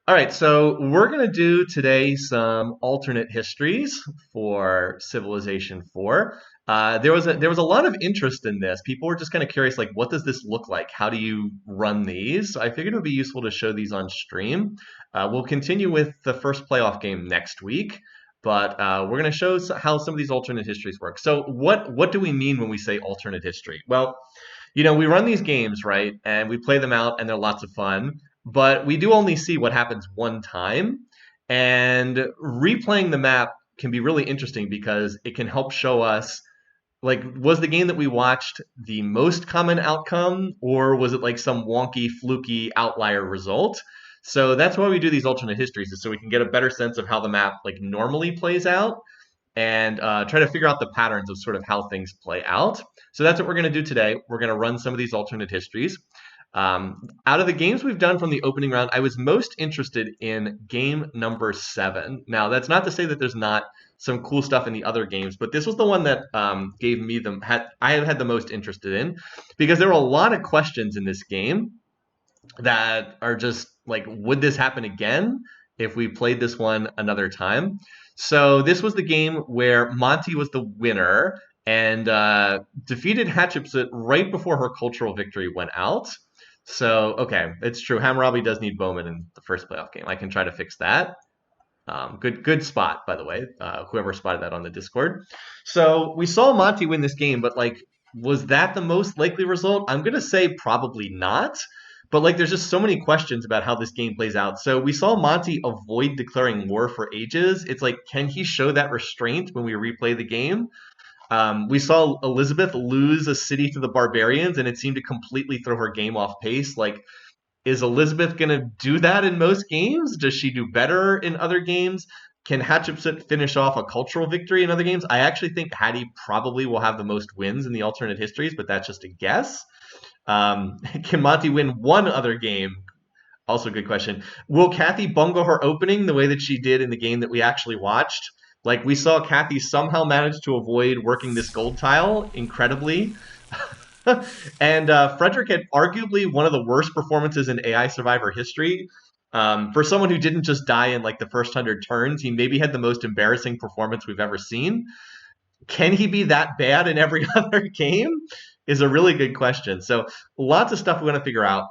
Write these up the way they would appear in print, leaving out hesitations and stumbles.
All right, so we're going to do today some alternate histories for Civilization 4. There was a lot of interest in this. People were just kind of curious, like, what does this look like? How do you run these? So I figured it would be useful to show these on stream. We'll continue with the first playoff game next week, but we're going to show how some of these alternate histories work. So what do we mean when we say alternate history? Well, we run these games, right? And we play them out and they're lots of fun, but we do only see what happens one time. And replaying the map can be really interesting because it can help show us, like, was the game that we watched the most common outcome, or was it like some wonky, fluky outlier result? So that's why we do these alternate histories, is so we can get a better sense of how the map like normally plays out and try to figure out the patterns of sort of how things play out. So that's what we're going to do today. We're going to run some of these alternate histories. Out of the games we've done from the opening round, I was most interested in game number 7. Now, that's not to say that there's not some cool stuff in the other games, but this was the one that gave me I had the most interested in, because there were a lot of questions in this game that are just like, would this happen again if we played this one another time? So this was the game where Monty was the winner and defeated Hatshepsut right before her cultural victory went out. So, okay, it's true. Hammurabi does need Bowman in the first playoff game. I can try to fix that. Good spot, by the way. Whoever spotted that on the Discord. So we saw Monty win this game, but like, was that the most likely result? I'm gonna say probably not. But like, there's just so many questions about how this game plays out. So we saw Monty avoid declaring war for ages. It's like, can he show that restraint when we replay the game? We saw Elizabeth lose a city to the barbarians, and it seemed to completely throw her game off pace. Like, is Elizabeth going to do that in most games? Does she do better in other games? Can Hatshepsut finish off a cultural victory in other games? I actually think Hattie probably will have the most wins in the alternate histories, but that's just a guess. Can Monty win one other game? Also a good question. Will Kathy bungle her opening the way that she did in the game that we actually watched? Like, we saw Kathy somehow manage to avoid working this gold tile incredibly. And Frederick had arguably one of the worst performances in AI Survivor history. For someone who didn't just die in like the first 100 turns, he maybe had the most embarrassing performance we've ever seen. Can he be that bad in every other game? Is a really good question. So lots of stuff we want to figure out.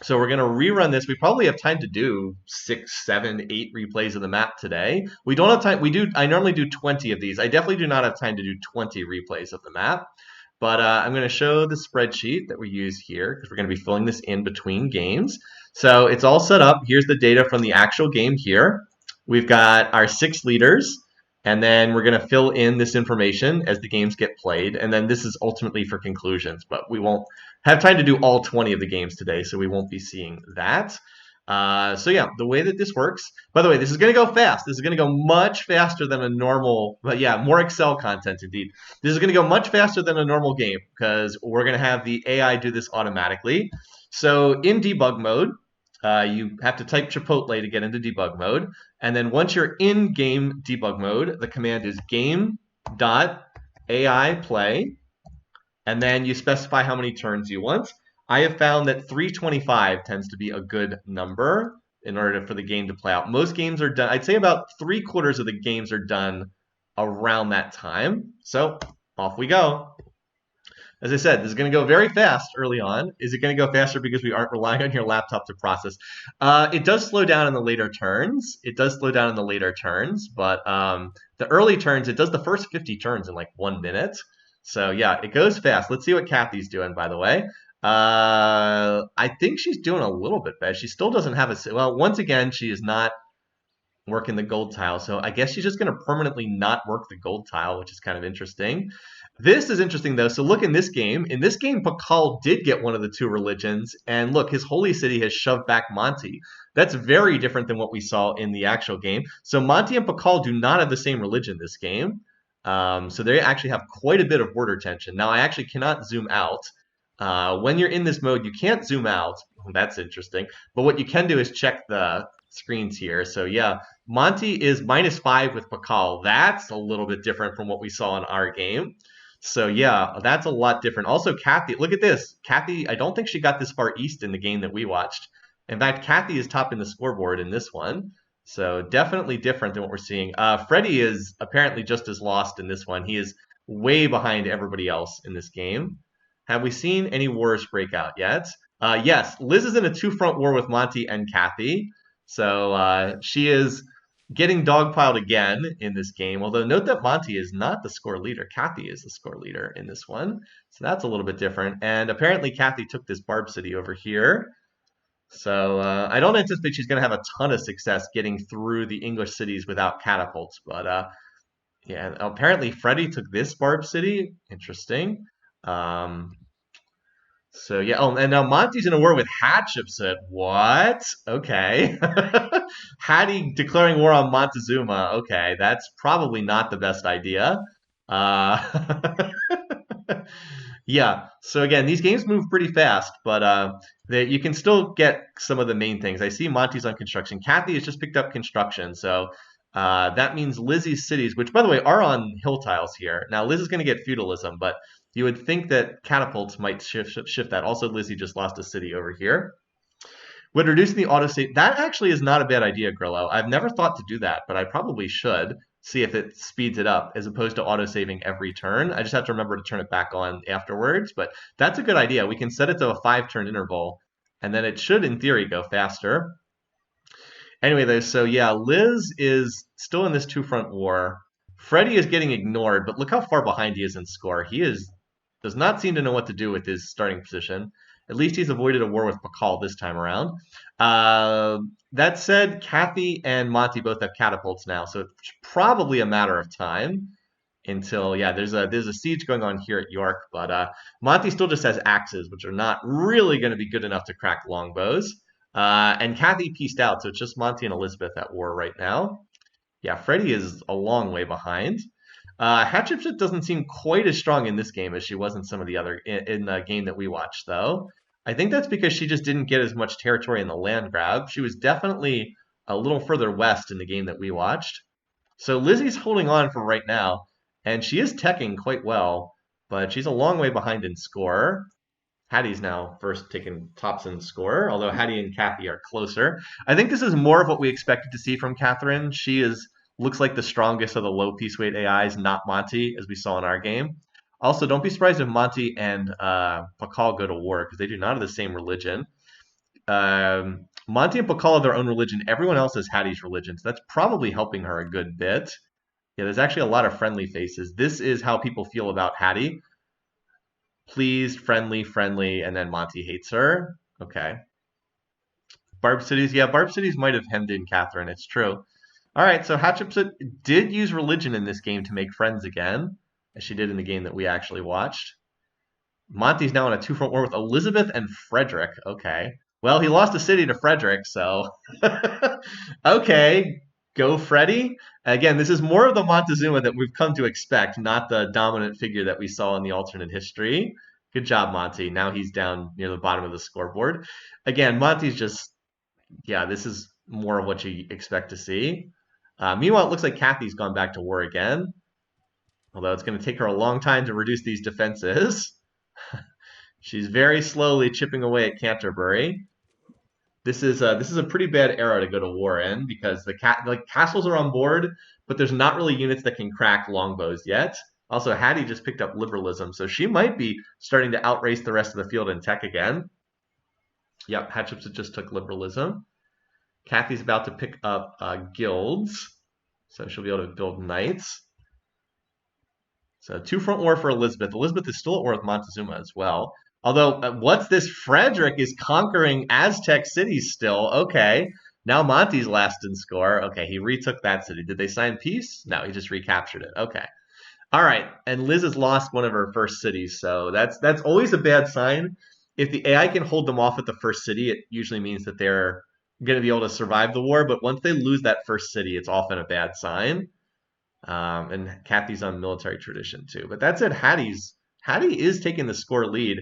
So we're going to rerun this. We probably have time to do 6, 7, 8 replays of the map today. We don't have time. I normally do 20 of these. I definitely do not have time to do 20 replays of the map. But I'm going to show the spreadsheet that we use here because we're going to be filling this in between games. So it's all set up. Here's the data from the actual game here. We've got our 6 leaders, and then we're going to fill in this information as the games get played. And then this is ultimately for conclusions, but we won't have time to do all 20 of the games today, so we won't be seeing that. So yeah, the way that this works, by the way, this is going to go fast. This is going to go much faster than a normal, but yeah, more Excel content indeed. This is going to go much faster than a normal game because we're going to have the AI do this automatically. So in debug mode, you have to type Chipotle to get into debug mode. And then once you're in game debug mode, the command is game.ai play. And then you specify how many turns you want. I have found that 325 tends to be a good number in order for the game to play out. Most games are done, I'd say about 3/4 of the games are done around that time. So off we go. As I said, this is going to go very fast early on. Is it going to go faster because we aren't relying on your laptop to process? It does slow down in the later turns. But the early turns, it does the first 50 turns in like 1 minute. So yeah, it goes fast. Let's see what Kathy's doing, by the way. I think she's doing a little bit better. She still doesn't have well, once again, she is not working the gold tile. So I guess she's just going to permanently not work the gold tile, which is kind of interesting. This is interesting, though. So look, in this game, Pakal did get one of the 2 religions. And look, his holy city has shoved back Monty. That's very different than what we saw in the actual game. So Monty and Pakal do not have the same religion this game. So they actually have quite a bit of border tension. Now, I actually cannot zoom out. When you're in this mode, you can't zoom out. That's interesting. But what you can do is check the screens here. So yeah, Monty is -5 with Pakal. That's a little bit different from what we saw in our game. So yeah, that's a lot different. Also, Kathy, look at this. Kathy, I don't think she got this far east in the game that we watched. In fact, Kathy is topping the scoreboard in this one. So definitely different than what we're seeing. Freddie is apparently just as lost in this one. He is way behind everybody else in this game. Have we seen any wars break out yet? Yes, Liz is in a two-front war with Monty and Kathy. So she is getting dogpiled again in this game. Although note that Monty is not the score leader. Kathy is the score leader in this one. So that's a little bit different. And apparently Kathy took this Barb City over here. So I don't anticipate she's going to have a ton of success getting through the English cities without catapults. But yeah, apparently Freddie took this Barb City. Interesting. Um, so yeah. Oh, and now Monty's in a war with Hatshepsut. What? Okay. Hattie declaring war on Montezuma. Okay, that's probably not the best idea. Uh, Yeah. So again, these games move pretty fast, but you can still get some of the main things. I see Monty's on construction. Kathy has just picked up construction, so that means Lizzie's cities, which by the way are on hill tiles here. Now Liz is going to get feudalism, but you would think that catapults might shift that. Also, Lizzie just lost a city over here. Would reducing the autosave, that actually is not a bad idea, Grillo. I've never thought to do that, but I probably should see if it speeds it up as opposed to autosaving every turn. I just have to remember to turn it back on afterwards, but that's a good idea. We can set it to a 5-turn interval, and then it should, in theory, go faster. Anyway, though, so yeah, Liz is still in this two-front war. Freddie is getting ignored, but look how far behind he is in score. He does not seem to know what to do with his starting position. At least he's avoided a war with Pakal this time around. That said, Kathy and Monty both have catapults now, so it's probably a matter of time until yeah, there's a siege going on here at York, but Monty still just has axes, which are not really going to be good enough to crack longbows. And Kathy pieced out, so it's just Monty and Elizabeth at war right now. Yeah, Freddie is a long way behind. Hatshepsut doesn't seem quite as strong in this game as she was in some of the other in the game that we watched, though. I think that's because she just didn't get as much territory in the land grab. She was definitely a little further west in the game that we watched. So Lizzie's holding on for right now, and she is teching quite well, but she's a long way behind in score. Hattie's now first taking tops in score, although Hattie and Kathy are closer. I think this is more of what we expected to see from Catherine. She looks like the strongest of the low piece weight AIs, not Monty, as we saw in our game. Also, don't be surprised if Monty and Pakal go to war, because they do not have the same religion. Monty and Pakal have their own religion. Everyone else has Hattie's religion, so that's probably helping her a good bit. Yeah, there's actually a lot of friendly faces. This is how people feel about Hattie. Pleased, friendly, friendly, and then Monty hates her. Okay. Barb Cities, yeah, Barb Cities might have hemmed in Catherine, it's true. All right, so Hatshepsut did use religion in this game to make friends again, as she did in the game that we actually watched. Monty's now in a two-front war with Elizabeth and Frederick. Okay. Well, he lost a city to Frederick, so... okay, go Freddie. Again, this is more of the Montezuma that we've come to expect, not the dominant figure that we saw in the alternate history. Good job, Monty. Now he's down near the bottom of the scoreboard. Again, Monty's just... yeah, this is more of what you expect to see. Meanwhile, it looks like Kathy's gone back to war again. Although it's going to take her a long time to reduce these defenses. She's very slowly chipping away at Canterbury. This is a pretty bad era to go to war in because the castles are on board, but there's not really units that can crack longbows yet. Also, Hattie just picked up liberalism, so she might be starting to outrace the rest of the field in tech again. Yep, Hatshepsut just took liberalism. Kathy's about to pick up guilds, so she'll be able to build knights. So two-front war for Elizabeth. Elizabeth is still at war with Montezuma as well. Although, what's this? Frederick is conquering Aztec cities still. Okay. Now Monty's last in score. Okay, he retook that city. Did they sign peace? No, he just recaptured it. Okay. All right. And Liz has lost one of her first cities, so that's always a bad sign. If the AI can hold them off at the first city, it usually means that they're going to be able to survive the war. But once they lose that first city, it's often a bad sign. And Kathy's on military tradition too. But that said, Hattie is taking the score lead.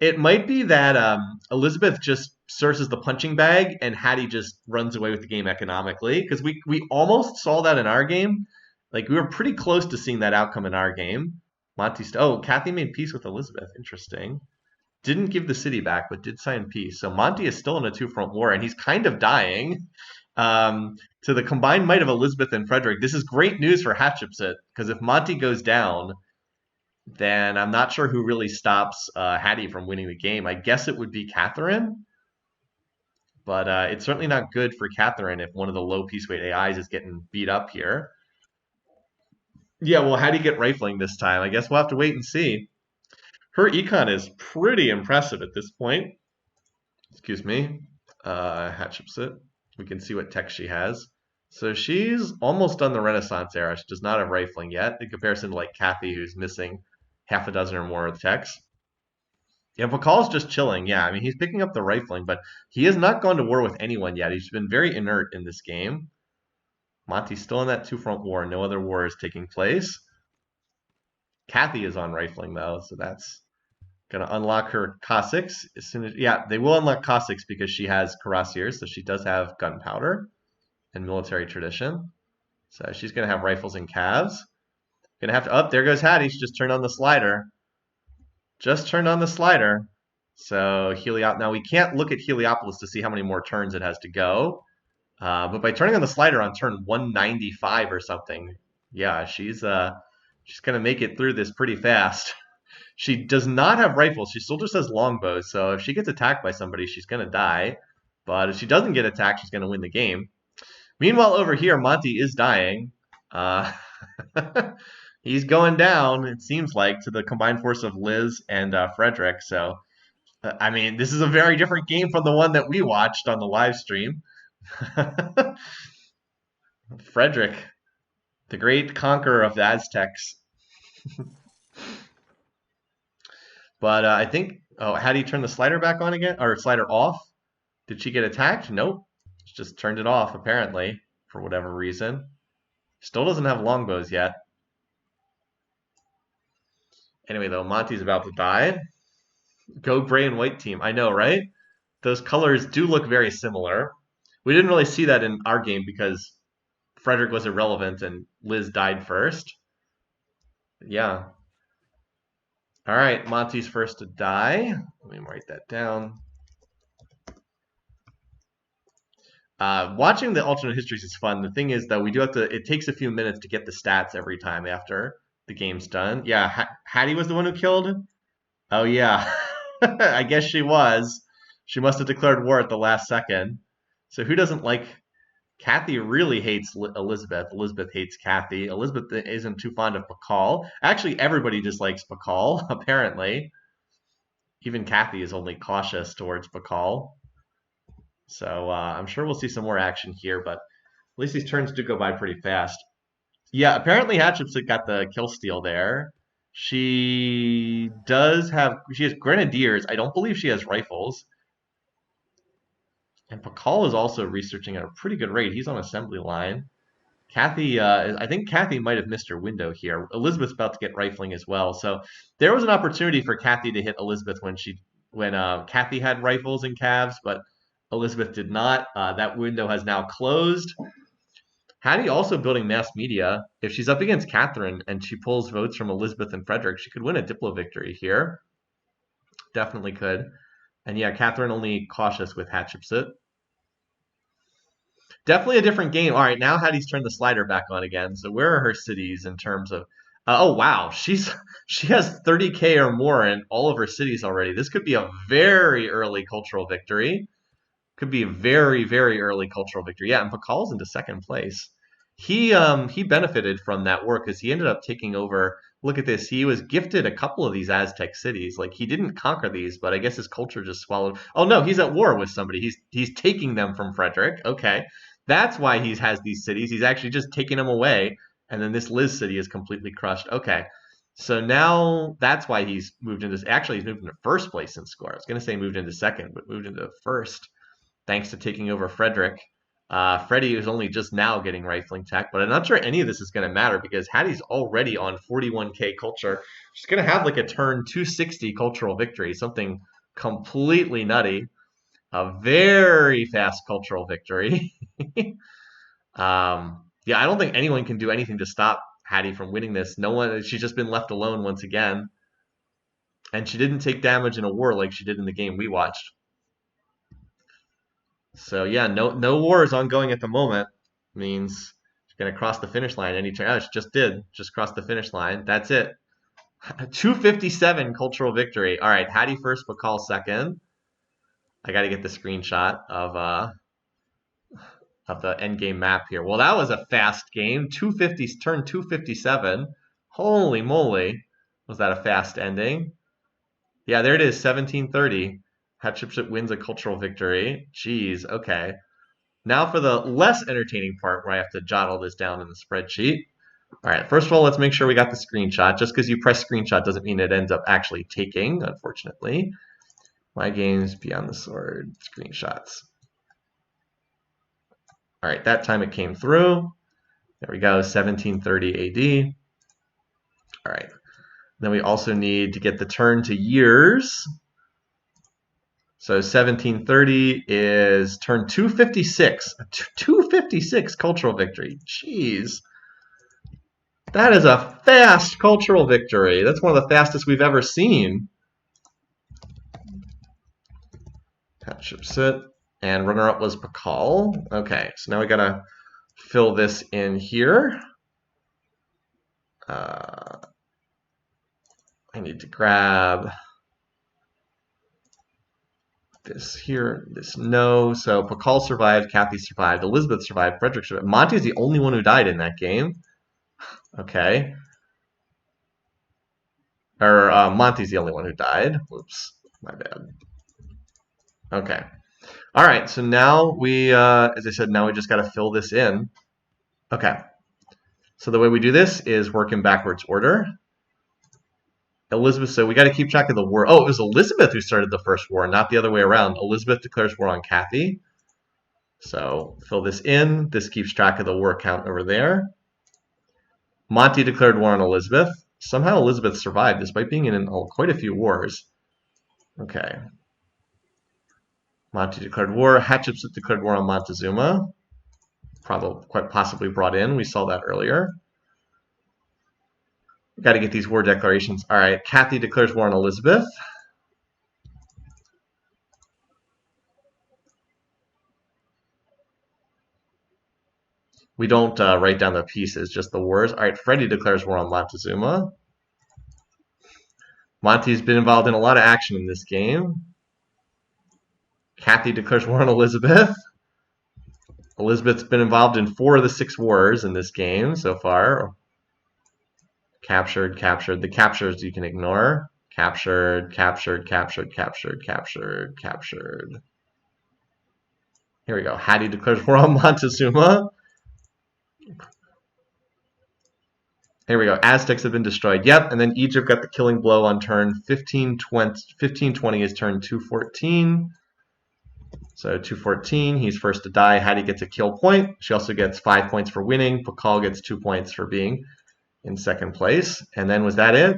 It might be that Elizabeth just serves as the punching bag and Hattie just runs away with the game economically, because we almost saw that in our game. Like, we were pretty close to seeing that outcome in our game. Kathy made peace with Elizabeth. Interesting. Didn't give the city back, but did sign peace. So Monty is still in a two-front war, and he's kind of dying. To the combined might of Elizabeth and Frederick, this is great news for Hatshepsut, because if Monty goes down, then I'm not sure who really stops Hattie from winning the game. I guess it would be Catherine, but it's certainly not good for Catherine if one of the low piece weight AIs is getting beat up here. Yeah, well, how do you get rifling this time? I guess we'll have to wait and see. Her econ is pretty impressive at this point. Excuse me. Hatshepsut. We can see what tech she has. So she's almost done the Renaissance era. She does not have rifling yet, in comparison to like Kathy, who's missing half a dozen or more of techs. Yeah, Pakal's just chilling. Yeah, I mean, he's picking up the rifling, but he has not gone to war with anyone yet. He's been very inert in this game. Monty's still in that two-front war. No other war is taking place. Kathy is on rifling, though, so that's going to unlock her Cossacks as soon as... Yeah, they will unlock Cossacks because she has cuirassiers, so she does have gunpowder and military tradition. So she's going to have rifles and calves. Going to have to... Oh, there goes Hattie. She just turned on the slider. Just turned on the slider. So Now we can't look at Heliopolis to see how many more turns it has to go. But by turning on the slider on turn 195 or something, yeah, she's going to make it through this pretty fast. She does not have rifles. She still just has longbows. So if she gets attacked by somebody, she's going to die. But if she doesn't get attacked, she's going to win the game. Meanwhile, over here, Monty is dying. He's going down, it seems like, to the combined force of Liz and Frederick. So, I mean, this is a very different game from the one that we watched on the live stream. Frederick, the great conqueror of the Aztecs. But I think, oh, how do you turn the slider back on again? Or slider off? Did she get attacked? Nope. She just turned it off, apparently, for whatever reason. Still doesn't have longbows yet. Anyway, though, Monty's about to die. Go gray and white team. I know, right? Those colors do look very similar. We didn't really see that in our game because Frederick was irrelevant and Liz died first. Yeah. All right, Monty's first to die. Let me write that down. Watching the alternate histories is fun. The thing is, though, we do have to. It takes a few minutes to get the stats every time after the game's done. Yeah, Hattie was the one who killed. Oh yeah, I guess she was. She must have declared war at the last second. So who doesn't like? Kathy really hates Elizabeth. Elizabeth hates Kathy. Elizabeth isn't too fond of Pakal. Actually, everybody dislikes Pakal, apparently. Even Kathy is only cautious towards Pakal. So I'm sure we'll see some more action here, but at least these turns do go by pretty fast. Yeah, apparently Hatshepsut got the kill steal there. She has grenadiers. I don't believe she has rifles. And Pakal is also researching at a pretty good rate. He's on assembly line. Kathy, I think Kathy might have missed her window here. Elizabeth's about to get rifling as well. So there was an opportunity for Kathy to hit Elizabeth when Kathy had rifles and calves, but Elizabeth did not. That window has now closed. Hattie also building mass media. If she's up against Catherine and she pulls votes from Elizabeth and Frederick, she could win a Diplo victory here. Definitely could. And yeah, Catherine only cautious with Hatshepsut. Definitely a different game. All right, now Hattie's turned the slider back on again. So where are her cities in terms of... oh, wow. She has 30K or more in all of her cities already. This could be a very early cultural victory. Could be a very, very early cultural victory. Yeah, and Pakal's into second place. He benefited from that war because he ended up taking over. Look at this. He was gifted a couple of these Aztec cities. Like he didn't conquer these, but I guess his culture just swallowed. Oh no, he's at war with somebody. He's taking them from Frederick. Okay, that's why he has these cities. He's actually just taking them away, and then this Liz city is completely crushed. Okay. So now that's why he's moved into. Actually, he's moved into first place in score. I was going to say moved into second, but moved into first. Thanks to taking over Frederick. Freddie is only just now getting rifling tech, but I'm not sure any of this is going to matter because Hattie's already on 41K culture. She's going to have like a turn 260 cultural victory, something completely nutty. A very fast cultural victory. Yeah, I don't think anyone can do anything to stop Hattie from winning this. No one. She's just been left alone once again. And she didn't take damage in a war like she did in the game we watched. So yeah, no wars ongoing at the moment. Means she's gonna cross the finish line any turn. Oh, she just did. Just crossed the finish line. That's it. 257 cultural victory. All right, Hattie first, Pakal second. I got to get the screenshot of the end game map here. Well, that was a fast game. 250 turn 257. Holy moly, was that a fast ending? Yeah, there it is. 1730. Hatshepsut wins a cultural victory. Jeez. Okay. Now for the less entertaining part where I have to jot all this down in the spreadsheet. All right, first of all, let's make sure we got the screenshot. Just because you press screenshot doesn't mean it ends up actually taking, unfortunately. My games, Beyond the Sword, screenshots. All right, that time it came through. There we go, 1730 AD. All right, then we also need to get the turn to years. So 1730 is turn 256. 256 cultural victory. Jeez. That is a fast cultural victory. That's one of the fastest we've ever seen. Hatshepsut. And runner-up was Pakal. Okay, so now we gotta fill this in here. I need to grab this here, this no. So Pakal survived, Kathy survived, Elizabeth survived, Frederick survived. Monty is the only one who died in that game. Okay. Or Monty's the only one who died. Whoops, my bad. Okay. All right, so now we, as I said, now we just got to fill this in. Okay. So the way we do this is work in backwards order. Elizabeth, so we got to keep track of the war. Oh, it was Elizabeth who started the first war, not the other way around. Elizabeth declares war on Kathy. So fill this in. This keeps track of the war count over there. Monty declared war on Elizabeth. Somehow Elizabeth survived, despite being in quite a few wars. Okay. Monty declared war. Hatshepsut declared war on Montezuma. Probably, quite possibly brought in. We saw that earlier. Got to get these war declarations. All right, Kathy declares war on Elizabeth. We don't write down the pieces, just the wars. All right, Freddie declares war on Montezuma. Monty's been involved in a lot of action in this game. Kathy declares war on Elizabeth. Elizabeth's been involved in 4 of the 6 wars in this game so far. Captured, captured. The captures you can ignore. Captured, captured, captured, captured, captured, captured. Here we go. Hattie declares war on Montezuma. Here we go. Aztecs have been destroyed. Yep, and then Egypt got the killing blow on turn 1520. 1520 is turn 214. So 214, he's first to die. Hattie gets a kill point. She also gets 5 points for winning. Pakal gets 2 points for being in second place. And then was that it?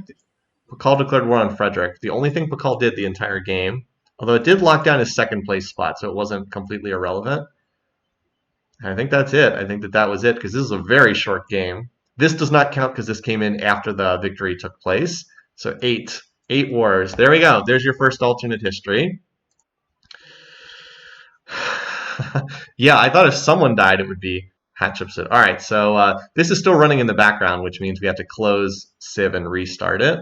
Pakal declared war on Frederick. The only thing Pakal did the entire game, although it did lock down his second place spot, so it wasn't completely irrelevant. And I think that's it. I think that was it, because this is a very short game. This does not count because this came in after the victory took place. So 8 wars. There we go. There's your first alternate history. Yeah, I thought if someone died, it would be Hatshepsut. All right, so this is still running in the background, which means we have to close Civ and restart it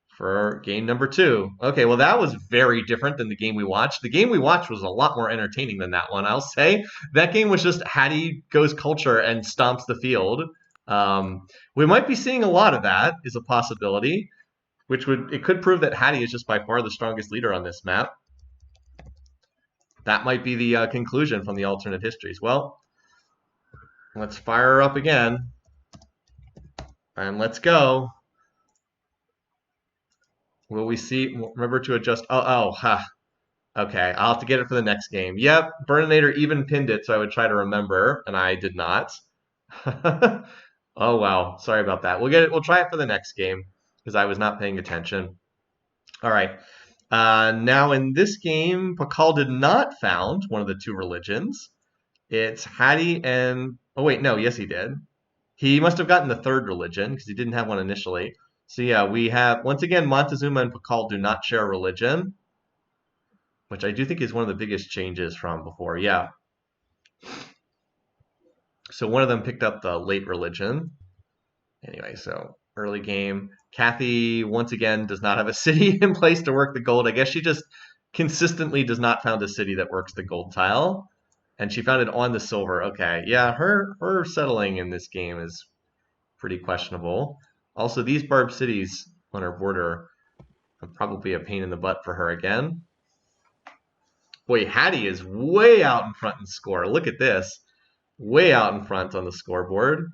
for game number 2. Okay, well, that was very different than the game we watched. The game we watched was a lot more entertaining than that one, I'll say. That game was just Hattie goes culture and stomps the field. We might be seeing a lot of that, is a possibility, which could prove that Hattie is just by far the strongest leader on this map. That might be the conclusion from the alternate histories. Well, let's fire her up again. And let's go. Will we see? Remember to adjust. Okay, I'll have to get it for the next game. Yep, Burninator even pinned it, so I would try to remember, and I did not. Oh, wow. Sorry about that. We'll get it. We'll try it for the next game, because I was not paying attention. All right. Now in this game, Pakal did not found one of the 2 religions. It's Hattie and... Oh, wait, no. Yes, he did. He must have gotten the 3rd religion, because he didn't have one initially. So yeah, we have, once again, Montezuma and Pakal do not share religion, which I do think is one of the biggest changes from before. Yeah. So one of them picked up the late religion. Anyway, so early game. Kathy, once again, does not have a city in place to work the gold. I guess she just consistently does not found a city that works the gold tile. And she found it on the silver. Okay, yeah, her settling in this game is pretty questionable. Also, these barb cities on her border are probably a pain in the butt for her again. Boy, Hattie is way out in front in score. Look at this. Way out in front on the scoreboard.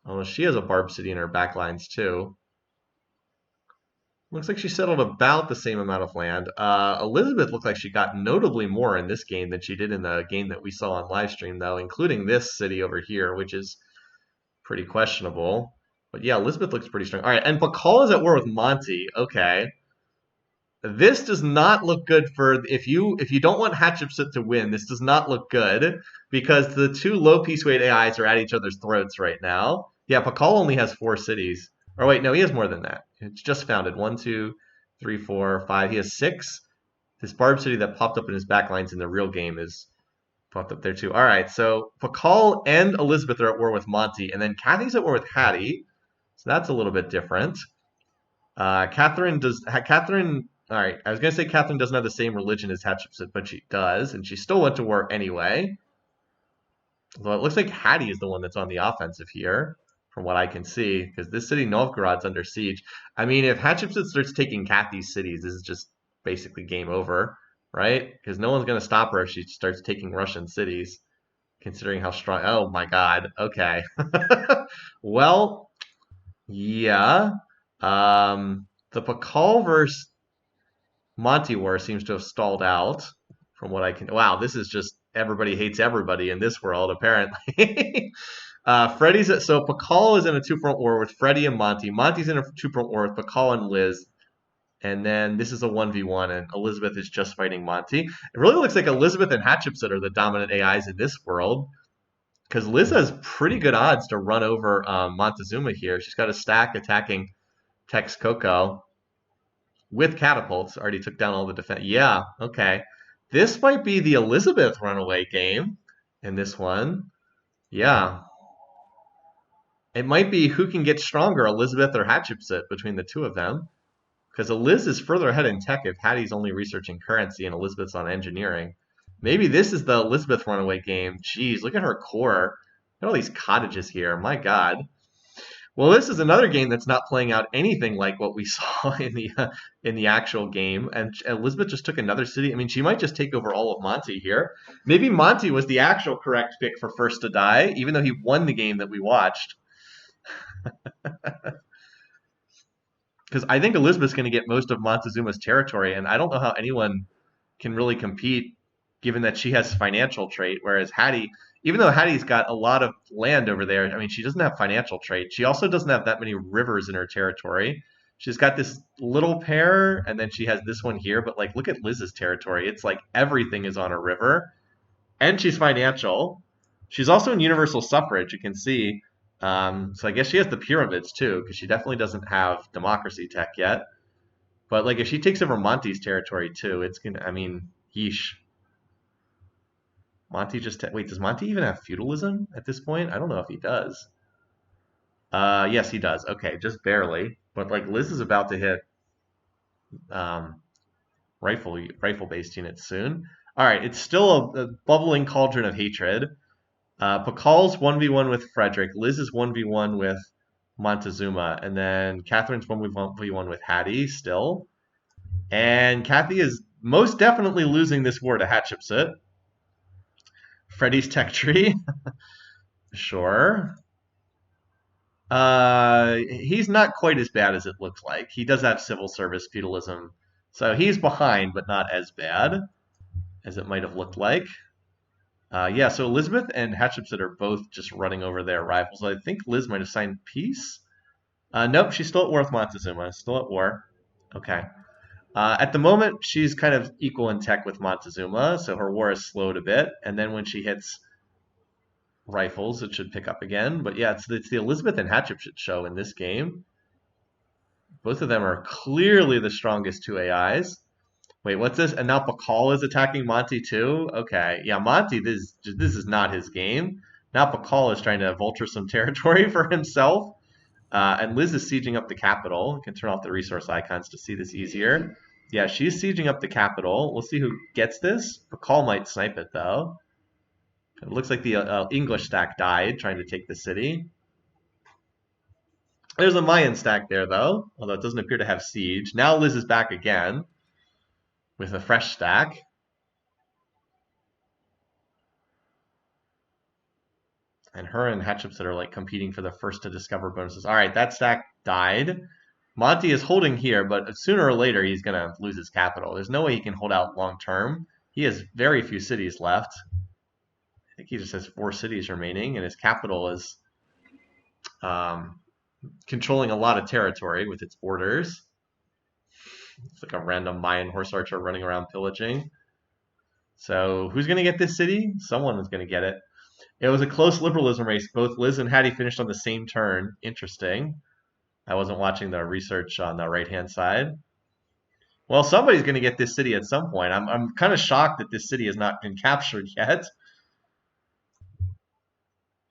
Oh, she has a barb city in her backlines too. Looks like she settled about the same amount of land. Elizabeth looked like she got notably more in this game than she did in the game that we saw on live stream, though, including this city over here, which is pretty questionable. But yeah, Elizabeth looks pretty strong. All right, and Bacall is at war with Monty. Okay. This does not look good for if you don't want Hatshepsut to win. This does not look good because the two low piece weight AIs are at each other's throats right now. Yeah, Pakal only has 4 cities. Or wait, no, he has more than that. It's just founded. 1, 2, 3, 4, 5. He has 6. This Barb city that popped up in his backlines in the real game is popped up there too. All right, so Pakal and Elizabeth are at war with Monty, and then Kathy's at war with Hattie. So that's a little bit different. Catherine. All right, I was gonna say Catherine doesn't have the same religion as Hatshepsut, but she does, and she still went to war anyway. Well, it looks like Hattie is the one that's on the offensive here, from what I can see, because this city Novgorod's under siege. I mean, if Hatshepsut starts taking Kathy's cities, this is just basically game over, right? Because no one's gonna stop her if she starts taking Russian cities, considering how strong. Oh my God. Okay. Well, yeah. The Pakal versus Monty War seems to have stalled out from what I can. Wow, this is just everybody hates everybody in this world, apparently. Freddie's at, so Pakal is in a two-front war with Freddie and Monty. Monty's in a two-front war with Pakal and Liz. And then this is a 1v1, and Elizabeth is just fighting Monty. It really looks like Elizabeth and Hatshepsut are the dominant AIs in this world because Liz has pretty good odds to run over Montezuma here. She's got a stack attacking Texcoco with catapults. Already took down all the defense. Yeah, okay. This might be the Elizabeth runaway game in this one. Yeah. It might be who can get stronger, Elizabeth or Hatshepsut, between the two of them. Because Liz is further ahead in tech if Hattie's only researching currency and Elizabeth's on engineering. Maybe this is the Elizabeth runaway game. Jeez, look at her core. Look at all these cottages here. My God. Well, this is another game that's not playing out anything like what we saw in the actual game. And Elizabeth just took another city. I mean, she might just take over all of Monty here. Maybe Monty was the actual correct pick for first to die, even though he won the game that we watched. Because I think Elizabeth's going to get most of Montezuma's territory, and I don't know how anyone can really compete, given that she has financial trait, whereas Hattie, even though Hattie's got a lot of land over there, I mean, she doesn't have financial trait. She also doesn't have that many rivers in her territory. She's got this little pair, and then she has this one here. But like, look at Liz's territory. It's like everything is on a river, and she's financial. She's also in universal suffrage. You can see. So I guess she has the pyramids too, because she definitely doesn't have democracy tech yet. But like, if she takes over Monty's territory too, it's gonna. I mean, yeesh. Monty just wait. Does Monty even have feudalism at this point? I don't know if he does. Yes, he does. Okay, just barely. But like, Liz is about to hit um, rifle based units soon. All right, it's still a bubbling cauldron of hatred. Pakal's 1v1 with Frederick. Liz is 1v1 with Montezuma. And then Catherine's 1v1 with Hattie still. And Kathy is most definitely losing this war to Hatshepsut. Freddie's tech tree. Sure. He's not quite as bad as it looks like. He does have civil service feudalism. So he's behind, but not as bad as it might have looked like. Yeah, so Elizabeth and Hatshepsut are both just running over their rivals. I think Liz might have signed peace. Nope, she's still at war with Montezuma. Still at war. Okay. At the moment, she's kind of equal in tech with Montezuma, so her war has slowed a bit. And then when she hits rifles, it should pick up again. But yeah, it's the Elizabeth and Hatshepsut show in this game. Both of them are clearly the strongest two AIs. Wait, what's this? And now Pakal is attacking Monty too? Okay. Yeah, Monty, this is not his game. Now Pakal is trying to vulture some territory for himself. And Liz is sieging up the capital. You can turn off the resource icons to see this easier. Yeah, she's sieging up the capital. We'll see who gets this. Pakal might snipe it, though. It looks like the English stack died trying to take the city. There's a Mayan stack there, though, although it doesn't appear to have siege. Now Liz is back again with a fresh stack. And her and Hatshepsut are like competing for the first to discover bonuses. All right, that stack died. Monty is holding here, but sooner or later he's going to lose his capital. There's no way he can hold out long term. He has very few cities left. I think he just has 4 cities remaining, and his capital is controlling a lot of territory with its borders. It's like a random Mayan horse archer running around pillaging. So who's going to get this city? Someone is going to get it. It was a close liberalism race. Both Liz and Hattie finished on the same turn. Interesting. I wasn't watching the research on the right-hand side. Well, somebody's going to get this city at some point. I'm kind of shocked that this city has not been captured yet.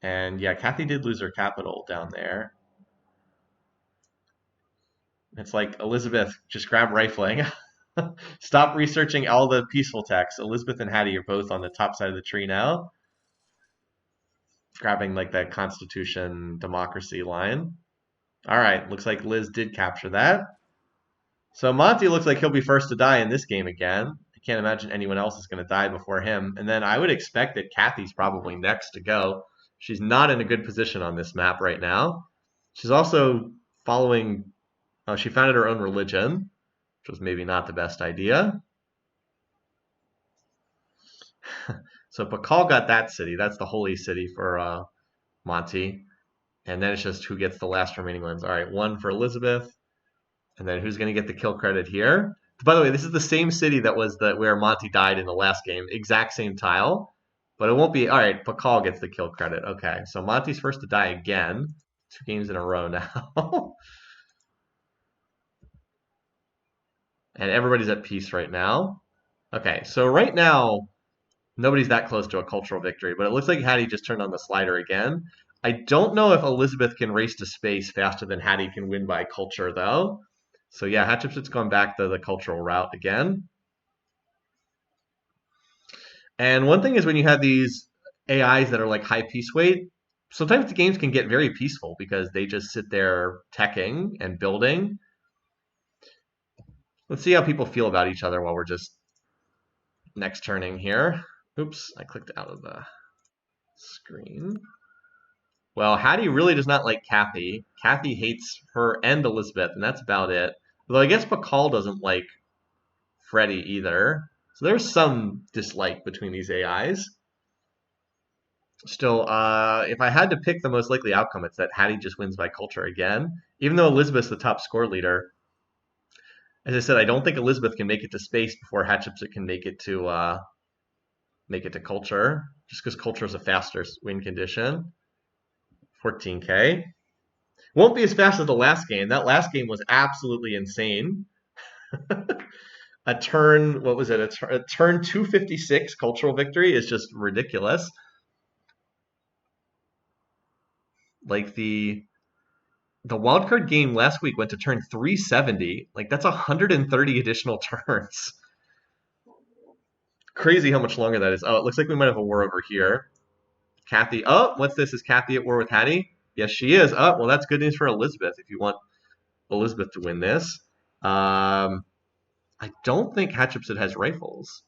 And yeah, Kathy did lose her capital down there. It's like, Elizabeth, just grab rifling. Stop researching all the peaceful texts. Elizabeth and Hattie are both on the top side of the tree now. Grabbing like that Constitution democracy line. All right, looks like Liz did capture that. So Monty looks like he'll be first to die in this game again. I can't imagine anyone else is going to die before him. And then I would expect that Kathy's probably next to go. She's not in a good position on this map right now. She's also following, she founded her own religion, which was maybe not the best idea. So Pakal got that city. That's the holy city for Monty. And then it's just who gets the last remaining ones. All right, 1 for Elizabeth. And then who's going to get the kill credit here? By the way, this is the same city that was where Monty died in the last game. Exact same tile. But it won't be... All right, Pakal gets the kill credit. Okay, so Monty's first to die again. 2 games in a row now. And everybody's at peace right now. Okay, so right now, nobody's that close to a cultural victory. But it looks like Hattie just turned on the slider again. I don't know if Elizabeth can race to space faster than Hattie can win by culture, though. So yeah, Hatshepsut's gone back to the cultural route again. And one thing is when you have these AIs that are like high peace weight, sometimes the games can get very peaceful because they just sit there teching and building. Let's see how people feel about each other while we're just next turning here. Oops, I clicked out of the screen. Well, Hattie really does not like Kathy. Kathy hates her and Elizabeth, and that's about it. Although I guess Pakal doesn't like Freddie either. So there's some dislike between these AIs. Still, if I had to pick the most likely outcome, it's that Hattie just wins by culture again. Even though Elizabeth's the top score leader. As I said, I don't think Elizabeth can make it to space before Hatshepsut can make it to culture. Just because culture is a faster win condition. 14K. Won't be as fast as the last game. That last game was absolutely insane. A turn, what was it? A turn 256 cultural victory is just ridiculous. Like the wildcard game last week went to turn 370. Like that's 130 additional turns. Crazy how much longer that is. Oh, it looks like we might have a war over here. Kathy, oh, what's this? Is Kathy at war with Hattie? Yes, she is. Oh, well, that's good news for Elizabeth if you want Elizabeth to win this. I don't think Hatshepsut has rifles,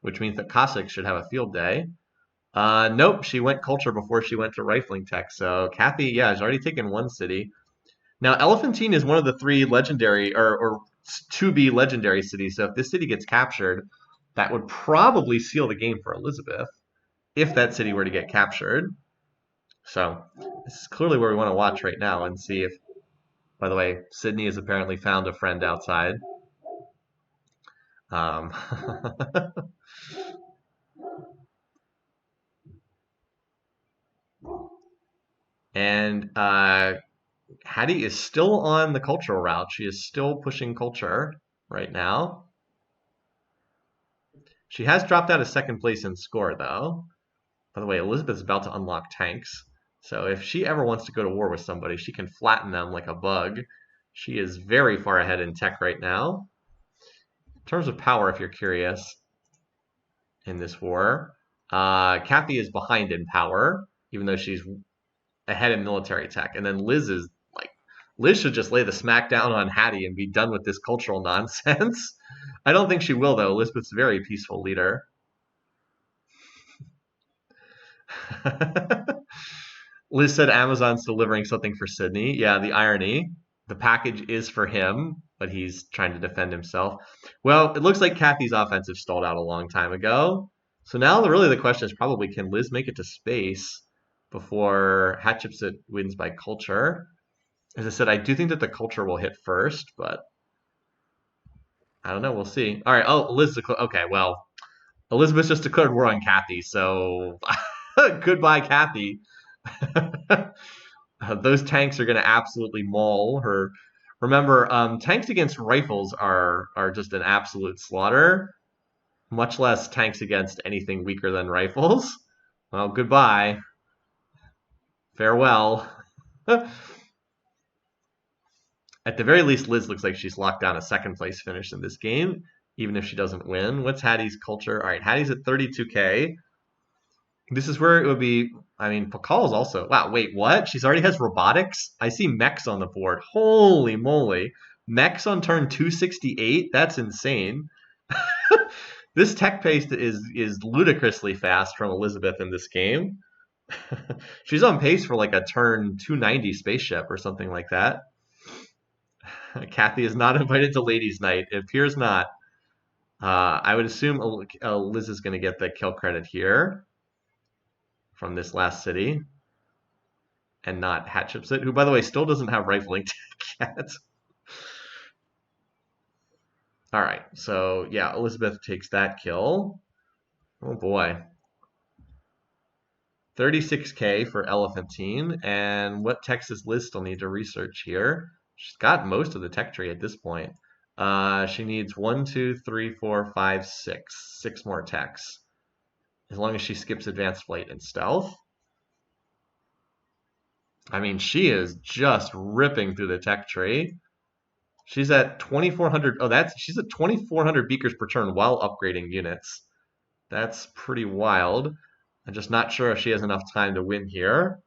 which means that Cossack should have a field day. Nope, she went culture before she went to rifling tech. So Kathy, yeah, has already taken 1 city. Now, Elephantine is one of the 3 legendary or to-be legendary cities. So if this city gets captured, that would probably seal the game for Elizabeth if that city were to get captured. So this is clearly where we want to watch right now and see if, by the way, Sydney has apparently found a friend outside. And Hattie is still on the cultural route. She is still pushing culture right now. She has dropped out of second place in score, though. By the way, Elizabeth's about to unlock tanks. So if she ever wants to go to war with somebody, she can flatten them like a bug. She is very far ahead in tech right now. In terms of power, if you're curious, in this war, Kathy is behind in power, even though she's ahead in military tech. And then Liz is like, Liz should just lay the smack down on Hattie and be done with this cultural nonsense. I don't think she will, though. Elizabeth's a very peaceful leader. Liz said Amazon's delivering something for Sydney. Yeah, the irony. The package is for him, but he's trying to defend himself. Well, it looks like Kathy's offensive stalled out a long time ago. So now really the question is probably, can Liz make it to space before Hatshepsut wins by culture? As I said, I do think that the culture will hit first, but I don't know. We'll see. All right. Oh, Liz. Okay. Well, Elizabeth just declared war on Kathy, so goodbye, Kathy. Those tanks are going to absolutely maul her. Remember, tanks against rifles are just an absolute slaughter. Much less tanks against anything weaker than rifles. Well, goodbye. Farewell. At the very least, Liz looks like she's locked down a second place finish in this game, even if she doesn't win. What's Hattie's culture? All right, Hattie's at 32K. This is where it would be. I mean, Pakal's also. Wow, wait, what? She's already has robotics? I see mechs on the board. Holy moly. Mechs on turn 268? That's insane. This tech pace is ludicrously fast from Elizabeth in this game. She's on pace for like a turn 290 spaceship or something like that. Kathy is not invited to Ladies' Night. It appears not. I would assume Liz is going to get the kill credit here from this last city, and not Hatshepsut, who, by the way, still doesn't have rifling tech yet. All right, so yeah, Elizabeth takes that kill. Oh boy. 36K for Elephantine, and what techs does Liz still need to research here? She's got most of the tech tree at this point. She needs 1, 2, 3, 4, 5, 6. 6 more techs. As long as she skips advanced flight and stealth. I mean, she is just ripping through the tech tree. She's at 2,400. Oh, she's at 2,400 beakers per turn while upgrading units. That's pretty wild. I'm just not sure if she has enough time to win here.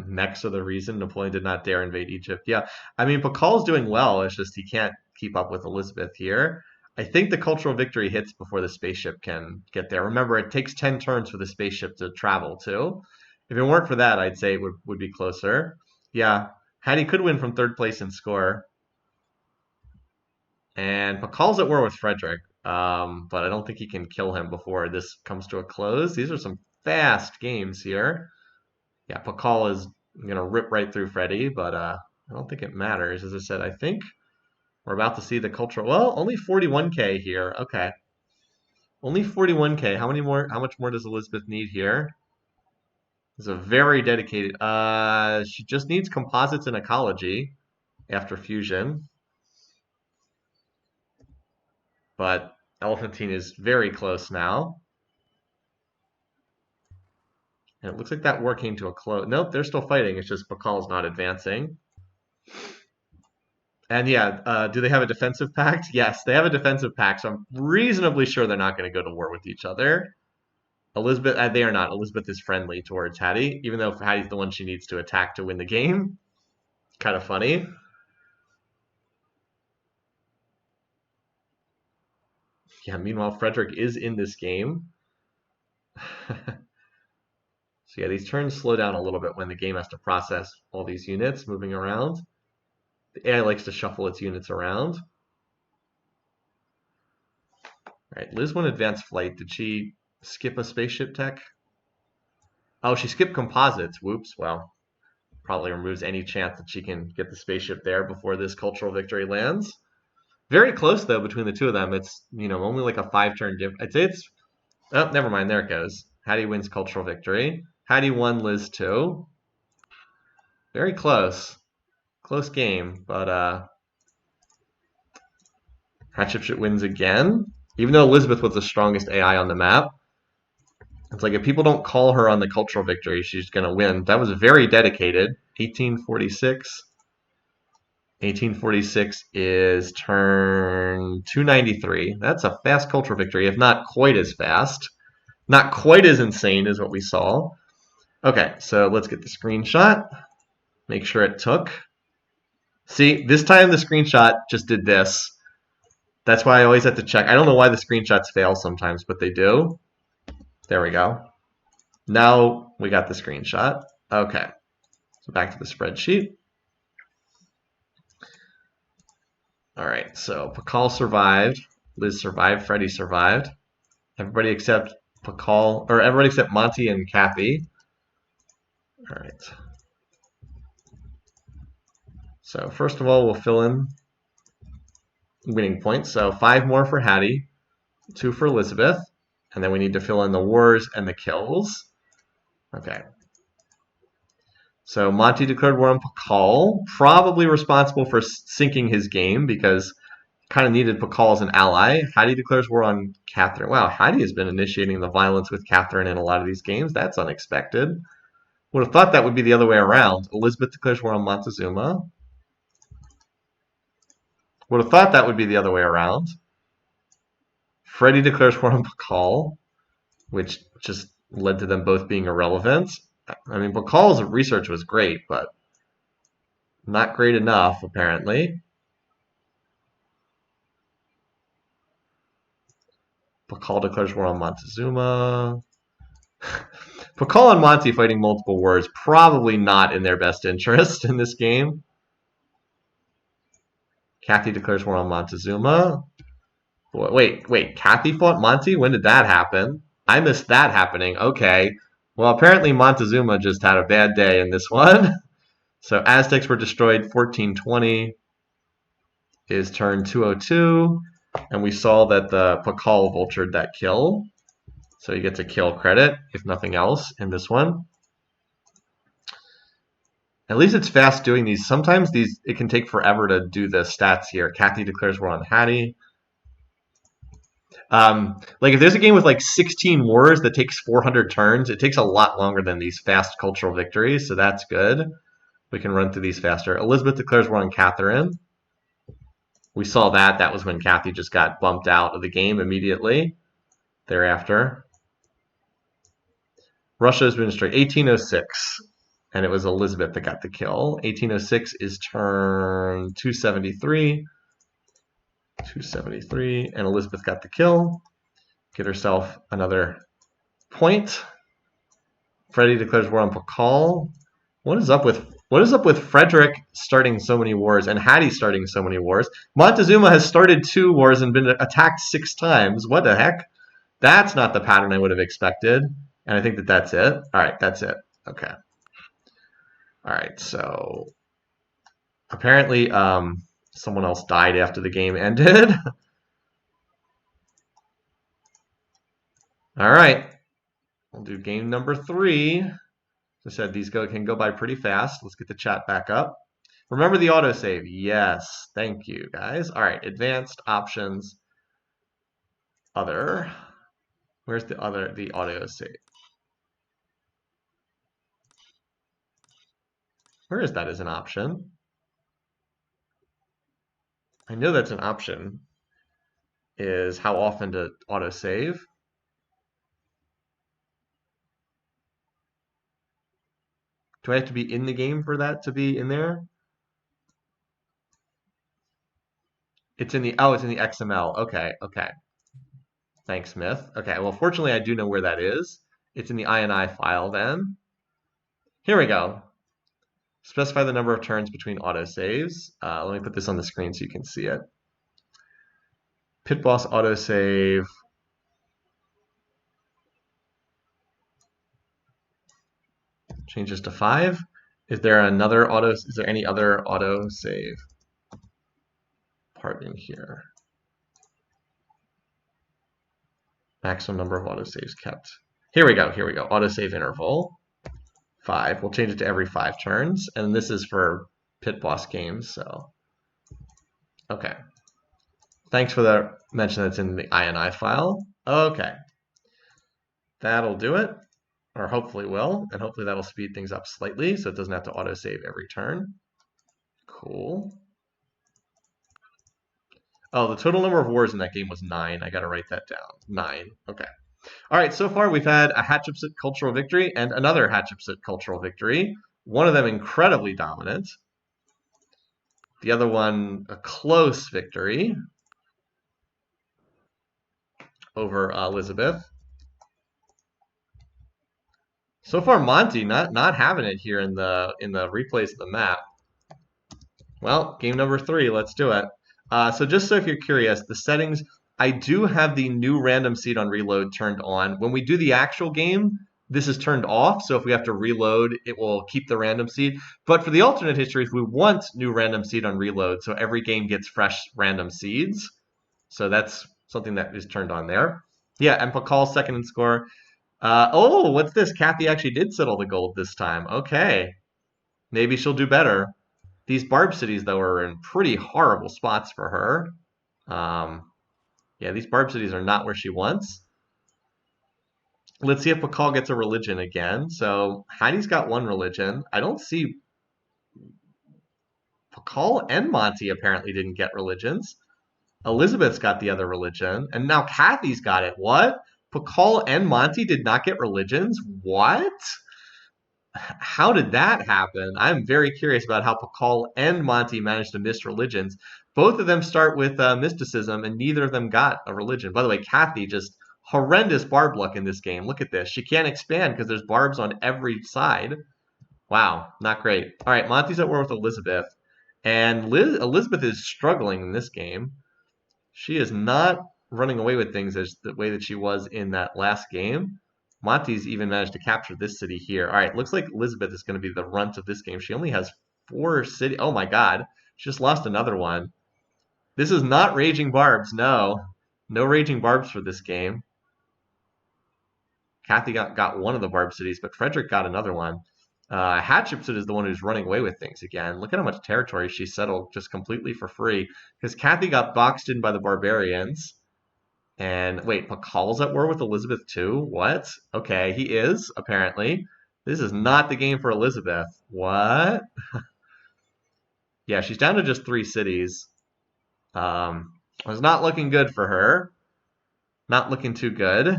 Mechs are the reason Napoleon did not dare invade Egypt. Yeah, I mean, Pakal's doing well. It's just he can't keep up with Elizabeth here. I think the cultural victory hits before the spaceship can get there. Remember, it takes 10 turns for the spaceship to travel, too. If it weren't for that, I'd say it would be closer. Yeah, Hattie could win from third place in score. And Pakal's at war with Frederick, but I don't think he can kill him before this comes to a close. These are some fast games here. Yeah, Pakal is going to rip right through Freddy, but I don't think it matters. As I said, I think we're about to see the cultural. Well, only 41K here. Okay. Only 41K. How much more does Elizabeth need here? This is a very dedicated. She just needs composites and ecology after fusion. But Elephantine is very close now. And it looks like that war came to a close. Nope, they're still fighting. It's just Bakal's not advancing. And yeah, do they have a defensive pact? Yes, they have a defensive pact, so I'm reasonably sure they're not going to go to war with each other. Elizabeth, they are not. Elizabeth is friendly towards Hattie, even though Hattie's the one she needs to attack to win the game. Kind of funny. Yeah, meanwhile, Frederick is in this game. So yeah, these turns slow down a little bit when the game has to process all these units moving around. The AI likes to shuffle its units around. All right, Liz won advanced flight. Did she skip a spaceship tech? Oh, she skipped composites. Whoops. Well, probably removes any chance that she can get the spaceship there before this cultural victory lands. Very close though between the two of them. It's only like a 5-turn difference. I'd say it's. Oh, never mind. There it goes. Hattie wins cultural victory. Hattie won, Liz 2. Very close. Close game, but Hatshepsut wins again. Even though Elizabeth was the strongest AI on the map, it's like if people don't call her on the cultural victory, she's going to win. That was very dedicated. 1846. 1846 is turn 293. That's a fast cultural victory, if not quite as fast. Not quite as insane as what we saw. Okay, so let's get the screenshot. Make sure it took. See, this time the screenshot just did this. That's why I always have to check. I don't know why the screenshots fail sometimes, but they do. There we go. Now we got the screenshot. Okay, so back to the spreadsheet. All right, so Pakal survived, Liz survived, Freddie survived. Everybody except Pakal, or everybody except Monty and Kathy. All right. So first of all, we'll fill in winning points. So 5 more for Hattie, 2 for Elizabeth, and then we need to fill in the wars and the kills. Okay. So Monty declared war on Pakal, probably responsible for sinking his game because kind of needed Pakal as an ally. Hattie declares war on Catherine. Wow, Hattie has been initiating the violence with Catherine in a lot of these games. That's unexpected. Would have thought that would be the other way around. Elizabeth declares war on Montezuma. Would have thought that would be the other way around. Freddie declares war on Pakal, which just led to them both being irrelevant. I mean, Bakal's research was great, but not great enough, apparently. Pakal declares war on Montezuma. Pakal and Monty fighting multiple wars, probably not in their best interest in this game. Kathy declares war on Montezuma. Wait, Kathy fought Monty? When did that happen? I missed that happening. Okay. Well, apparently Montezuma just had a bad day in this one. So Aztecs were destroyed 1420 is turn 202. And we saw that the Pakal vultured that kill. So he gets a kill credit, if nothing else, in this one. At least it's fast doing these. Sometimes it can take forever to do the stats here. Kathy declares war on Hattie. Like if there's a game with like 16 wars that takes 400 turns, it takes a lot longer than these fast cultural victories, so that's good. We can run through these faster. Elizabeth declares war on Catherine. We saw that. That was when Kathy just got bumped out of the game immediately thereafter. Russia has been destroyed 1806, and it was Elizabeth that got the kill. 1806 is turn 273. 273, and Elizabeth got the kill. Get herself another point. Freddie declares war on Pakal. What is up with Frederick starting so many wars and Hattie starting so many wars? Montezuma has started 2 wars and been attacked 6 times. What the heck? That's not the pattern I would have expected. And I think that that's it. All right, that's it. Okay. All right, so apparently someone else died after the game ended. All right, we'll do game number 3. As I said, these can go by pretty fast. Let's get the chat back up. Remember the autosave. Yes, thank you, guys. All right, advanced options, other. Where's the autosave? Where is that as an option? I know that's an option. Is how often to autosave. Do I have to be in the game for that to be in there? It's in the XML. Okay. Thanks, Smith. Okay, well, fortunately, I do know where that is. It's in the INI file then. Here we go. Specify the number of turns between autosaves. Let me put this on the screen so you can see it. Pit boss autosave. Change this to 5. Is there any other autosave part in here? Maximum number of autosaves kept. Here we go. Autosave interval. 5. We'll change it to every 5 turns. And this is for pit boss games, so. Okay. Thanks for the mention that's in the INI file. Okay. That'll do it, or hopefully will, and hopefully that'll speed things up slightly so it doesn't have to autosave every turn. Cool. Oh, the total number of wars in that game was 9. I gotta write that down. 9. Okay. All right, so far we've had a Hatshepsut cultural victory and another Hatshepsut cultural victory. One of them incredibly dominant. The other one, a close victory over Elizabeth. So far, Monty not having it here in the replays of the map. Well, game number 3, let's do it. So just so if you're curious, the settings, I do have the new random seed on reload turned on. When we do the actual game, this is turned off, so if we have to reload, it will keep the random seed. But for the alternate histories, we want new random seed on reload, so every game gets fresh random seeds. So that's something that is turned on there. Yeah, and Pakal's second in score. Oh, what's this? Kathy actually did settle the gold this time. Okay. Maybe she'll do better. These barb cities, though, are in pretty horrible spots for her. Yeah, these barb cities are not where she wants. Let's see if Pakal gets a religion again. So Heidi's got 1 religion. I don't see... Pakal and Monty apparently didn't get religions. Elizabeth's got the other religion. And now Kathy's got it. What? Pakal and Monty did not get religions? What? How did that happen? I'm very curious about how Pakal and Monty managed to miss religions. Both of them start with mysticism, and neither of them got a religion. By the way, Kathy, just horrendous barb luck in this game. Look at this. She can't expand because there's barbs on every side. Wow, not great. All right, Monty's at war with Elizabeth. And Elizabeth is struggling in this game. She is not running away with things as the way that she was in that last game. Monty's even managed to capture this city here. All right, looks like Elizabeth is going to be the runt of this game. She only has 4 cities. Oh my god, she just lost another one. This is not Raging Barbs, no. No Raging Barbs for this game. Kathy got one of the Barb cities, but Frederick got another one. Hatshepsut is the one who's running away with things again. Look at how much territory she settled just completely for free. Because Kathy got boxed in by the barbarians. And wait, Pakal's at war with Elizabeth too? What? Okay, he is, apparently. This is not the game for Elizabeth. What? Yeah, she's down to just 3 cities. It's not looking good for her. Not looking too good.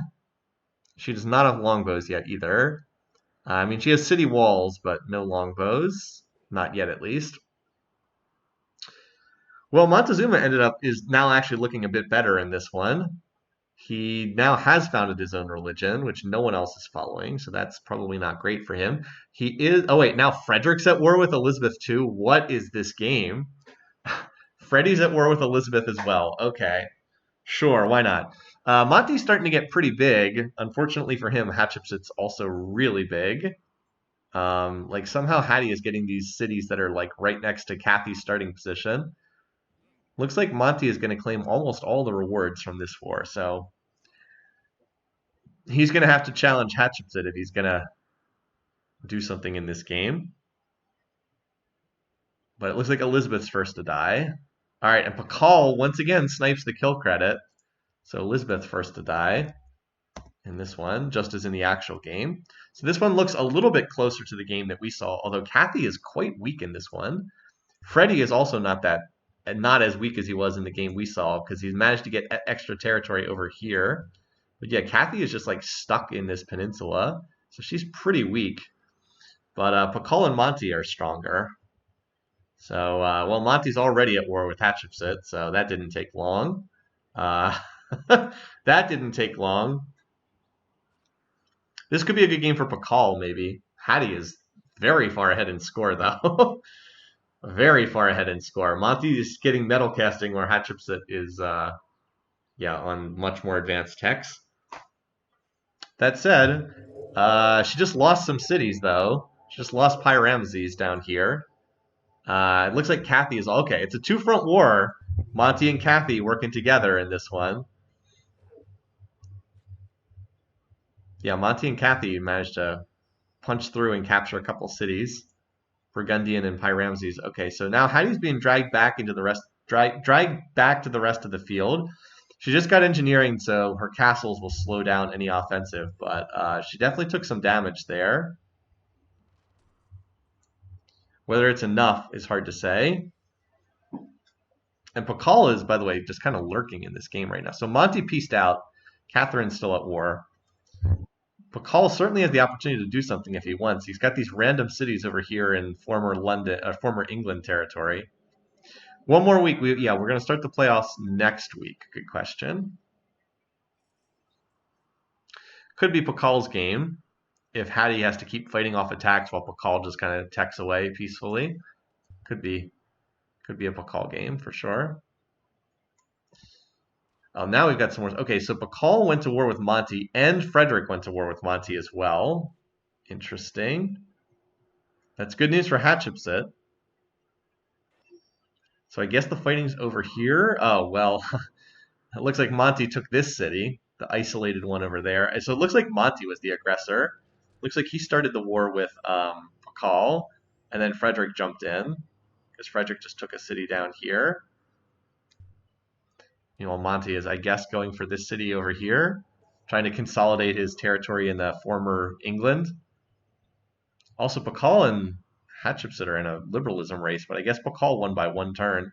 She does not have longbows yet either. I mean, she has city walls, but no longbows. Not yet, at least. Well, Montezuma is now actually looking a bit better in this one. He now has founded his own religion, which no one else is following, so that's probably not great for him. He is... Oh, wait, now Frederick's at war with Elizabeth too? What is this game? Freddy's at war with Elizabeth as well. Okay. Sure, why not? Monty's starting to get pretty big. Unfortunately for him, Hatshepsut's also really big. Like somehow Hattie is getting these cities that are like right next to Kathy's starting position. Looks like Monty is going to claim almost all the rewards from this war, so he's going to have to challenge Hatshepsut if he's going to do something in this game. But it looks like Elizabeth's first to die. All right, and Pakal once again snipes the kill credit. So Elizabeth first to die in this one, just as in the actual game. So this one looks a little bit closer to the game that we saw, although Kathy is quite weak in this one. Freddy is also not as weak as he was in the game we saw, because he's managed to get extra territory over here. But yeah, Kathy is just like stuck in this peninsula, so she's pretty weak. But Pakal and Monty are stronger. So, well, Monty's already at war with Hatshepsut, so that didn't take long. That didn't take long. This could be a good game for Pakal, maybe. Hattie is very far ahead in score, though. Very far ahead in score. Monty is getting metal casting, where Hatshepsut is, yeah, on much more advanced techs. That said, she just lost some cities, though. She just lost Pyramses down here. It looks like Kathy is... Okay, it's a 2-front war. Monty and Kathy working together in this one. Yeah, Monty and Kathy managed to punch through and capture a couple cities. Burgundian and Pyramses. Okay, so now Hattie's being dragged back into the rest, dragged back to the rest of the field. She just got engineering, so her castles will slow down any offensive, but she definitely took some damage there. Whether it's enough is hard to say. And Pakal is, by the way, just kind of lurking in this game right now. So Monty pieced out. Catherine's still at war. Pakal certainly has the opportunity to do something if he wants. He's got these random cities over here in former London, former England territory. One more week. We're going to start the playoffs next week. Good question. Could be Pakal's game if Hattie has to keep fighting off attacks while Pakal just kind of techs away peacefully. Could be a Pakal game for sure. Now we've got some more. Okay, so Pakal went to war with Monty, and Frederick went to war with Monty as well. Interesting. That's good news for Hatshepsut. So I guess the fighting's over here. Oh, well, it looks like Monty took this city, the isolated one over there. So it looks like Monty was the aggressor. Looks like he started the war with Pakal, and then Frederick jumped in, because Frederick just took a city down here. Monty is, I guess, going for this city over here, trying to consolidate his territory in the former England. Also, Pakal and Hatshepsut are in a liberalism race, but I guess Pakal won by one turn.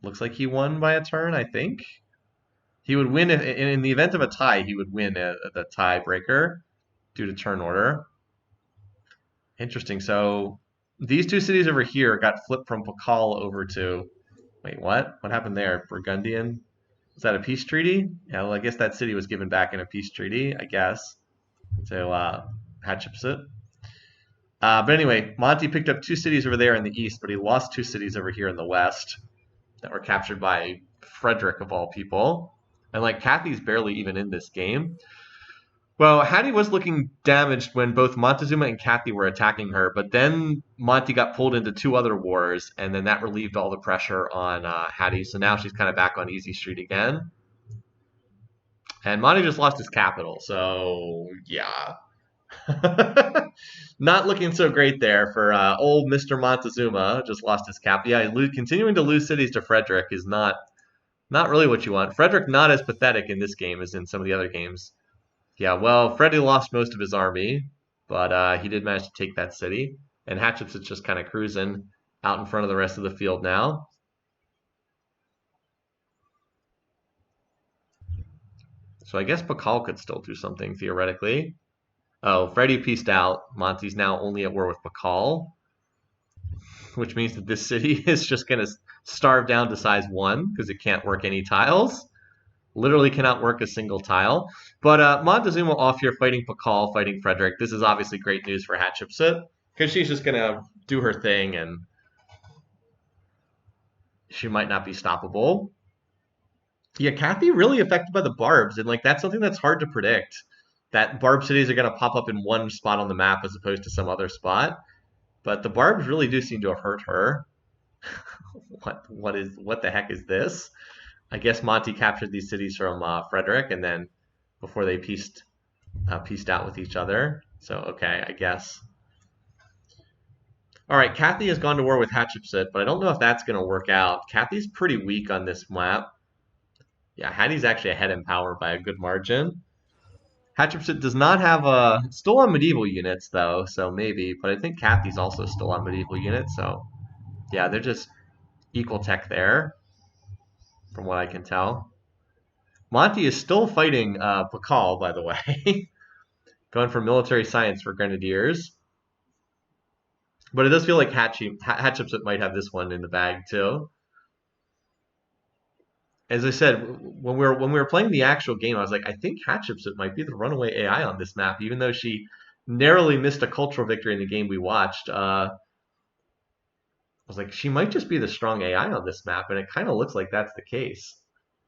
Looks like he won by a turn, I think. He would win, in the event of a tie, he would win the tiebreaker due to turn order. Interesting. So these two cities over here got flipped from Pakal over to... Wait, what? What happened there? Burgundian? Was that a peace treaty? Yeah, well, I guess that city was given back in a peace treaty, I guess. So, Hatshepsut. But anyway, Monty picked up two cities over there in the east, but he lost two cities over here in the west that were captured by Frederick, of all people. And, Kathy's barely even in this game. Well, Hattie was looking damaged when both Montezuma and Kathy were attacking her, but then Monty got pulled into two other wars, and then that relieved all the pressure on Hattie. So now she's kind of back on easy street again. And Monty just lost his capital, so yeah. Not looking so great there for old Mr. Montezuma. Just lost his cap. Yeah, continuing to lose cities to Frederick is not really what you want. Frederick not as pathetic in this game as in some of the other games. Yeah, well, Freddy lost most of his army, but he did manage to take that city. And Hatshepsut's just kind of cruising out in front of the rest of the field now. So I guess Pakal could still do something, theoretically. Oh, Freddy pieced out. Monty's now only at war with Pakal, which means that this city is just going to starve down to size 1 because it can't work any tiles. Literally cannot work a single tile. But Montezuma off here fighting Pakal, fighting Frederick. This is obviously great news for Hatshepsut because she's just going to do her thing and she might not be stoppable. Yeah, Kathy really affected by the barbs, and that's something that's hard to predict. That barb cities are going to pop up in one spot on the map as opposed to some other spot. But the barbs really do seem to have hurt her. What the heck is this? I guess Monty captured these cities from Frederick, and then before they pieced out with each other. So, okay, I guess. All right, Kathy has gone to war with Hatshepsut, but I don't know if that's going to work out. Kathy's pretty weak on this map. Yeah, Hattie's actually ahead in power by a good margin. Hatshepsut does not have still on medieval units, though, so maybe. But I think Kathy's also still on medieval units, so yeah, they're just equal tech there, from what I can tell. Monty is still fighting Pakal, by the way. Going for military science for Grenadiers. But it does feel like Hatshepsut might have this one in the bag, too. As I said, when we were playing the actual game, I was like, I think Hatshepsut might be the runaway AI on this map, even though she narrowly missed a cultural victory in the game we watched. I was like, she might just be the strong AI on this map, and it kind of looks like that's the case.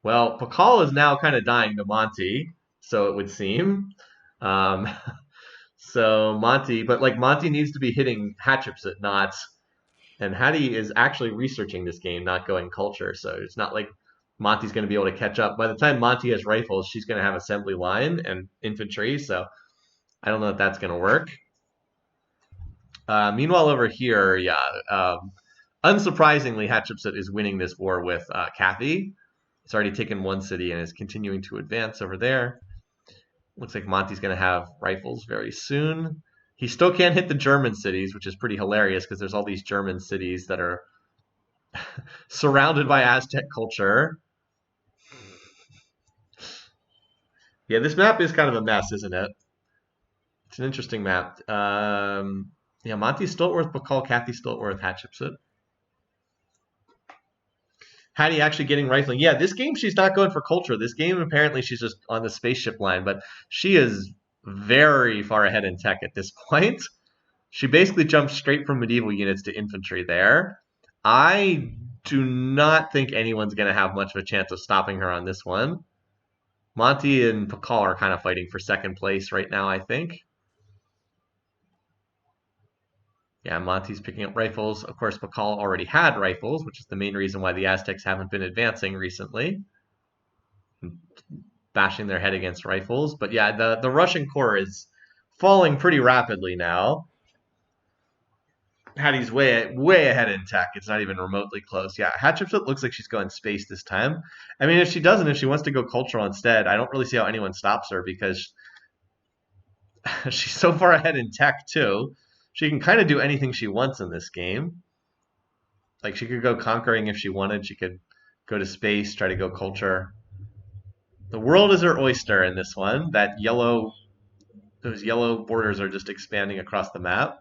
Well, Pakal is now kind of dying to Monty, so it would seem. So Monty, but Monty needs to be hitting Hatshepsut, not. And Hattie is actually researching this game, not going culture, so it's not like Monty's going to be able to catch up. By the time Monty has rifles, she's going to have assembly line and infantry, so I don't know if that's going to work. Meanwhile, over here, yeah, unsurprisingly, Hatshepsut is winning this war with Kathy. It's already taken one city and is continuing to advance over there. Looks like Monty's going to have rifles very soon. He still can't hit the German cities, which is pretty hilarious because there's all these German cities that are surrounded by Aztec culture. Yeah, this map is kind of a mess, isn't it? It's an interesting map. Yeah, Monty Stoltworth, Bacall, Kathy Stoltworth, Hatshepsut. Hattie actually getting rifling. Yeah, this game she's not going for culture. This game apparently she's just on the spaceship line, but she is very far ahead in tech at this point. She basically jumped straight from medieval units to infantry there. I do not think anyone's going to have much of a chance of stopping her on this one. Monty and Pakal are kind of fighting for second place right now, I think. Yeah, Monty's picking up rifles. Of course, Pakal already had rifles, which is the main reason why the Aztecs haven't been advancing recently, bashing their head against rifles. But yeah, the Russian core is falling pretty rapidly now. Hattie's way ahead in tech. It's not even remotely close. Yeah, Hatshepsut looks like she's going space this time. I mean, if she doesn't, if she wants to go cultural instead, I don't really see how anyone stops her because she's so far ahead in tech too. She can kind of do anything she wants in this game. Like she could go conquering if she wanted. She could go to space, try to go culture. The world is her oyster in this one. Those yellow borders are just expanding across the map.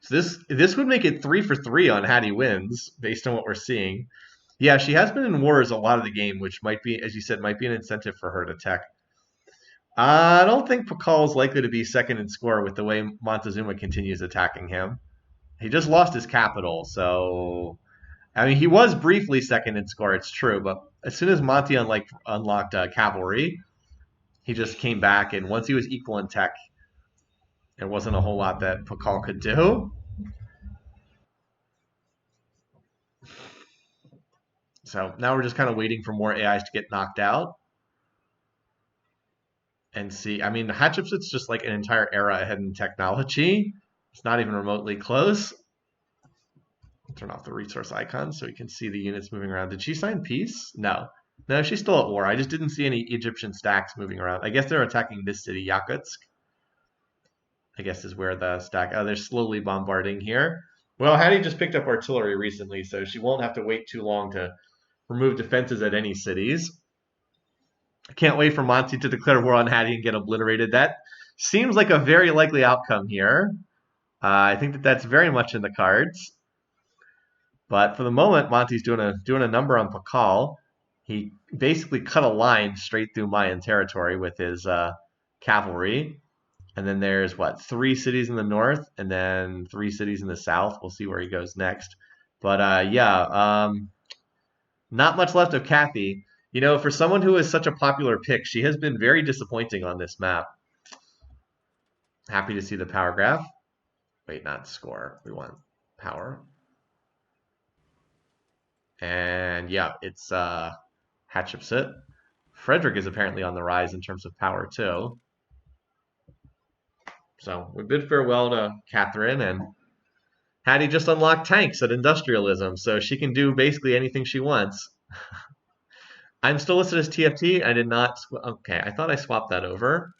So this would make it 3 for 3 on Hattie wins based on what we're seeing. Yeah, she has been in wars a lot of the game, which might be, as you said, might be an incentive for her to tech. I don't think Pakal is likely to be second in score with the way Montezuma continues attacking him. He just lost his capital, so I mean he was briefly second in score. It's true, but as soon as Monty unlocked cavalry, he just came back, and once he was equal in tech, there wasn't a whole lot that Pakal could do. So now we're just kind of waiting for more AIs to get knocked out and see. I mean, Hatshepsut's just like an entire era ahead in technology. It's not even remotely close. Turn off the resource icon so you can see the units moving around. Did she sign peace? No. No, she's still at war. I just didn't see any Egyptian stacks moving around. I guess they're attacking this city, Yakutsk. I guess is where the stack. Oh, they're slowly bombarding here. Well, Hattie just picked up artillery recently, so she won't have to wait too long to remove defenses at any cities. I can't wait for Monty to declare war on Hattie and get obliterated. That seems like a very likely outcome here. I think that that's very much in the cards. But for the moment, Monty's doing a number on Pakal. He basically cut a line straight through Mayan territory with his cavalry. And then there's what, 3 cities in the north and then 3 cities in the south. We'll see where he goes next. But not much left of Kathy. You know, for someone who is such a popular pick, she has been very disappointing on this map. Happy to see the power graph. Wait, not score. We want power. And yeah, it's Hatshepsut. Frederick is apparently on the rise in terms of power too. So we bid farewell to Catherine, and Hattie just unlocked tanks at industrialism, so she can do basically anything she wants. I'm still listed as TFT. I did not. Okay, I thought I swapped that over.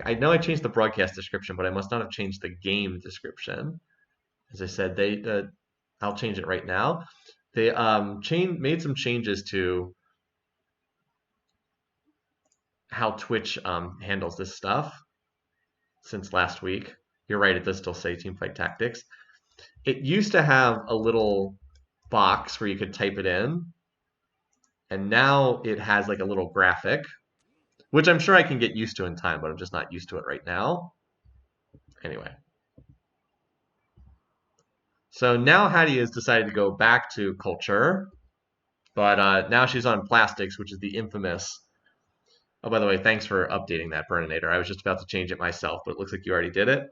I know I changed the broadcast description, but I must not have changed the game description. As I said, I'll change it right now. They made some changes to how Twitch handles this stuff since last week. You're right, it does still say Teamfight Tactics. It used to have a little box where you could type it in, and now it has like a little graphic, which I'm sure I can get used to in time, but I'm just not used to it right now. Anyway. So now Hattie has decided to go back to culture, but now she's on plastics, which is the infamous. Oh, by the way, thanks for updating that, Burninator. I was just about to change it myself, but it looks like you already did it.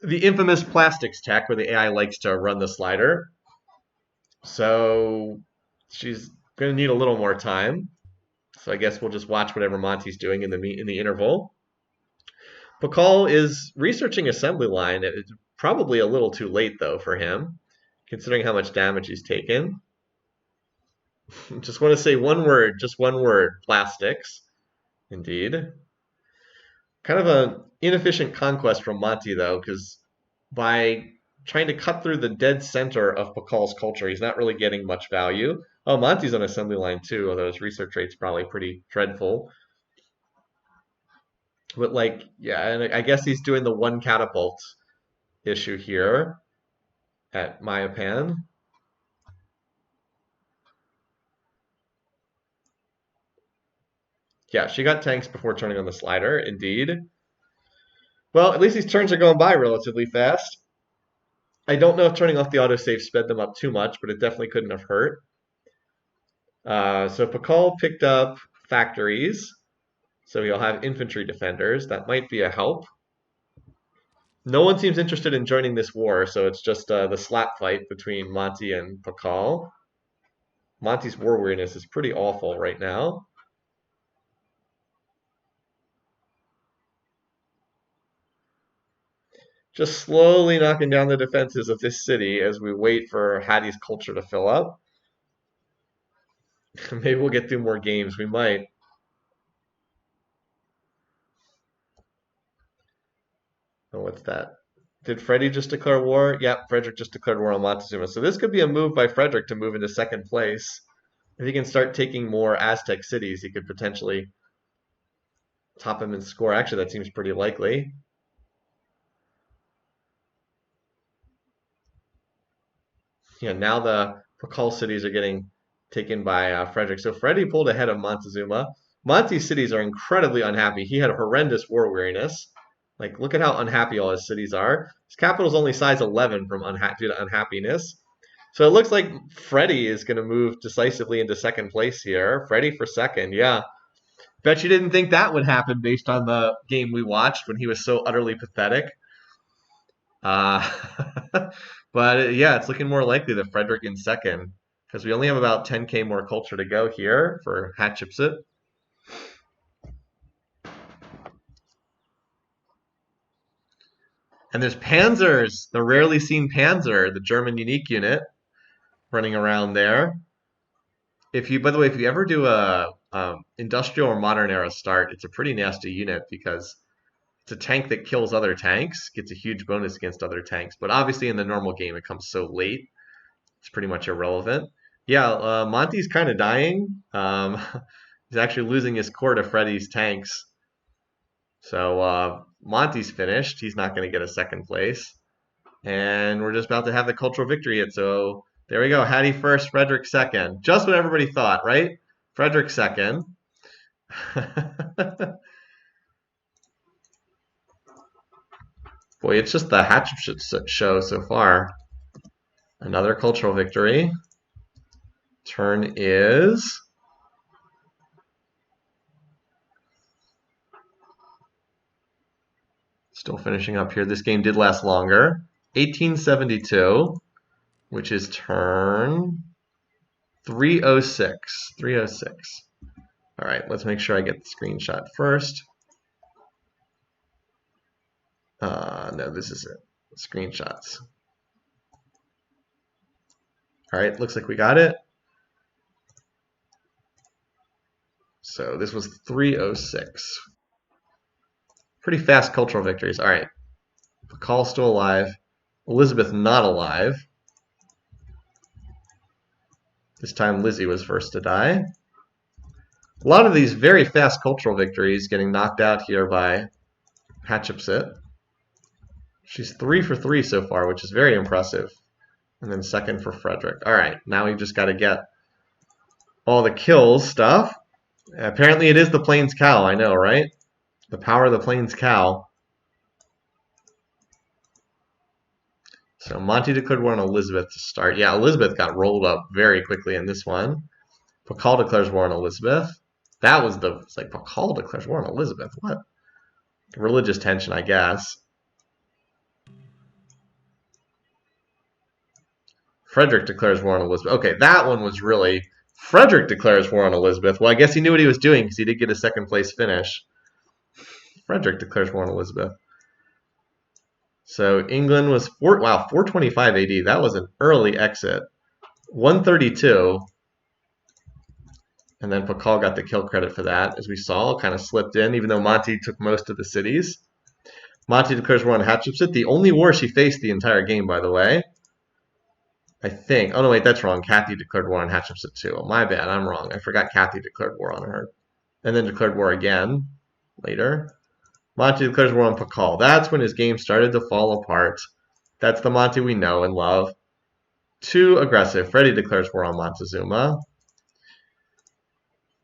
The infamous plastics tech where the AI likes to run the slider. So she's going to need a little more time. So I guess we'll just watch whatever Monty's doing in the interval. Pakal is researching assembly line. It's probably a little too late, though, for him, considering how much damage he's taken. Just want to say one word, just one word, plastics. Indeed. Kind of an inefficient conquest from Monty, though, because by trying to cut through the dead center of Pakal's culture, he's not really getting much value. Oh, Monty's on assembly line too, although his research rate's probably pretty dreadful. But like, yeah, and I guess he's doing the one catapult issue here at Mayapan. Yeah, she got tanks before turning on the slider, indeed. Well, at least these turns are going by relatively fast. I don't know if turning off the autosave sped them up too much, but it definitely couldn't have hurt. So Pakal picked up factories, so he'll have infantry defenders. That might be a help. No one seems interested in joining this war, so it's just the slap fight between Monty and Pakal. Monty's war weariness is pretty awful right now. Just slowly knocking down the defenses of this city as we wait for Hattie's culture to fill up. Maybe we'll get through more games. We might. Oh, what's that? Did Freddie just declare war? Yep, Frederick just declared war on Montezuma. So this could be a move by Frederick to move into second place. If he can start taking more Aztec cities, he could potentially top him in score. Actually, that seems pretty likely. Yeah, now the Pakal cities are getting taken by Frederick. So Freddie pulled ahead of Montezuma. Monty's cities are incredibly unhappy. He had a horrendous war weariness. Like, look at how unhappy all his cities are. His capital is only size 11 from due to unhappiness. So it looks like Freddie is going to move decisively into second place here. Freddie for second, yeah. Bet you didn't think that would happen based on the game we watched when he was so utterly pathetic. Uh, but yeah, it's looking more likely that Frederick in second because we only have about 10k more culture to go here for Hatshepsut. And there's Panzers, the rarely seen Panzer, the German unique unit, running around there. By the way, if you ever do a industrial or modern era start, it's a pretty nasty unit because it's a tank that kills other tanks, gets a huge bonus against other tanks. But obviously in the normal game, it comes so late, it's pretty much irrelevant. Yeah, Monty's kind of dying. He's actually losing his core to Freddy's tanks. So Monty's finished. He's not going to get a second place. And we're just about to have the cultural victory hit. So there we go. Hattie first, Frederick second. Just what everybody thought, right? Frederick second. Boy, it's just the Hatshepsut show so far. Another cultural victory. Turn is... Still finishing up here. This game did last longer. 1872, which is turn 306. 306. All right, let's make sure I get the screenshot first. No, this is it. Screenshots. All right, looks like we got it. So this was 306. Pretty fast cultural victories. All right. Pakal still alive. Elizabeth not alive. This time Lizzie was first to die. A lot of these very fast cultural victories getting knocked out here by Hatshepsut. She's 3 for 3 so far, which is very impressive. And then second for Frederick. All right, now we've just got to get all the kills stuff. Apparently it is the Plains Cow, I know, right? The power of the Plains Cow. So Monty declared war on Elizabeth to start. Yeah, Elizabeth got rolled up very quickly in this one. Pakal declares war on Elizabeth. That was it's like Pakal declares war on Elizabeth. What? Religious tension, I guess. Frederick declares war on Elizabeth. Okay, that one was really... Frederick declares war on Elizabeth. Well, I guess he knew what he was doing because he did get a second place finish. Frederick declares war on Elizabeth. So England was 425 AD. That was an early exit. 132. And then Pakal got the kill credit for that, as we saw, kind of slipped in, even though Monty took most of the cities. Monty declares war on Hatshepsut, the only war she faced the entire game, by the way. I think. Oh, no, wait, that's wrong. Kathy declared war on Hatshepsut too. Oh, my bad, I'm wrong. I forgot Kathy declared war on her. And then declared war again later. Monty declares war on Pakal. That's when his game started to fall apart. That's the Monty we know and love. Too aggressive. Freddie declares war on Montezuma.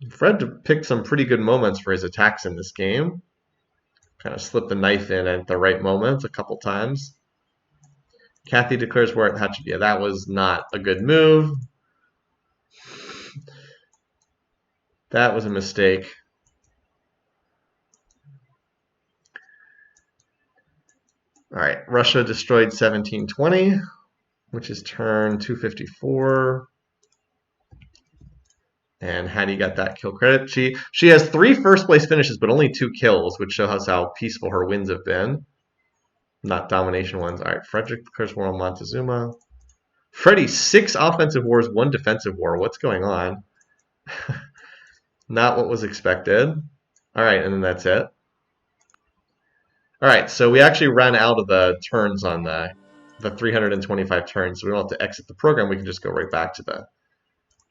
Fred picked some pretty good moments for his attacks in this game. Kind of slipped the knife in at the right moments a couple times. Kathy declares war at Hatshepsut. Yeah, that was not a good move. That was a mistake. All right, Russia destroyed 1720, which is turn 254. And Hattie got that kill credit. She has 3 first place finishes, but only 2 kills, which shows us how peaceful her wins have been. Not domination ones. All right, Frederick declares war on Montezuma. Freddie, 6 offensive wars, 1 defensive war. What's going on? Not what was expected. All right, and then that's it. All right, so we actually ran out of the turns on the 325 turns, so we don't have to exit the program. We can just go right back to the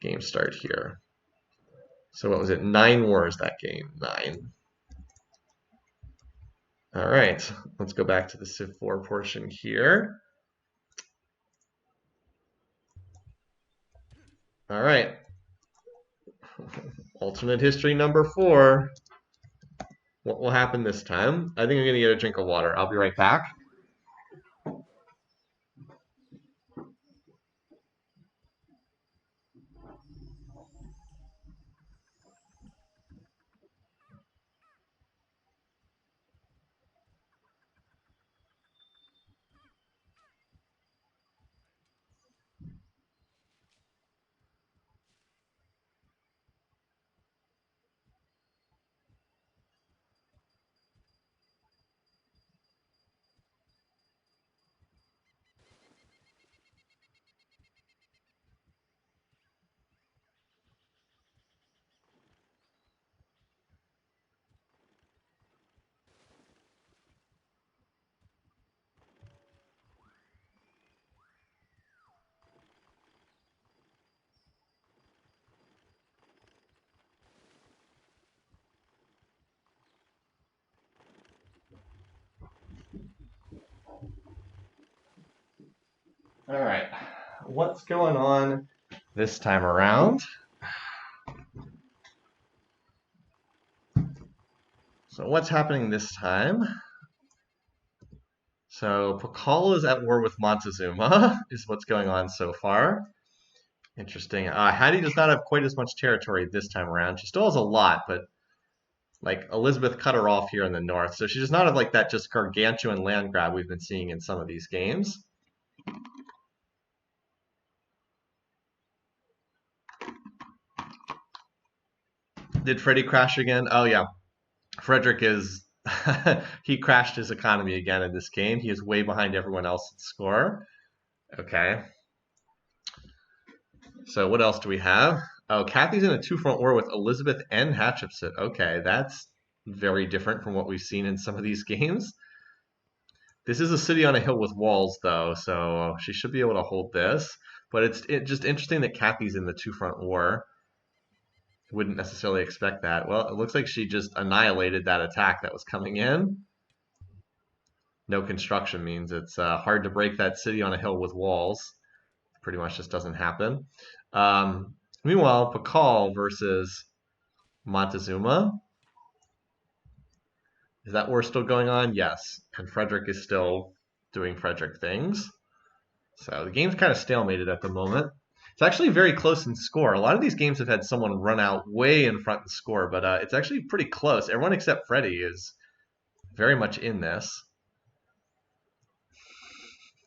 game start here. So what was it? 9 wars that game. 9. All right, let's go back to the Civ4 portion here. All right. Alternate history number 4. What will happen this time? I think I'm going to get a drink of water. I'll be right back. All right, what's going on this time around? So what's happening this time? So Pakal is at war with Montezuma, is what's going on so far. Interesting. Hattie does not have quite as much territory this time around. She still has a lot, but like Elizabeth cut her off here in the north. So she does not have like that just gargantuan land grab we've been seeing in some of these games. Did Freddie crash again? Oh yeah. Frederick is he crashed his economy again in this game. He is way behind everyone else in score. Okay. So what else do we have? Oh, Kathy's in a 2-front war with Elizabeth and Hatshepsut. Okay, that's very different from what we've seen in some of these games. This is a city on a hill with walls, though, so she should be able to hold this. But it's just interesting that Kathy's in the 2-front war. Wouldn't necessarily expect that. Well, it looks like she just annihilated that attack that was coming in. No construction means it's hard to break that city on a hill with walls. Pretty much just doesn't happen. Meanwhile, Pakal versus Montezuma. Is that war still going on? Yes. And Frederick is still doing Frederick things. So the game's kind of stalemated at the moment. It's actually very close in score. A lot of these games have had someone run out way in front in score, but it's actually pretty close. Everyone except Freddie is very much in this.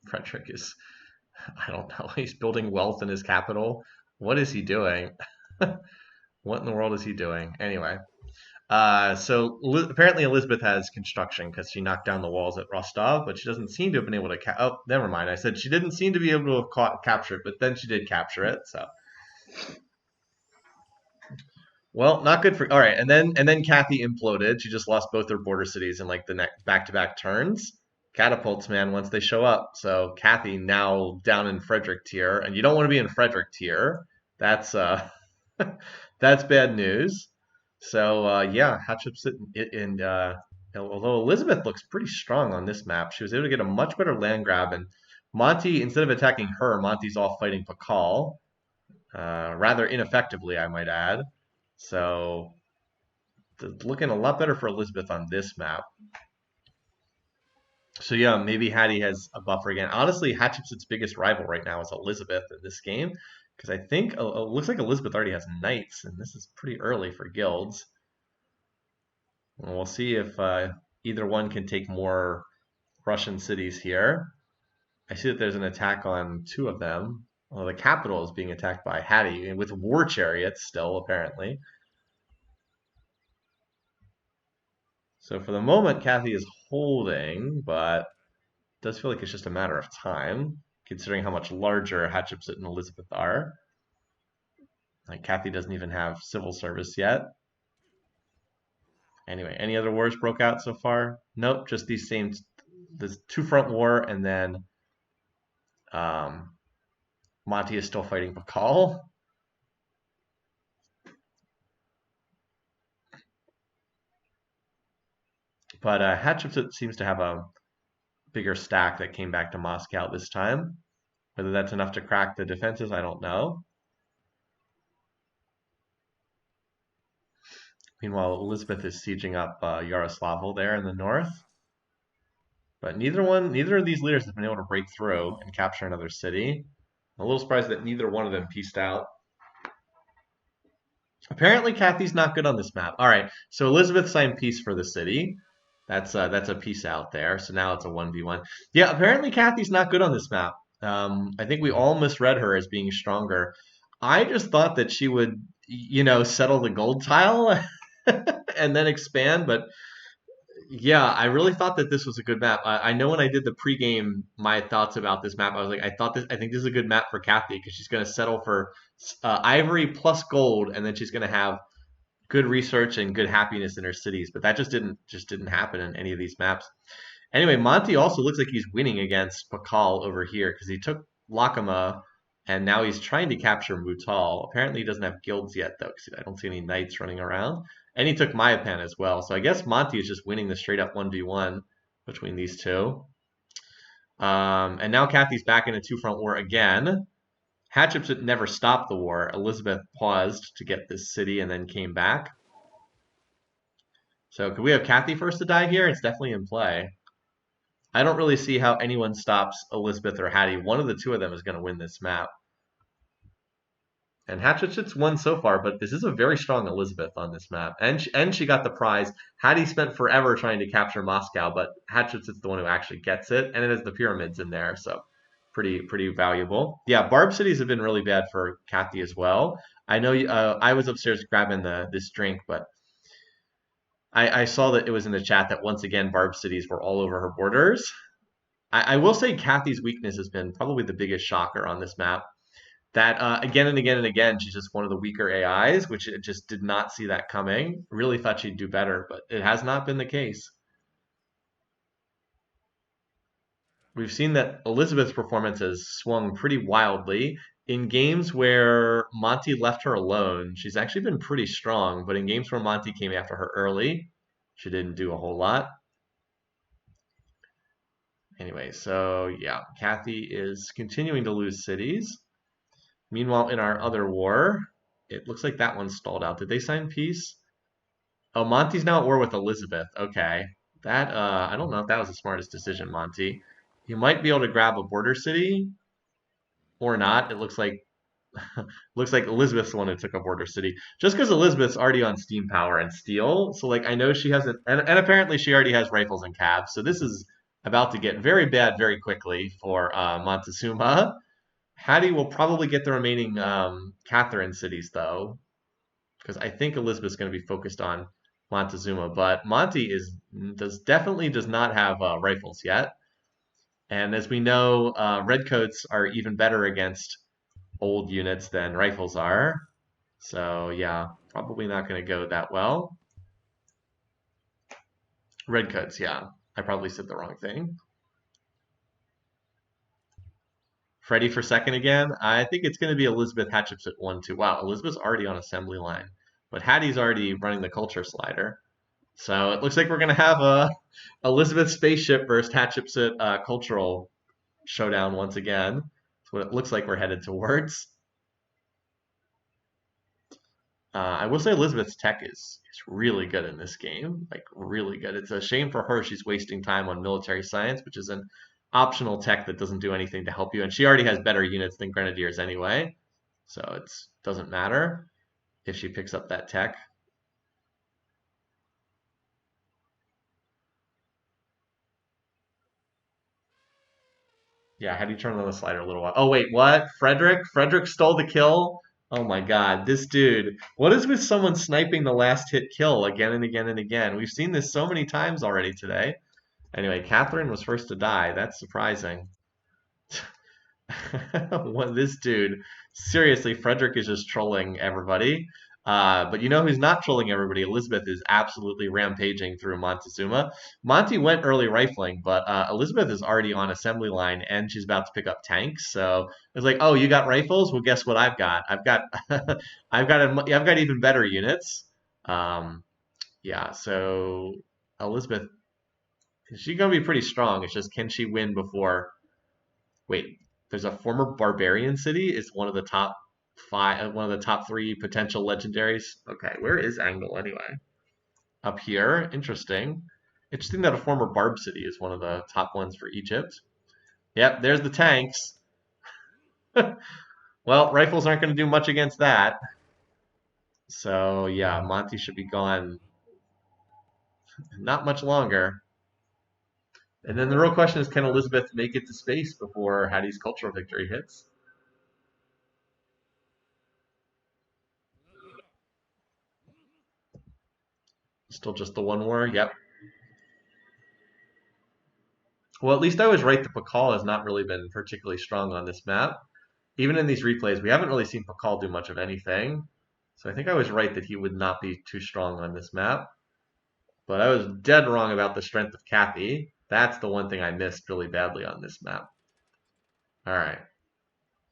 Frederick is, I don't know, he's building wealth in his capital. What is he doing? What in the world is he doing? Anyway, Apparently Elizabeth has construction because she knocked down the walls at Rostov, but she doesn't seem to have been able to. Oh, never mind. I said she didn't seem to be able to have capture it, but then she did capture it. So, well, not good for. All right, and then Kathy imploded. She just lost both her border cities in like the next back-to-back turns. Catapults, man, once they show up. So Kathy now down in Frederick tier, and you don't want to be in Frederick tier. That's that's bad news. So yeah, Hatshepsut and although Elizabeth looks pretty strong on this map, she was able to get a much better land grab. And Monty, instead of attacking her, Monty's off fighting Pakal, rather ineffectively, I might add. So looking a lot better for Elizabeth on this map. So yeah, maybe Hattie has a buffer again. Honestly, Hatshepsut's biggest rival right now is Elizabeth in this game, because I think it looks like Elizabeth already has knights, and this is pretty early for guilds. And we'll see if either one can take more Russian cities here. I see that there's an attack on two of them. Well, the capital is being attacked by Hattie with war chariots still, apparently. So for the moment, Kathy is holding, but it does feel like it's just a matter of time, considering how much larger Hatshepsut and Elizabeth are. Like Kathy doesn't even have civil service yet. Anyway, any other wars broke out so far? Nope, just these same, this two-front war, and then um, Monty is still fighting Pakal. But Hatshepsut seems to have a bigger stack that came back to Moscow this time. Whether that's enough to crack the defenses, I don't know. Meanwhile, Elizabeth is sieging up Yaroslavl there in the north. But neither of these leaders have been able to break through and capture another city. I'm a little surprised that neither one of them pieced out. Apparently, Kathy's not good on this map. All right, so Elizabeth signed peace for the city. That's a piece out there. So now it's a 1v1. Yeah, apparently Kathy's not good on this map. I think we all misread her as being stronger. I just thought that she would, settle the gold tile and then expand, but yeah, I really thought that this was a good map. I know when I did the pregame, my thoughts about this map, I was like, I think this is a good map for Kathy because she's going to settle for ivory plus gold, and then she's going to have good research and good happiness in her cities. But that just didn't happen in any of these maps. Anyway, Monty also looks like he's winning against Pakal over here because he took Lakama, and now he's trying to capture Mutal. Apparently, he doesn't have guilds yet though, because I don't see any knights running around. And he took Mayapan as well. So I guess Monty is just winning the straight up 1v1 between these two. And now Kathy's back in a two-front war again. Hatshepsut never stopped the war. Elizabeth paused to get this city and then came back. So could we have Kathy first to die here? It's definitely in play. I don't really see how anyone stops Elizabeth or Hattie. One of the two of them is going to win this map. And Hatshepsut's won so far, but this is a very strong Elizabeth on this map. And she got the prize. Hattie spent forever trying to capture Moscow, but Hatshepsut's the one who actually gets it, and it has the pyramids in there, so pretty valuable. Yeah, Barb cities have been really bad for Kathy as well. I know I was upstairs grabbing this drink, but I saw that it was in the chat that once again Barb cities were all over her borders. I will say Kathy's weakness has been probably the biggest shocker on this map. That again and again and again, she's just one of the weaker AIs, which it just did not see that coming. Really thought she'd do better, but it has not been the case. We've seen that Elizabeth's performance has swung pretty wildly. In games where Monty left her alone, she's actually been pretty strong, but in games where Monty came after her early, she didn't do a whole lot. Anyway, so yeah, Kathy is continuing to lose cities. Meanwhile, in our other war, it looks like that one stalled out. Did they sign peace? Oh, Monty's now at war with Elizabeth. Okay. That, I don't know if that was the smartest decision, Monty. You might be able to grab a border city or not. It looks like Elizabeth's the one who took a border city. Just because Elizabeth's already on steam power and steel. So like I know she hasn't and apparently she already has rifles and cabs. So this is about to get very bad very quickly for Montezuma. Hattie will probably get the remaining Catherine cities, though, because I think Elizabeth's going to be focused on Montezuma, but Monty definitely does not have rifles yet. And as we know, redcoats are even better against old units than rifles are. So yeah, probably not going to go that well. Redcoats, yeah. I probably said the wrong thing. Freddy for second again. I think it's going to be Elizabeth Hatshepsut 1-2. Wow, Elizabeth's already on assembly line. But Hattie's already running the culture slider. So it looks like we're going to have a Elizabeth spaceship versus Hatshepsut cultural showdown once again. That's what it looks like we're headed towards. I will say Elizabeth's tech is really good in this game, like really good. It's a shame for her she's wasting time on military science, which is an optional tech that doesn't do anything to help you, and she already has better units than grenadiers anyway, so it doesn't matter if she picks up that tech. Yeah, how do you turn on the slider a little while? Oh wait, what? Frederick? Frederick stole the kill? Oh my god, this dude. What is with someone sniping the last hit kill again and again and again? We've seen this so many times already today. Anyway, Catherine was first to die. That's surprising. What this dude? Seriously, Frederick is just trolling everybody. But you know who's not trolling everybody? Elizabeth is absolutely rampaging through Montezuma. Monty went early rifling, but Elizabeth is already on assembly line and she's about to pick up tanks. So it's like, oh, you got rifles? Well, guess what I've got? I've got, I've got even better units. Um, yeah. So Elizabeth, she's gonna be pretty strong. It's just, can she win before? Wait, there's a former barbarian city is one of the top five, one of the top three potential legendaries. Okay, where is Angle anyway? Up here. Interesting. Interesting that a former barb city is one of the top ones for Egypt. Yep, there's the tanks. Well, rifles aren't going to do much against that. So yeah, Monty should be gone not much longer. And then the real question is, can Elizabeth make it to space before Hattie's cultural victory hits? Still just the one war? Yep. Well, at least I was right that Pakal has not really been particularly strong on this map. Even in these replays, we haven't really seen Pakal do much of anything. So I think I was right that he would not be too strong on this map. But I was dead wrong about the strength of Kathy. That's the one thing I missed really badly on this map. All right.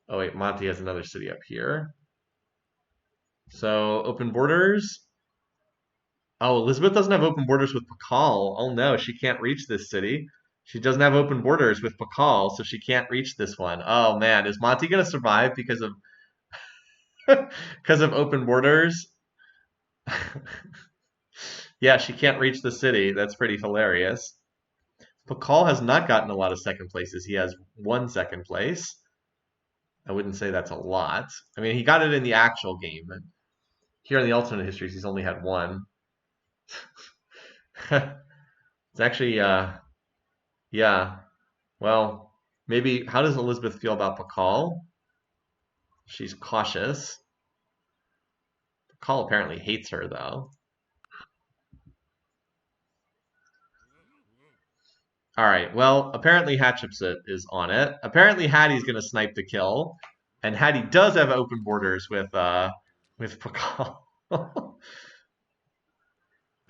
Oh, wait, Monty has another city up here. So open borders. Oh, Elizabeth doesn't have open borders with Pakal. Oh no, she can't reach this city. She doesn't have open borders with Pakal, so she can't reach this one. Oh man, is Monty gonna survive because of because of open borders? Yeah, she can't reach the city. That's pretty hilarious. Pakal has not gotten a lot of second places. He has one second place. I wouldn't say that's a lot. I mean, he got it in the actual game. Here in the alternate histories, he's only had one. It's actually, yeah. Well, maybe. How does Elizabeth feel about Pakal? She's cautious. Pakal apparently hates her, though. All right. Well, apparently Hatshepsut is on it. Apparently Hattie's gonna snipe the kill, and Hattie does have open borders with Pakal.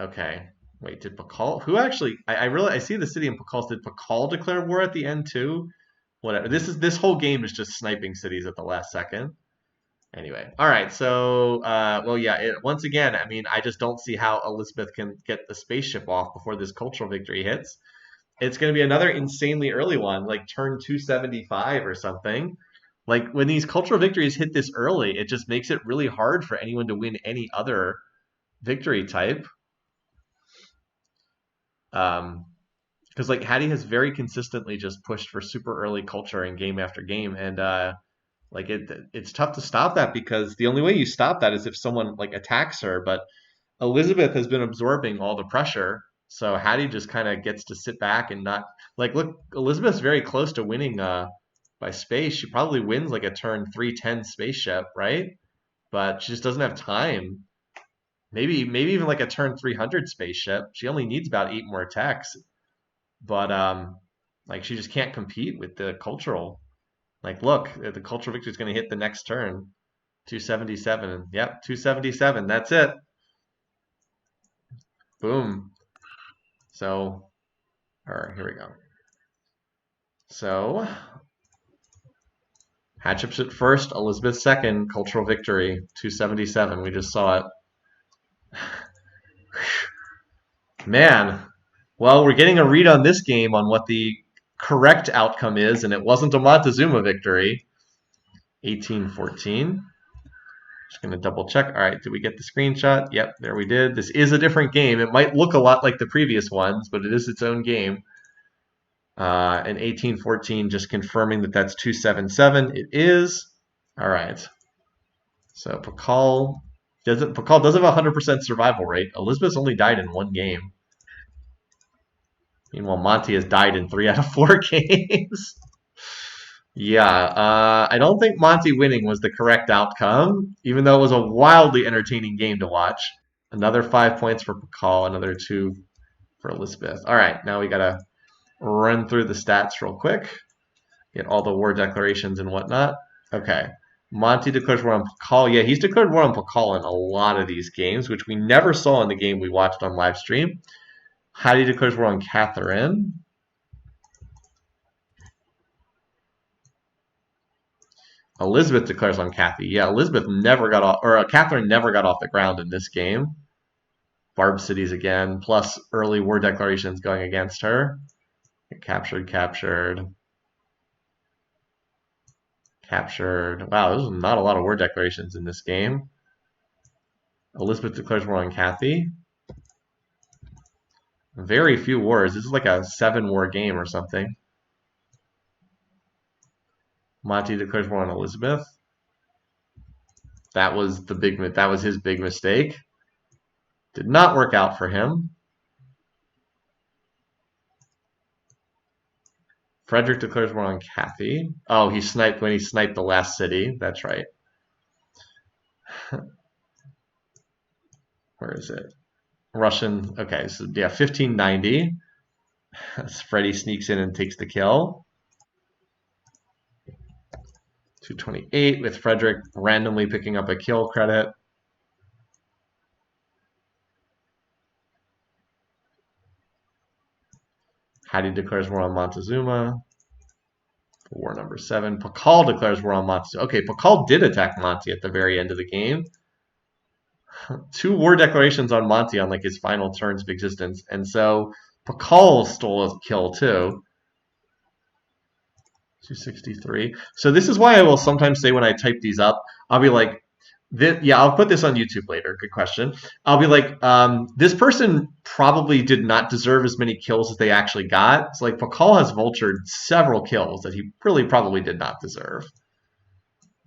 Okay. Wait, did Pakal? Who actually? I see the city in Pakal. Did Pakal declare war at the end too? Whatever. This whole game is just sniping cities at the last second. Anyway, all right. So, well, yeah. Once again, I mean, I just don't see how Elizabeth can get the spaceship off before this cultural victory hits. It's going to be another insanely early one, like turn 275 or something. Like when these cultural victories hit this early, it just makes it really hard for anyone to win any other victory type. Because like Hattie has very consistently just pushed for super early culture in game after game, and like it's tough to stop that because the only way you stop that is if someone like attacks her. But Elizabeth has been absorbing all the pressure, so Hattie just kind of gets to sit back and not like look. Elizabeth's very close to winning by space. She probably wins like a turn 310 spaceship, right? But she just doesn't have time. maybe even like a turn 300 spaceship. She only needs about 8 more attacks, but like she just can't compete with the cultural. Like, look, the cultural victory is going to hit the next turn. 277. Yep, 277. That's it. Boom. So, or here we go. So, Hatshepsut first, Elizabeth second, cultural victory, 277. We just saw it. Man, well, we're getting a read on this game on what the correct outcome is, and it wasn't a Montezuma victory. 1814. Just going to double check. All right, did we get the screenshot? Yep, there we did. This is a different game. It might look a lot like the previous ones, but it is its own game. And 1814, just confirming that that's 277. It is. All right. So Pakal does have a 100% survival rate. Elizabeth's only died in 1 game. Meanwhile, Monty has died in 3 out of 4 games. Yeah, I don't think Monty winning was the correct outcome, even though it was a wildly entertaining game to watch. Another 5 points for Pakal, another 2 for Elizabeth. All right, now we gotta run through the stats real quick, get all the war declarations and whatnot. Okay, Monty declares war on Pakal. Yeah, he's declared war on Pakal in a lot of these games, which we never saw in the game we watched on live stream. Hattie declares war on Catherine. Elizabeth declares on Kathy. Yeah, Elizabeth never got off, or Catherine never got off the ground in this game. Barb cities again, plus early war declarations going against her. Captured, captured, captured. Wow, there's not a lot of war declarations in this game. Elizabeth declares war on Kathy. Very few wars. This is like a 7-war game or something. Monty declares war on Elizabeth. That was his big mistake. Did not work out for him. Frederick declares war on Kathy. Oh, he sniped the last city. That's right. Where is it? Russian. Okay, so yeah, 1590. As Freddy sneaks in and takes the kill. 228 with Frederick randomly picking up a kill credit. Hattie declares war on Montezuma. War number 7. Pakal declares war on Montezuma. Okay, Pakal did attack Monty at the very end of the game. 2 war declarations on Monty on like his final turns of existence. And so Pakal stole a kill too. 263. So this is why I will sometimes say when I type these up, I'll be like, yeah, I'll put this on YouTube later. Good question. I'll be like, this person probably did not deserve as many kills as they actually got. So like Pakal has vultured several kills that he really probably did not deserve.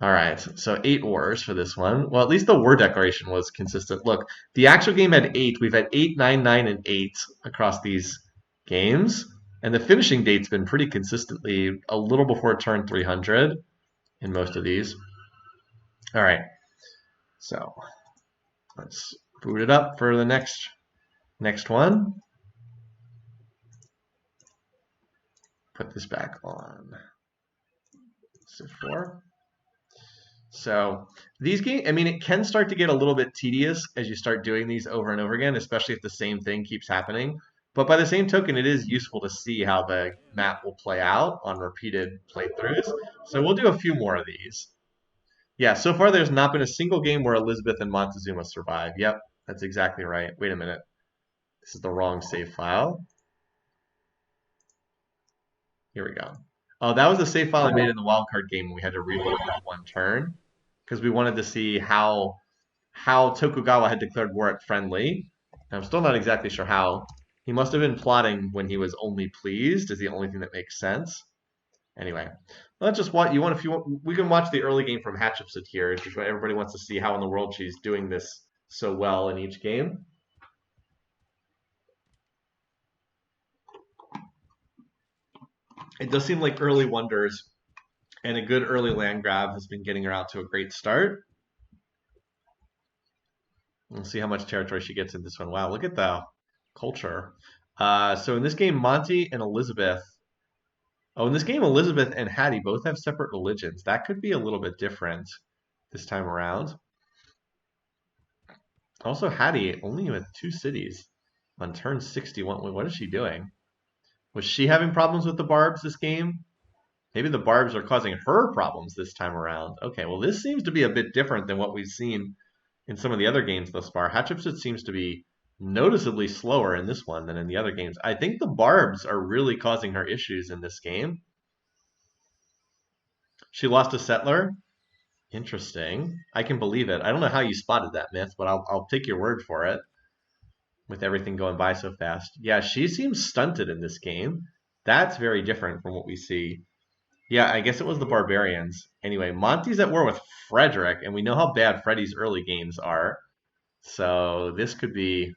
All right, so 8 wars for this one. Well, at least the war declaration was consistent. Look, the actual game had 8. We've had 8, 9, 9, and 8 across these games. And the finishing date's been pretty consistently a little before turn 300 in most of these. All right, so let's boot it up for the next one. Put this back on Civ4. So these games, I mean, it can start to get a little bit tedious as you start doing these over and over again, especially if the same thing keeps happening. But by the same token, it is useful to see how the map will play out on repeated playthroughs. So we'll do a few more of these. Yeah, so far there's not been a single game where Elizabeth and Montezuma survive. Yep, that's exactly right. Wait a minute. This is the wrong save file. Here we go. Oh, that was the save file I made in the wildcard game when we had to reload that 1 turn because we wanted to see how Tokugawa had declared war at friendly. I'm still not exactly sure how. He must have been plotting when he was only pleased is the only thing that makes sense. Anyway, let's just watch. We can watch the early game from Hatshepsut here. If everybody wants to see how in the world she's doing this so well in each game. It does seem like early wonders and a good early land grab has been getting her out to a great start. We'll see how much territory she gets in this one. Wow, look at the culture. So in this game, Monty and Elizabeth. Oh, in this game, Elizabeth and Hattie both have separate religions. That could be a little bit different this time around. Also, Hattie only with 2 cities on turn 61. Wait, what is she doing? Was she having problems with the barbs this game? Maybe the barbs are causing her problems this time around. Okay, well, this seems to be a bit different than what we've seen in some of the other games thus far. Hatshepsut seems to be noticeably slower in this one than in the other games. I think the barbs are really causing her issues in this game. She lost a settler. Interesting. I can believe it. I don't know how you spotted that, Myth, but I'll take your word for it with everything going by so fast. Yeah, she seems stunted in this game. That's very different from what we see. Yeah, I guess it was the barbarians. Anyway, Monty's at war with Frederick, and we know how bad Freddy's early games are. So this could be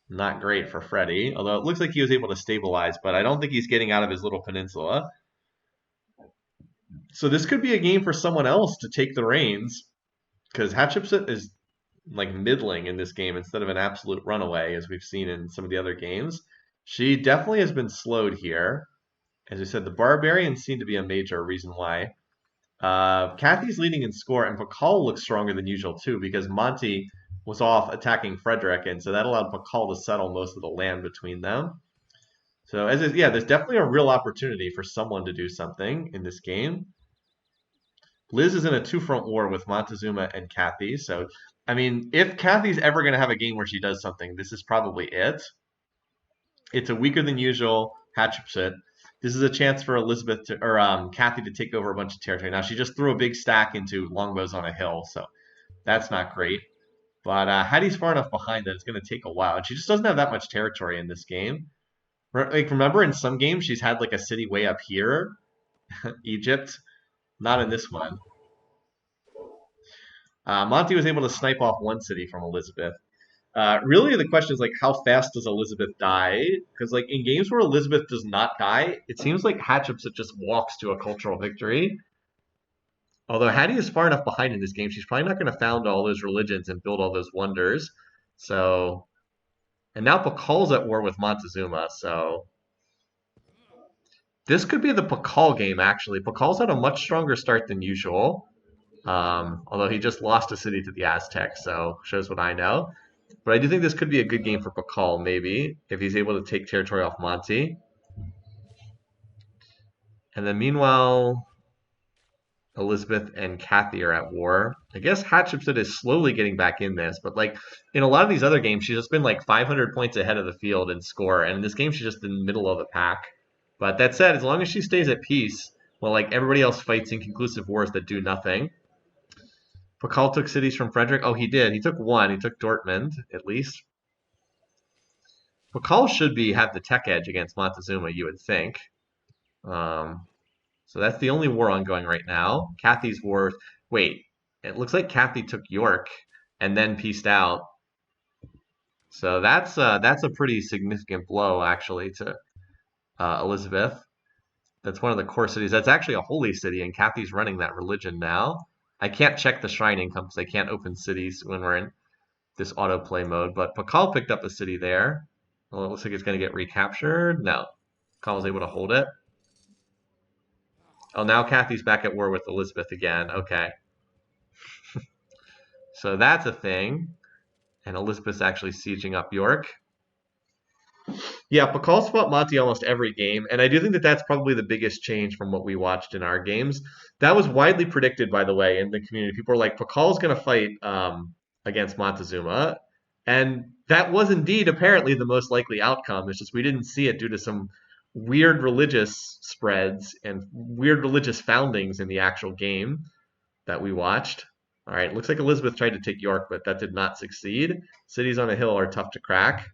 not great for Freddy, although it looks like he was able to stabilize, but I don't think he's getting out of his little peninsula. So this could be a game for someone else to take the reins, because Hatshepsut is like middling in this game instead of an absolute runaway, as we've seen in some of the other games. She definitely has been slowed here. As I said, the barbarians seem to be a major reason why. Kathy's leading in score, and Pakal looks stronger than usual too, because Monty was off attacking Frederick, and so that allowed Pakal to settle most of the land between them. So yeah, there's definitely a real opportunity for someone to do something in this game. Liz is in a two-front war with Montezuma and Kathy, so I mean, if Kathy's ever going to have a game where she does something, this is probably it. It's a weaker than usual Hatshepsut. This is a chance for Elizabeth to, or Kathy to take over a bunch of territory. Now she just threw a big stack into longbows on a hill, so that's not great. But Hattie's far enough behind that it's going to take a while, and she just doesn't have that much territory in this game. Like remember, in some games she's had like a city way up here, Egypt. Not in this one. Monty was able to snipe off one city from Elizabeth. Really, the question is like, how fast does Elizabeth die? Because like in games where Elizabeth does not die, it seems like Hatshepsut just walks to a cultural victory. Although Hattie is far enough behind in this game, she's probably not going to found all those religions and build all those wonders. So, and now Pakal's at war with Montezuma. So this could be the Pakal game actually. Pakal's had a much stronger start than usual. Although he just lost a city to the Aztecs, so shows what I know. But I do think this could be a good game for Pakal, maybe, if he's able to take territory off Monty. And then meanwhile, Elizabeth and Kathy are at war. I guess Hatshepsut is slowly getting back in this, but like in a lot of these other games, she's just been like 500 points ahead of the field in score, and in this game, she's just in the middle of the pack. But that said, as long as she stays at peace, while like everybody else fights inconclusive wars that do nothing. Pakal took cities from Frederick. Oh, he did. He took one. He took Dortmund, at least. Pakal should have the tech edge against Montezuma, you would think. So that's the only war ongoing right now. Kathy's war. Wait, it looks like Kathy took York and then pieced out. So that's a pretty significant blow, actually, to Elizabeth. That's one of the core cities. That's actually a holy city, and Kathy's running that religion now. I can't check the shrine income because I can't open cities when we're in this autoplay mode, but Pakal picked up a city there. Well, it looks like it's going to get recaptured. No. Pakal was able to hold it. Oh, now Kathy's back at war with Elizabeth again. Okay. So that's a thing. And Elizabeth's actually sieging up York. Yeah, Pakal's fought Monty almost every game, and I do think that that's probably the biggest change from what we watched in our games. That was widely predicted, by the way, in the community. People were like, Pakal's going to fight against Montezuma, and that was indeed apparently the most likely outcome. It's just we didn't see it due to some weird religious spreads and weird religious foundings in the actual game that we watched. All right, looks like Elizabeth tried to take York, but that did not succeed. Cities on a hill are tough to crack.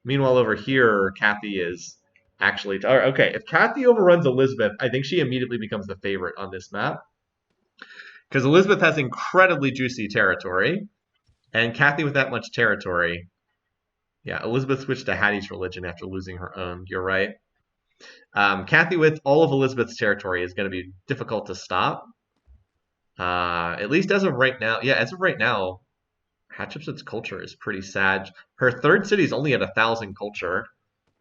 Meanwhile, over here, Kathy is actually... Okay, if Kathy overruns Elizabeth, I think she immediately becomes the favorite on this map. Because Elizabeth has incredibly juicy territory. And Kathy with that much territory... Yeah, Elizabeth switched to Hattie's religion after losing her own. You're right. Kathy with all of Elizabeth's territory is going to be difficult to stop. At least as of right now. Yeah, as of right now, Hatshepsut's culture is pretty sad. Her third city is only at 1,000 culture,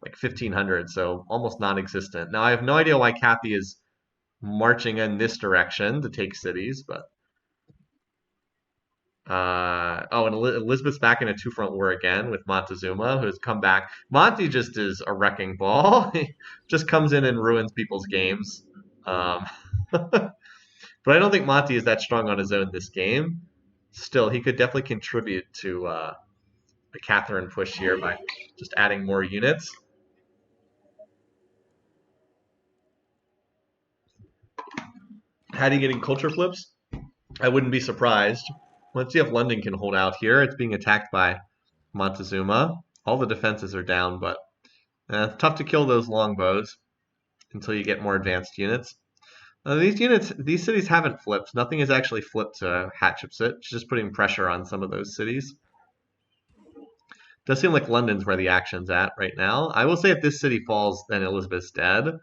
like 1,500, so almost non-existent. Now I have no idea why Kathy is marching in this direction to take cities, but oh, and Elizabeth's back in a two-front war again with Montezuma, who's come back. Monty just is a wrecking ball. He just comes in and ruins people's games. Um, but I don't think Monty is that strong on his own this game. Still, he could definitely contribute to the Catherine push here by just adding more units. Hattie getting culture flips? I wouldn't be surprised. Let's see if London can hold out here. It's being attacked by Montezuma. All the defenses are down, but it's tough to kill those longbows until you get more advanced units. These cities haven't flipped. Nothing has actually flipped to Hatshepsut. She's just putting pressure on some of those cities. Does seem like London's where the action's at right now. I will say if this city falls, then Elizabeth's dead.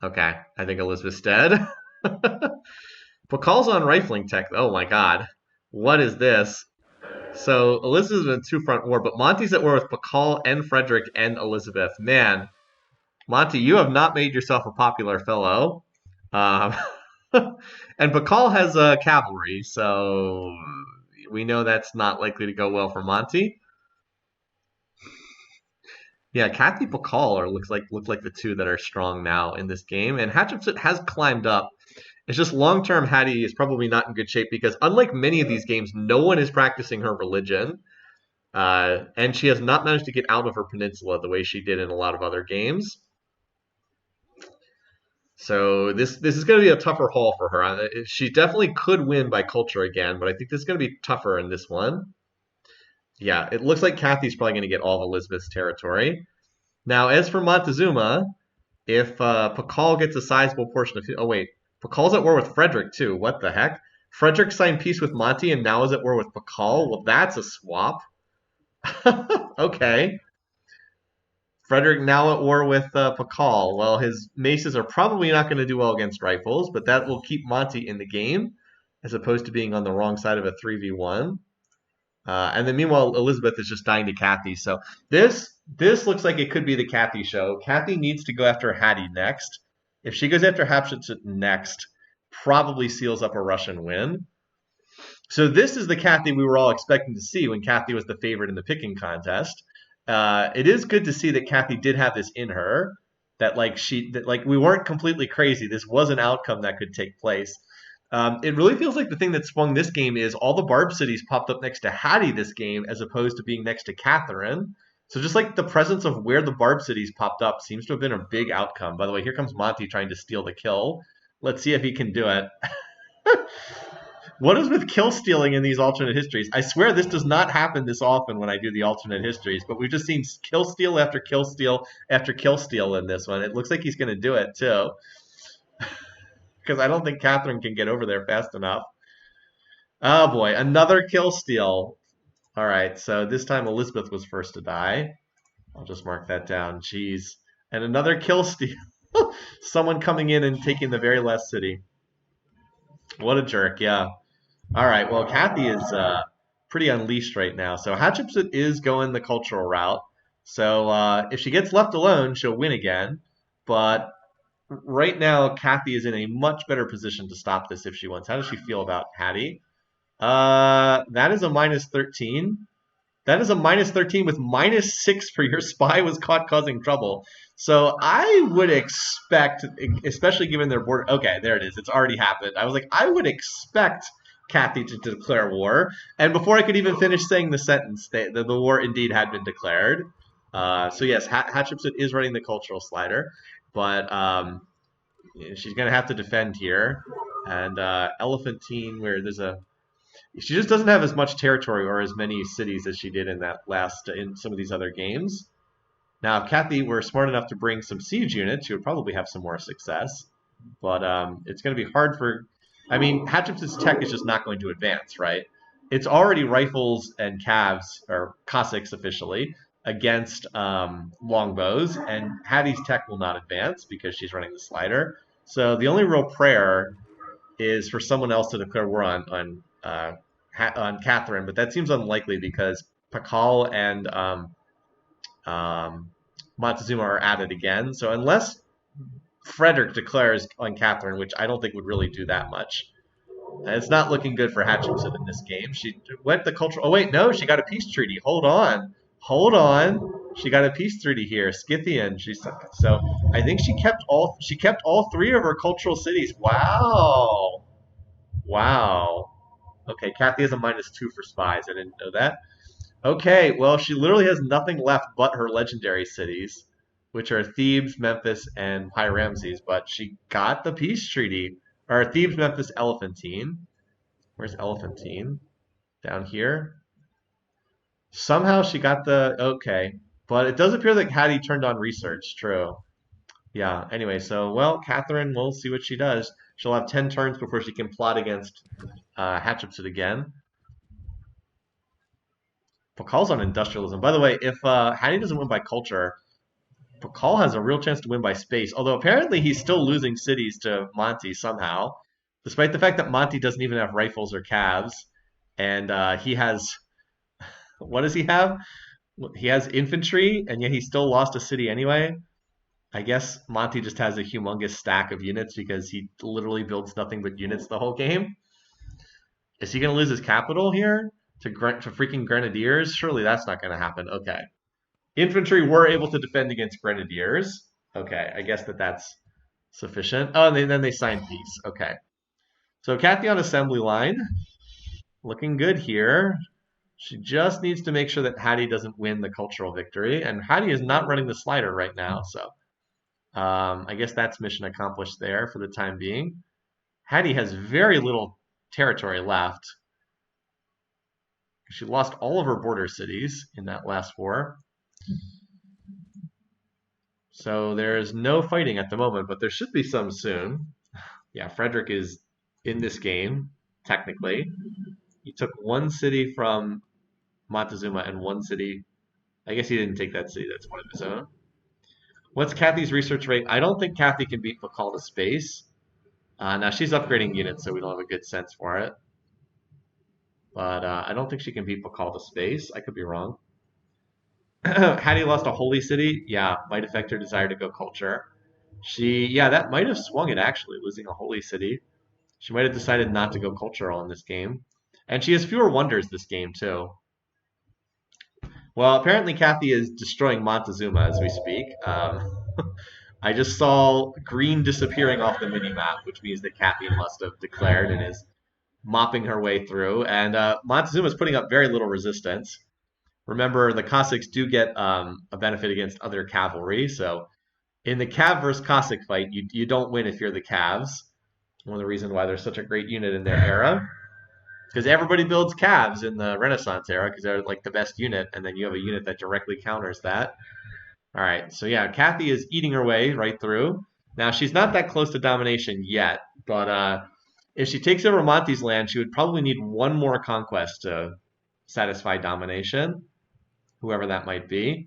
Okay, I think Elizabeth's dead. Pakal's on rifling tech. Oh my god. What is this? So Elizabeth's in a two-front war, but Monty's at war with Pakal and Frederick and Elizabeth. Man, Monty, you have not made yourself a popular fellow. Um, and Pakal has cavalry, so we know that's not likely to go well for Monty. Yeah, Kathy Pakal look like the two that are strong now in this game, and Hatshepsut has climbed up. It's just long term Hattie is probably not in good shape because unlike many of these games, no one is practicing her religion, and she has not managed to get out of her peninsula the way she did in a lot of other games. So this is going to be a tougher haul for her. She definitely could win by culture again, but I think this is going to be tougher in this one. Yeah, it looks like Kathy's probably going to get all of Elizabeth's territory. Now, as for Montezuma, if Pakal gets a sizable portion of... Oh, wait. Pakal's at war with Frederick, too. What the heck? Frederick signed peace with Monty and now is at war with Pakal? Well, that's a swap. Okay. Frederick now at war with Pakal. Well, his maces are probably not going to do well against rifles, but that will keep Monty in the game as opposed to being on the wrong side of a 3v1. And then meanwhile, Elizabeth is just dying to Kathy. So this looks like it could be the Kathy show. Kathy needs to go after Hattie next. If she goes after Hatshepsut next, probably seals up a Russian win. So this is the Kathy we were all expecting to see when Kathy was the favorite in the picking contest. It is good to see that Kathy did have this in her. That we weren't completely crazy. This was an outcome that could take place. It really feels like the thing that swung this game is all the Barb cities popped up next to Hattie this game as opposed to being next to Catherine. So just like the presence of where the Barb cities popped up seems to have been a big outcome. By the way, here comes Monty trying to steal the kill. Let's see if he can do it. What is with kill stealing in these alternate histories? I swear this does not happen this often when I do the alternate histories, but we've just seen kill steal after kill steal after kill steal in this one. It looks like he's going to do it too. Because I don't think Catherine can get over there fast enough. Oh boy, another kill steal. All right, so this time Elizabeth was first to die. I'll just mark that down. Jeez. And another kill steal. Someone coming in and taking the very last city. What a jerk, yeah. All right, well, Kathy is pretty unleashed right now. So Hatshepsut is going the cultural route. So if she gets left alone, she'll win again. But right now, Kathy is in a much better position to stop this if she wants. How does she feel about Hattie? That is a minus 13. That is a minus 13 with minus 6 for your spy was caught causing trouble. So I would expect, especially given their board. Okay, there it is. It's already happened. I was like, I would expect Kathy to declare war. And before I could even finish saying the sentence, the war indeed had been declared. So yes, Hatshepsut is running the cultural slider. But she's going to have to defend here. And Elephantine, where there's a... She just doesn't have as much territory or as many cities as she did in in some of these other games. Now, if Kathy were smart enough to bring some siege units, she would probably have some more success. But it's going to be hard for... I mean, Hatshepsut's tech is just not going to advance, right? It's already rifles and calves, or Cossacks officially, against longbows, and Hattie's tech will not advance because she's running the slider. So the only real prayer is for someone else to declare war on on Catherine, but that seems unlikely because Pakal and um, Montezuma are at it again. So unless Frederick declares on Catherine, which I don't think would really do that much, it's not looking good for Hatchinson in this game. She went the cultural. Oh wait, no, she got a peace treaty. Hold on, hold on. She got a peace treaty here, Scythian. So I think she kept all three of her cultural cities. Wow, wow. Okay, Kathy has a -2 for spies. I didn't know that. Okay, well, she literally has nothing left but her legendary cities, which are Thebes, Memphis, and High Ramses. But she got the peace treaty. Or Thebes, Memphis, Elephantine. Where's Elephantine? Down here. Somehow she got the okay, but it does appear that Hattie turned on research. True. Yeah. Anyway, so well, Catherine, we'll see what she does. She'll have 10 turns before she can plot against Hatshepsut again. Pakal's on industrialism. By the way, if Hattie doesn't win by culture, Pakal has a real chance to win by space. Although apparently he's still losing cities to Monty somehow, despite the fact that Monty doesn't even have rifles or calves, and he has what does he have? He has infantry, and yet he still lost a city anyway. I guess Monty just has a humongous stack of units because he literally builds nothing but units the whole game. Is he going to lose his capital here to freaking grenadiers? Surely that's not going to happen. Okay, infantry were able to defend against grenadiers. Okay, I guess that's sufficient. Oh, and then they signed peace. Okay, so Kathy on assembly line, looking good here. She just needs to make sure that Hattie doesn't win the cultural victory, and Hattie is not running the slider right now, so I guess that's mission accomplished there for the time being. Hattie has very little territory left. She lost all of her border cities in that last war. So there's no fighting at the moment, but there should be some soon. Yeah, Frederick is in this game, technically. He took one city from Montezuma and one city. I guess he didn't take that city, that's one of his own. What's Kathy's research rate? I don't think Kathy can beat Pakal to space. Now she's upgrading units, so we don't have a good sense for it. But I don't think she can beat Pakal to space. I could be wrong. Hattie lost a holy city. Yeah, might affect her desire to go culture. Yeah, that might have swung it actually, losing a holy city. She might have decided not to go cultural in this game. And she has fewer wonders this game too. Well, apparently Kathy is destroying Montezuma as we speak. I just saw green disappearing off the mini-map, which means that Kathy must have declared and is mopping her way through. And Montezuma is putting up very little resistance. Remember, the Cossacks do get a benefit against other cavalry. So in the Cav versus Cossack fight, you don't win if you're the Cavs. One of the reasons why they're such a great unit in their era. Because everybody builds Cavs in the Renaissance era because they're like the best unit, and then you have a unit that directly counters that. All right, so yeah, Kathy is eating her way right through. Now, she's not that close to domination yet, but if she takes over Monty's land, she would probably need one more conquest to satisfy domination, whoever that might be.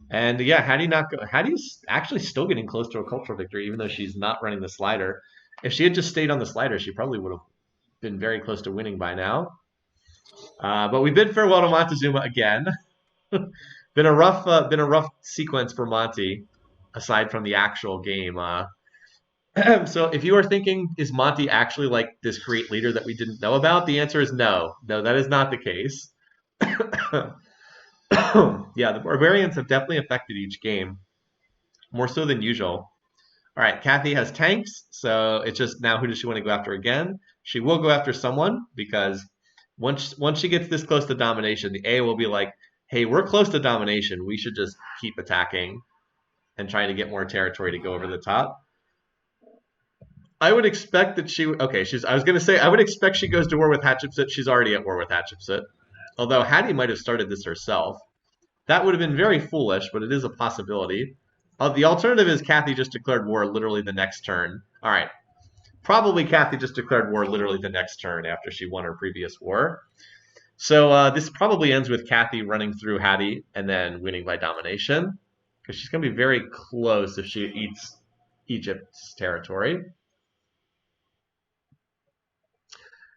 And yeah, Hattie's actually still getting close to a cultural victory, even though she's not running the slider. If she had just stayed on the slider, she probably would have been very close to winning by now. But we bid farewell to Montezuma again. Been a rough sequence for Monty, aside from the actual game. So if you are thinking, is Monty actually like this great leader that we didn't know about? The answer is no. No, that is not the case. Yeah, the barbarians have definitely affected each game, more so than usual. All right, Kathy has tanks, so it's just now who does she want to go after again? She will go after someone because once she gets this close to domination, the A will be like, hey, we're close to domination. We should just keep attacking and trying to get more territory to go over the top. I would expect that I was going to say, I would expect she goes to war with Hatshepsut. She's already at war with Hatshepsut. Although Hattie might have started this herself. That would have been very foolish, but it is a possibility. The alternative is Kathy just declared war literally the next turn. All right. Probably Kathy just declared war literally the next turn after she won her previous war. So this probably ends with Kathy running through Hattie and then winning by domination, because she's going to be very close if she eats Egypt's territory.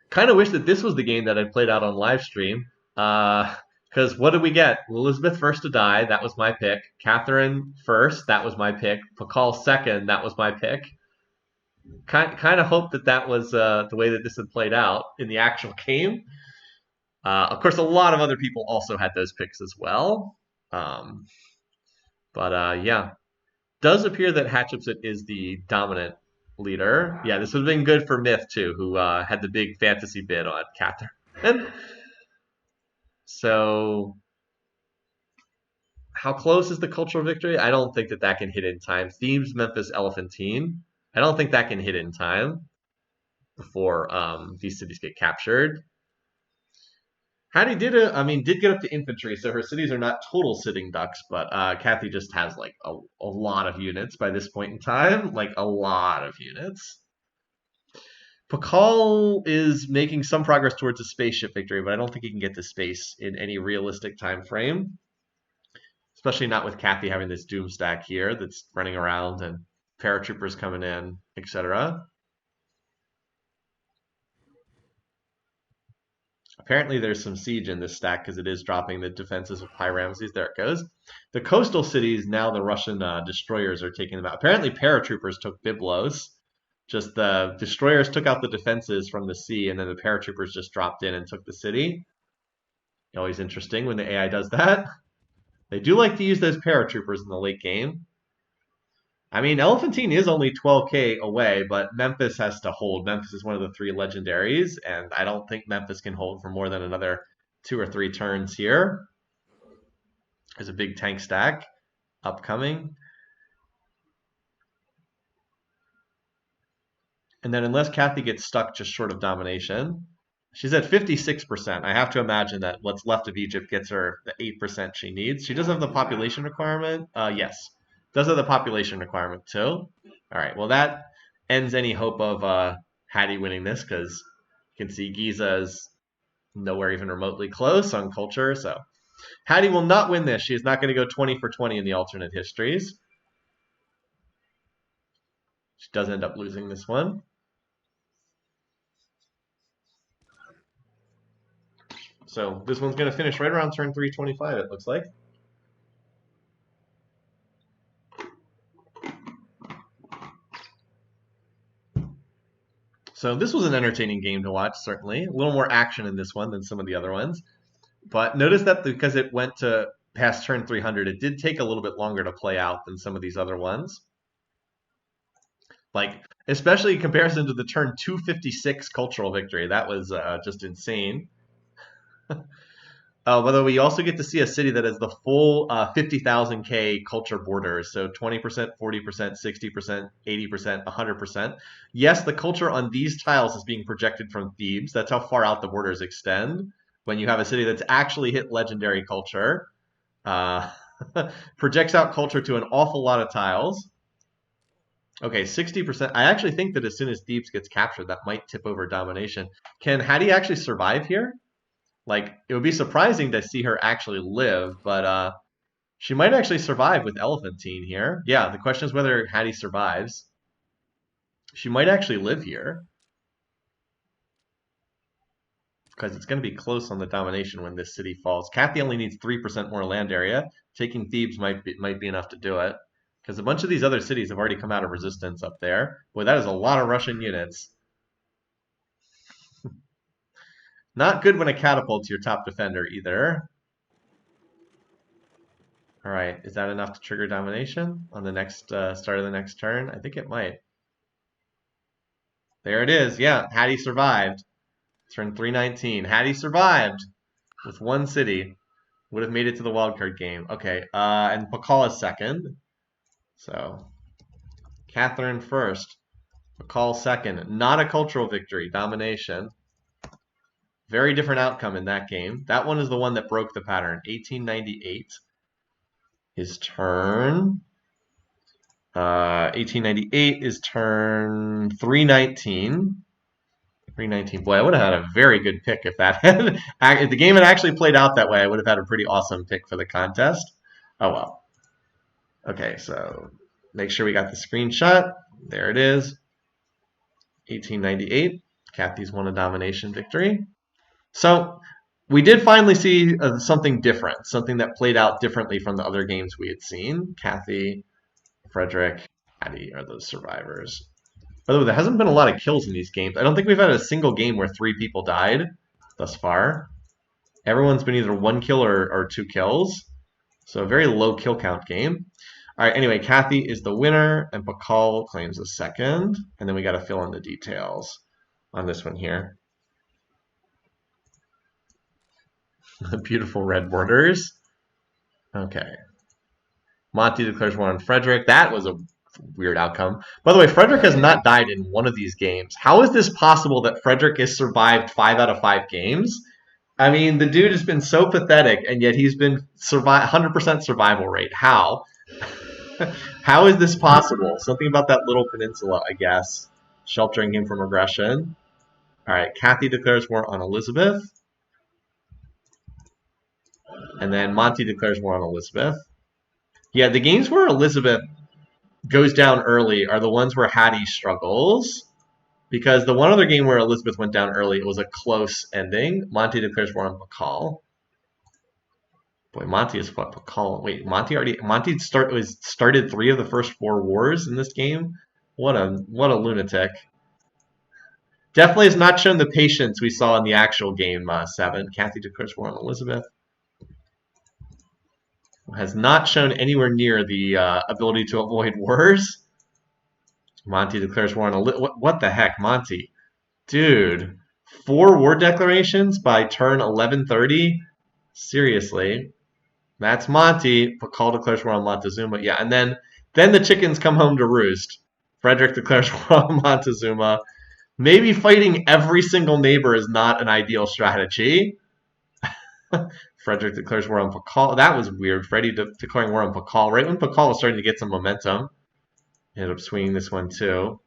Kind of wish that this was the game that I played out on live stream. Because what did we get? Elizabeth first to die. That was my pick. Catherine first. That was my pick. Pakal second. That was my pick. Kind of hope that that was the way that this had played out in the actual game. Of course, a lot of other people also had those picks as well. Um, but yeah, does appear that Hatshepsut is the dominant leader. Yeah, this would have been good for Myth too, who had the big fantasy bid on Catherine. So, how close is the cultural victory? I don't think that that can hit in time. Thebes, Memphis, Elephantine. I don't think that can hit in time before these cities get captured. Hattie did get up to infantry, so her cities are not total sitting ducks, but Kathy just has like a lot of units by this point in time, like a lot of units. Pakal is making some progress towards a spaceship victory, but I don't think he can get to space in any realistic time frame, especially not with Kathy having this doom stack here that's running around and paratroopers coming in, etc. Apparently, there's some siege in this stack because it is dropping the defenses of Pi Ramses. There it goes. The coastal cities, now the Russian destroyers are taking them out. Apparently, paratroopers took Byblos. Just the destroyers took out the defenses from the sea, and then the paratroopers just dropped in and took the city. Always interesting when the AI does that. They do like to use those paratroopers in the late game. I mean, Elephantine is only 12k away, but Memphis has to hold. Memphis is one of the three legendaries, and I don't think Memphis can hold for more than another 2 or 3 turns here. There's a big tank stack upcoming. And then unless Kathy gets stuck just short of domination, she's at 56%. I have to imagine that what's left of Egypt gets her the 8% she needs. She does have the population requirement. Yes, does have the population requirement too. All right, well that ends any hope of Hattie winning this because you can see Giza is nowhere even remotely close on culture. So Hattie will not win this. She is not going to go 20 for 20 in the alternate histories. She does end up losing this one. So this one's going to finish right around turn 325, it looks like. So this was an entertaining game to watch, certainly. A little more action in this one than some of the other ones. But notice that because it went to past turn 300, it did take a little bit longer to play out than some of these other ones. Like, especially in comparison to the turn 256 cultural victory. That was just insane. Although we also get to see a city that has the full 50,000K culture borders. So 20%, 40%, 60%, 80%, 100%. Yes, the culture on these tiles is being projected from Thebes. That's how far out the borders extend. When you have a city that's actually hit legendary culture, uh, projects out culture to an awful lot of tiles. Okay, 60%. I actually think that as soon as Thebes gets captured, that might tip over domination. Can Hattie actually survive here? Like, it would be surprising to see her actually live, but she might actually survive with Elephantine here. Yeah, the question is whether Hattie survives. She might actually live here. Because it's going to be close on the domination when this city falls. Kathy only needs 3% more land area. Taking Thebes might be enough to do it. Because a bunch of these other cities have already come out of resistance up there. Boy, that is a lot of Russian units. Not good when a catapult's your top defender either. All right, is that enough to trigger domination on the next start of the next turn? I think it might. There it is. Yeah, Hattie survived. Turn 319. Hattie survived with one city. Would have made it to the wildcard game. Okay, and Pakal is second. So, Catherine first. Pakal second. Not a cultural victory. Domination. Very different outcome in that game. That one is the one that broke the pattern. 1898. His turn. 1898 is turn 319. 319. Boy, I would have had a very good pick if that had, if the game had actually played out that way. I would have had a pretty awesome pick for the contest. Oh well. Okay, so make sure we got the screenshot. There it is. 1898. Kathy's won a domination victory. So we did finally see something different, something that played out differently from the other games we had seen. Kathy, Frederick, Hattie are those survivors. By the way, there hasn't been a lot of kills in these games. I don't think we've had a single game where 3 people died thus far. Everyone's been either 1 kill or 2 kills. So a very low kill count game. All right, anyway, Kathy is the winner, and Pakal claims a second. And then we got to fill in the details on this one here. Beautiful red borders. Okay. Monty declares war on Frederick. That was a weird outcome. By the way, Frederick has not died in one of these games. How is this possible that Frederick has survived 5 out of 5 games? I mean, the dude has been so pathetic, and yet he's been 100% survival rate. How? How is this possible? Something about that little peninsula, I guess, sheltering him from aggression. All right, Kathy declares war on Elizabeth. And then Monty declares war on Elizabeth. Yeah, the games where Elizabeth goes down early are the ones where Hattie struggles. Because the one other game where Elizabeth went down early, it was a close ending. Monty declares war on Pakal. Boy, Monty is what Pakal. Wait, Monty started 3 of the first 4 wars in this game. What a lunatic. Definitely has not shown the patience we saw in the actual game 7. Kathy declares war on Elizabeth. Has not shown anywhere near the ability to avoid wars. Monty declares war on what the heck, Monty? Dude, 4 war declarations by turn 1130? Seriously. That's Monty. Pakal declares war on Montezuma. Yeah, and then the chickens come home to roost. Frederick declares war on Montezuma. Maybe fighting every single neighbor is not an ideal strategy. Frederick declares war on Pakal. That was weird. Freddie declaring war on Pakal. Right when Pakal was starting to get some momentum. Ended up swinging this one too.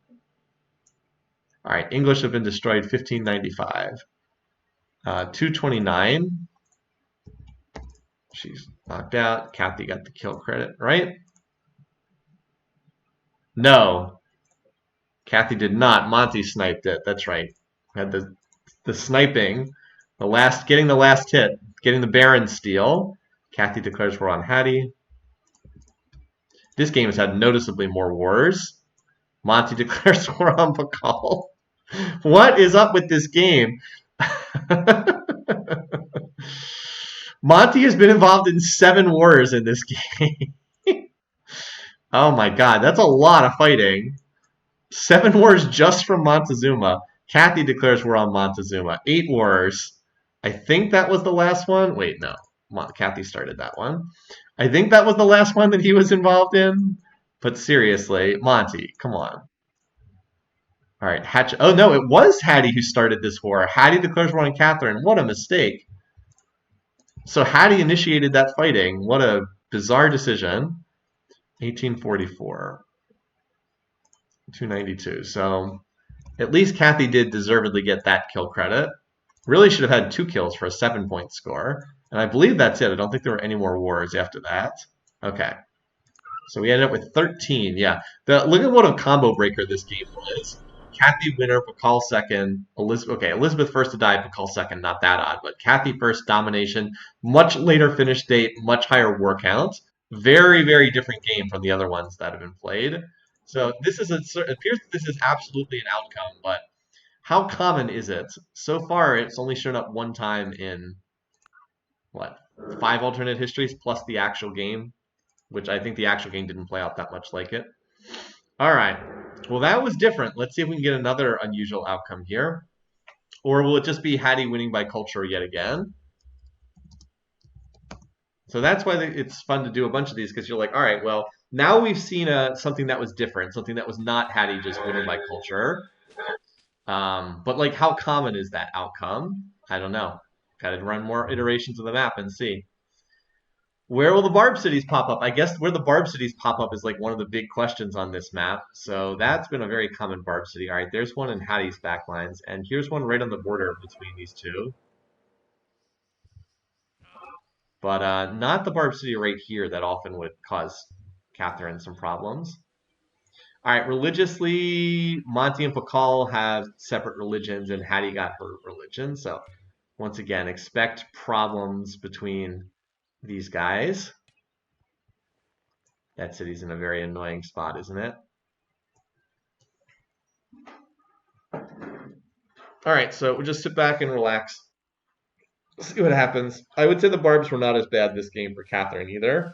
All right, English have been destroyed 1595. 229. She's knocked out. Kathy got the kill credit, right? No. Kathy did not. Monty sniped it. That's right. Had the sniping. Getting the last hit. Getting the Baron steal. Kathy declares war on Hattie. This game has had noticeably more wars. Monty declares war on Pakal. What is up with this game? Monty has been involved in 7 wars in this game. Oh my god, that's a lot of fighting. 7 wars just from Montezuma. Kathy declares war on Montezuma. 8 wars. I think that was the last one. Wait, no. Kathy started that one. I think that was the last one that he was involved in. But seriously, Monty, come on. All right, Oh no, it was Hattie who started this war. Hattie declares war on Catherine. What a mistake. So Hattie initiated that fighting. What a bizarre decision. 1844. 292. So at least Kathy did deservedly get that kill credit. Really should have had 2 kills for a 7-point score. And I believe that's it. I don't think there were any more wars after that. Okay. So we ended up with 13. Yeah. Look at what a combo breaker this game was. Kathy winner, Pakal second. Elizabeth first to die, Pakal second. Not that odd, but Kathy first, domination. Much later finish date, much higher war count. Very, very different game from the other ones that have been played. So it appears that this is absolutely an outcome, but how common is it? So far, it's only shown up 1 time in, what, 5 alternate histories plus the actual game, which I think the actual game didn't play out that much like it. All right. Well, that was different. Let's see if we can get another unusual outcome here. Or will it just be Hattie winning by culture yet again? So that's why it's fun to do a bunch of these, because you're like, all right, well, now we've seen something that was different, something that was not Hattie just winning by culture. But like, how common is that outcome? I don't know. Got to run more iterations of the map and see. Where will the Barb cities pop up? I guess where the Barb cities pop up is like one of the big questions on this map. So that's been a very common Barb city. All right, there's one in Hattie's backlines, and here's one right on the border between these two. But not the Barb city right here that often would cause Catherine some problems. All right, religiously, Monty and Pakal have separate religions, and Hattie got her religion. So, once again, expect problems between these guys. That city's in a very annoying spot, isn't it? All right, so we'll just sit back and relax, see what happens. I would say the Barbs were not as bad this game for Catherine either.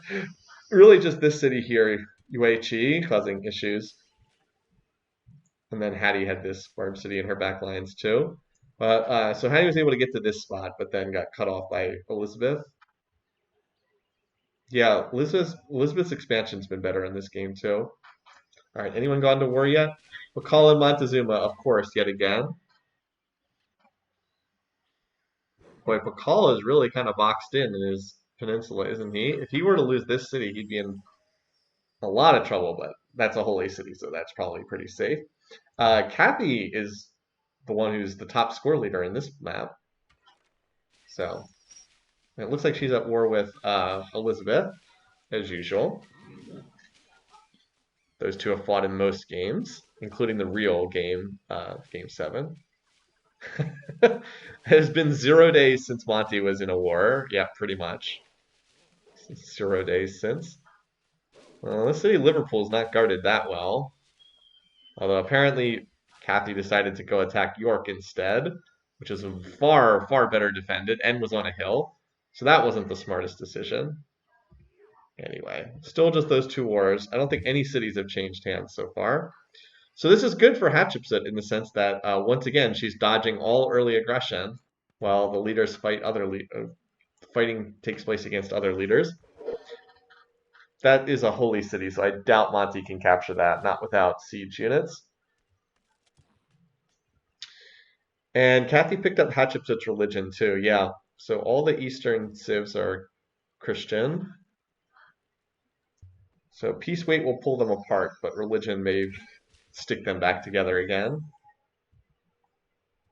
Really, just this city here, Yuichi, causing issues. And then Hattie had this Barb city in her back lines too. But so Hattie was able to get to this spot, but then got cut off by Elizabeth. Yeah, Elizabeth's expansion's been better in this game too. All right, anyone gone to war yet? Bacall and Montezuma, of course, yet again. Boy, Bacall is really kind of boxed in his peninsula, isn't he? If he were to lose this city, he'd be in a lot of trouble, but that's a holy city, so that's probably pretty safe. Kathy is the one who's the top score leader in this map. So it looks like she's at war with Elizabeth, as usual. Those two have fought in most games, including the real game, Game 7. It has been 0 days since Monty was in a war. Yeah, pretty much. 0 days since. Well, let's say Liverpool's not guarded that well. Although apparently Kathy decided to go attack York instead, which is far, far better defended and was on a hill. So that wasn't the smartest decision. Anyway, still just those two wars. I don't think any cities have changed hands so far. So this is good for Hatshepsut in the sense that once again she's dodging all early aggression while the leaders fight fighting takes place against other leaders. That is a holy city, so I doubt Monty can capture that, not without siege units. And Kathy picked up Hatshepsut's religion too. Yeah, so all the Eastern civs are Christian. So peace weight will pull them apart, but religion may stick them back together again.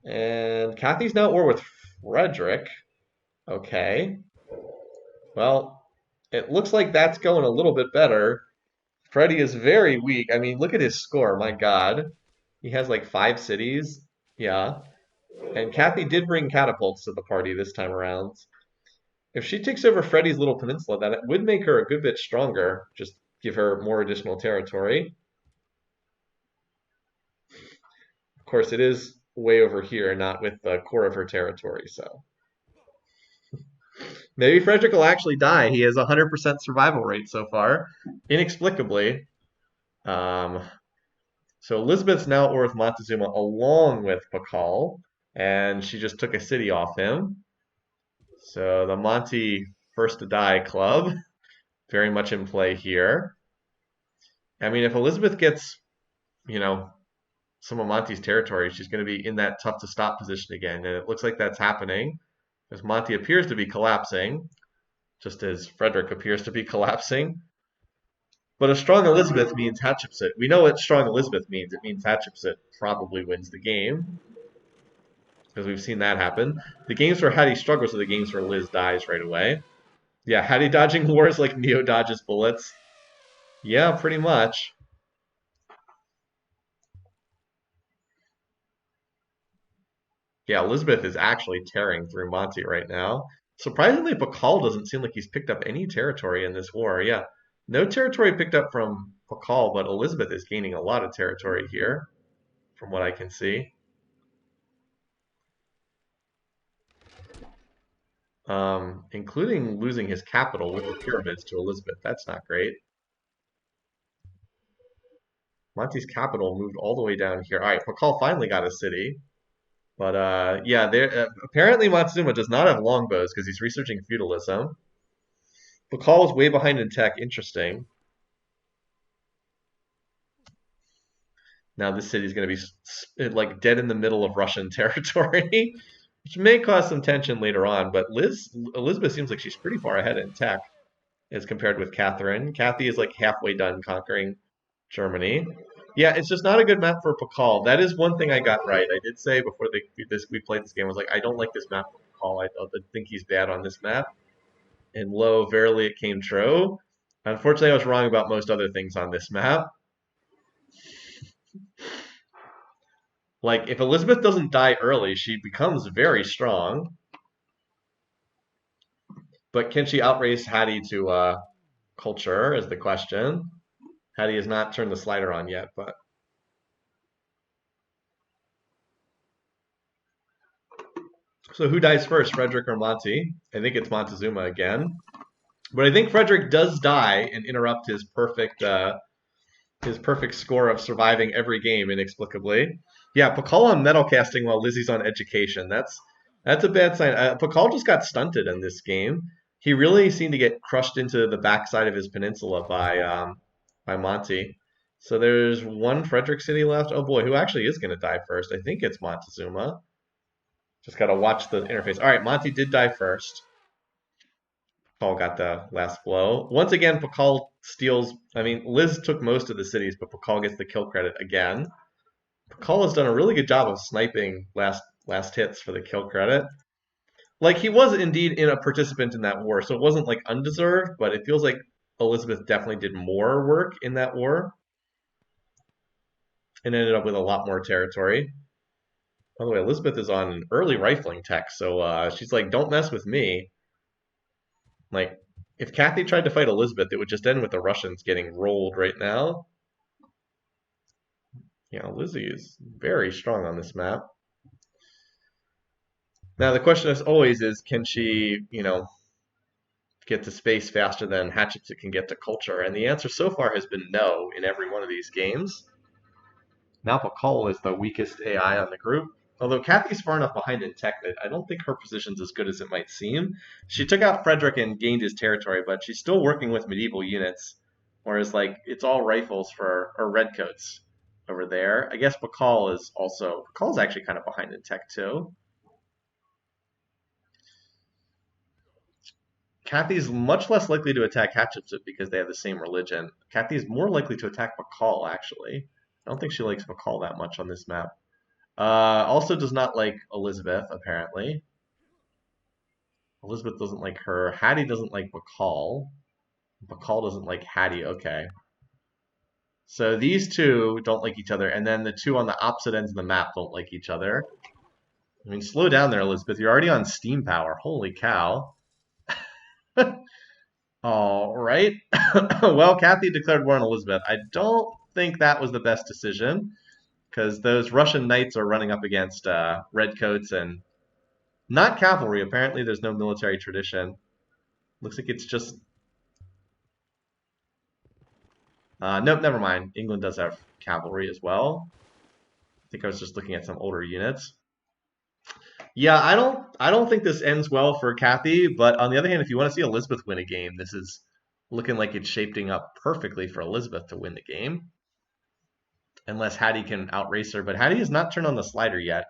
And Kathy's now at war with Frederick. Okay. Well, it looks like that's going a little bit better. Freddie is very weak. I mean, look at his score. My God. He has like 5 cities. Yeah. And Kathy did bring catapults to the party this time around. If she takes over Freddie's little peninsula, that would make her a good bit stronger. Just give her more additional territory. Of course, it is way over here, not with the core of her territory, so. Maybe Frederick will actually die. He has a 100% survival rate so far, inexplicably. Um, so Elizabeth's now at war with Montezuma along with Pakal, and she just took a city off him. So the Monty First to Die Club, very much in play here. I mean, if Elizabeth gets, you know, some of Monty's territory, she's going to be in that tough to stop position again, and it looks like that's happening as Monty appears to be collapsing, just as Frederick appears to be collapsing. But a strong Elizabeth means Hatshepsut. We know what strong Elizabeth means. It means Hatshepsut probably wins the game, because we've seen that happen. The games where Hattie struggles are the games where Liz dies right away. Yeah, Hattie dodging wars like Neo dodges bullets. Yeah, pretty much. Yeah, Elizabeth is actually tearing through Monty right now. Surprisingly, Pakal doesn't seem like he's picked up any territory in this war. Yeah, no territory picked up from Pakal, but Elizabeth is gaining a lot of territory here, from what I can see. Including losing his capital with the pyramids to Elizabeth. That's not great. Monty's capital moved all the way down here. All right, Pakal finally got a city. But yeah, apparently Montezuma does not have longbows because he's researching feudalism. Pakal is way behind in tech. Interesting. Now this city is going to be like dead in the middle of Russian territory, which may cause some tension later on. But Elizabeth seems like she's pretty far ahead in tech as compared with Catherine. Kathy is like halfway done conquering Germany. Yeah, it's just not a good map for Pakal. That is one thing I got right. I did say before we played this game, I was like, I don't like this map for Pakal. I think he's bad on this map. And lo, verily it came true. Unfortunately, I was wrong about most other things on this map. Like, if Elizabeth doesn't die early, she becomes very strong. But can she outrace Hattie to culture is the question. Hattie has not turned the slider on yet, but so who dies first, Frederick or Monty? I think it's Montezuma again. But I think Frederick does die and interrupt his perfect score of surviving every game inexplicably. Yeah, Pakal on metal casting while Lizzie's on education. That's a bad sign. Pakal just got stunted in this game. He really seemed to get crushed into the backside of his peninsula by Monty. So there's one Frederick City left. Oh boy, who actually is going to die first? I think it's Montezuma. Just got to watch the interface. All right, Monty did die first. Pakal got the last blow. Once again, Pakal steals. I mean, Liz took most of the cities, but Pakal gets the kill credit again. Pakal has done a really good job of sniping last hits for the kill credit. Like he was indeed in a participant in that war, so it wasn't like undeserved, but it feels like Elizabeth definitely did more work in that war and ended up with a lot more territory. By the way, Elizabeth is on an early rifling tech, so she's like, "Don't mess with me." Like, if Kathy tried to fight Elizabeth, it would just end with the Russians getting rolled right now. Lizzie is very strong on this map. Now the question as always is, can she, get to space faster than Hatchetsit can get to culture? And the answer so far has been no in every one of these games. Now Pakal is the weakest AI on the group. Although Kathy's far enough behind in tech that I don't think her position's as good as it might seem. She took out Frederick and gained his territory, but she's still working with medieval units. Whereas, like, it's all rifles or redcoats over there. I guess Pakal's actually kind of behind in tech too. Kathy's much less likely to attack Hatchetsit because they have the same religion. Kathy's more likely to attack Pakal, actually. I don't think she likes Pakal that much on this map. Also does not like Elizabeth, apparently. Elizabeth doesn't like her. Hattie doesn't like Pakal. Pakal doesn't like Hattie. Okay. So these two don't like each other, and then the two on the opposite ends of the map don't like each other. I mean, slow down there, Elizabeth. You're already on steam power. Holy cow. All right. Well, Kathy declared war on Elizabeth. I don't think that was the best decision because those Russian knights are running up against redcoats and not cavalry. Apparently, there's no military tradition. Looks like it's just. Nope, never mind. England does have cavalry as well. I think I was just looking at some older units. Yeah, I don't think this ends well for Kathy, but on the other hand, if you want to see Elizabeth win a game, this is looking like it's shaping up perfectly for Elizabeth to win the game. Unless Hattie can outrace her, but Hattie has not turned on the slider yet.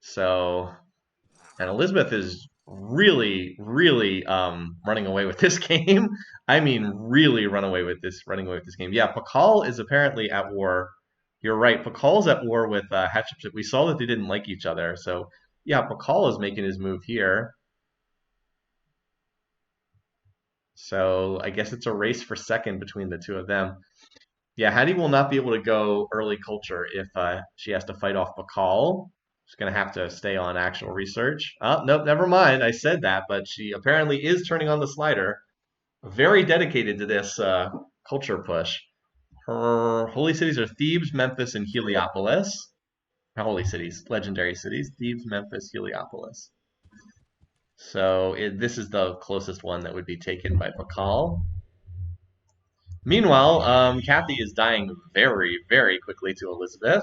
So, and Elizabeth is really, really running away with this game. I mean, really running away with this game. Yeah, Pakal is apparently at war. You're right. Pakal's at war with Hatshepsut. We saw that they didn't like each other. So, yeah, Pakal is making his move here. So I guess it's a race for second between the two of them. Yeah, Hattie will not be able to go early culture if she has to fight off Pakal. She's going to have to stay on actual research. Oh, nope, never mind. I said that, but she apparently is turning on the slider. Very dedicated to this culture push. Her holy cities are Thebes, Memphis, and Heliopolis. Holy cities, legendary cities. Thebes, Memphis, Heliopolis. So this is the closest one that would be taken by Pakal. Meanwhile, Kathy is dying very, very quickly to Elizabeth,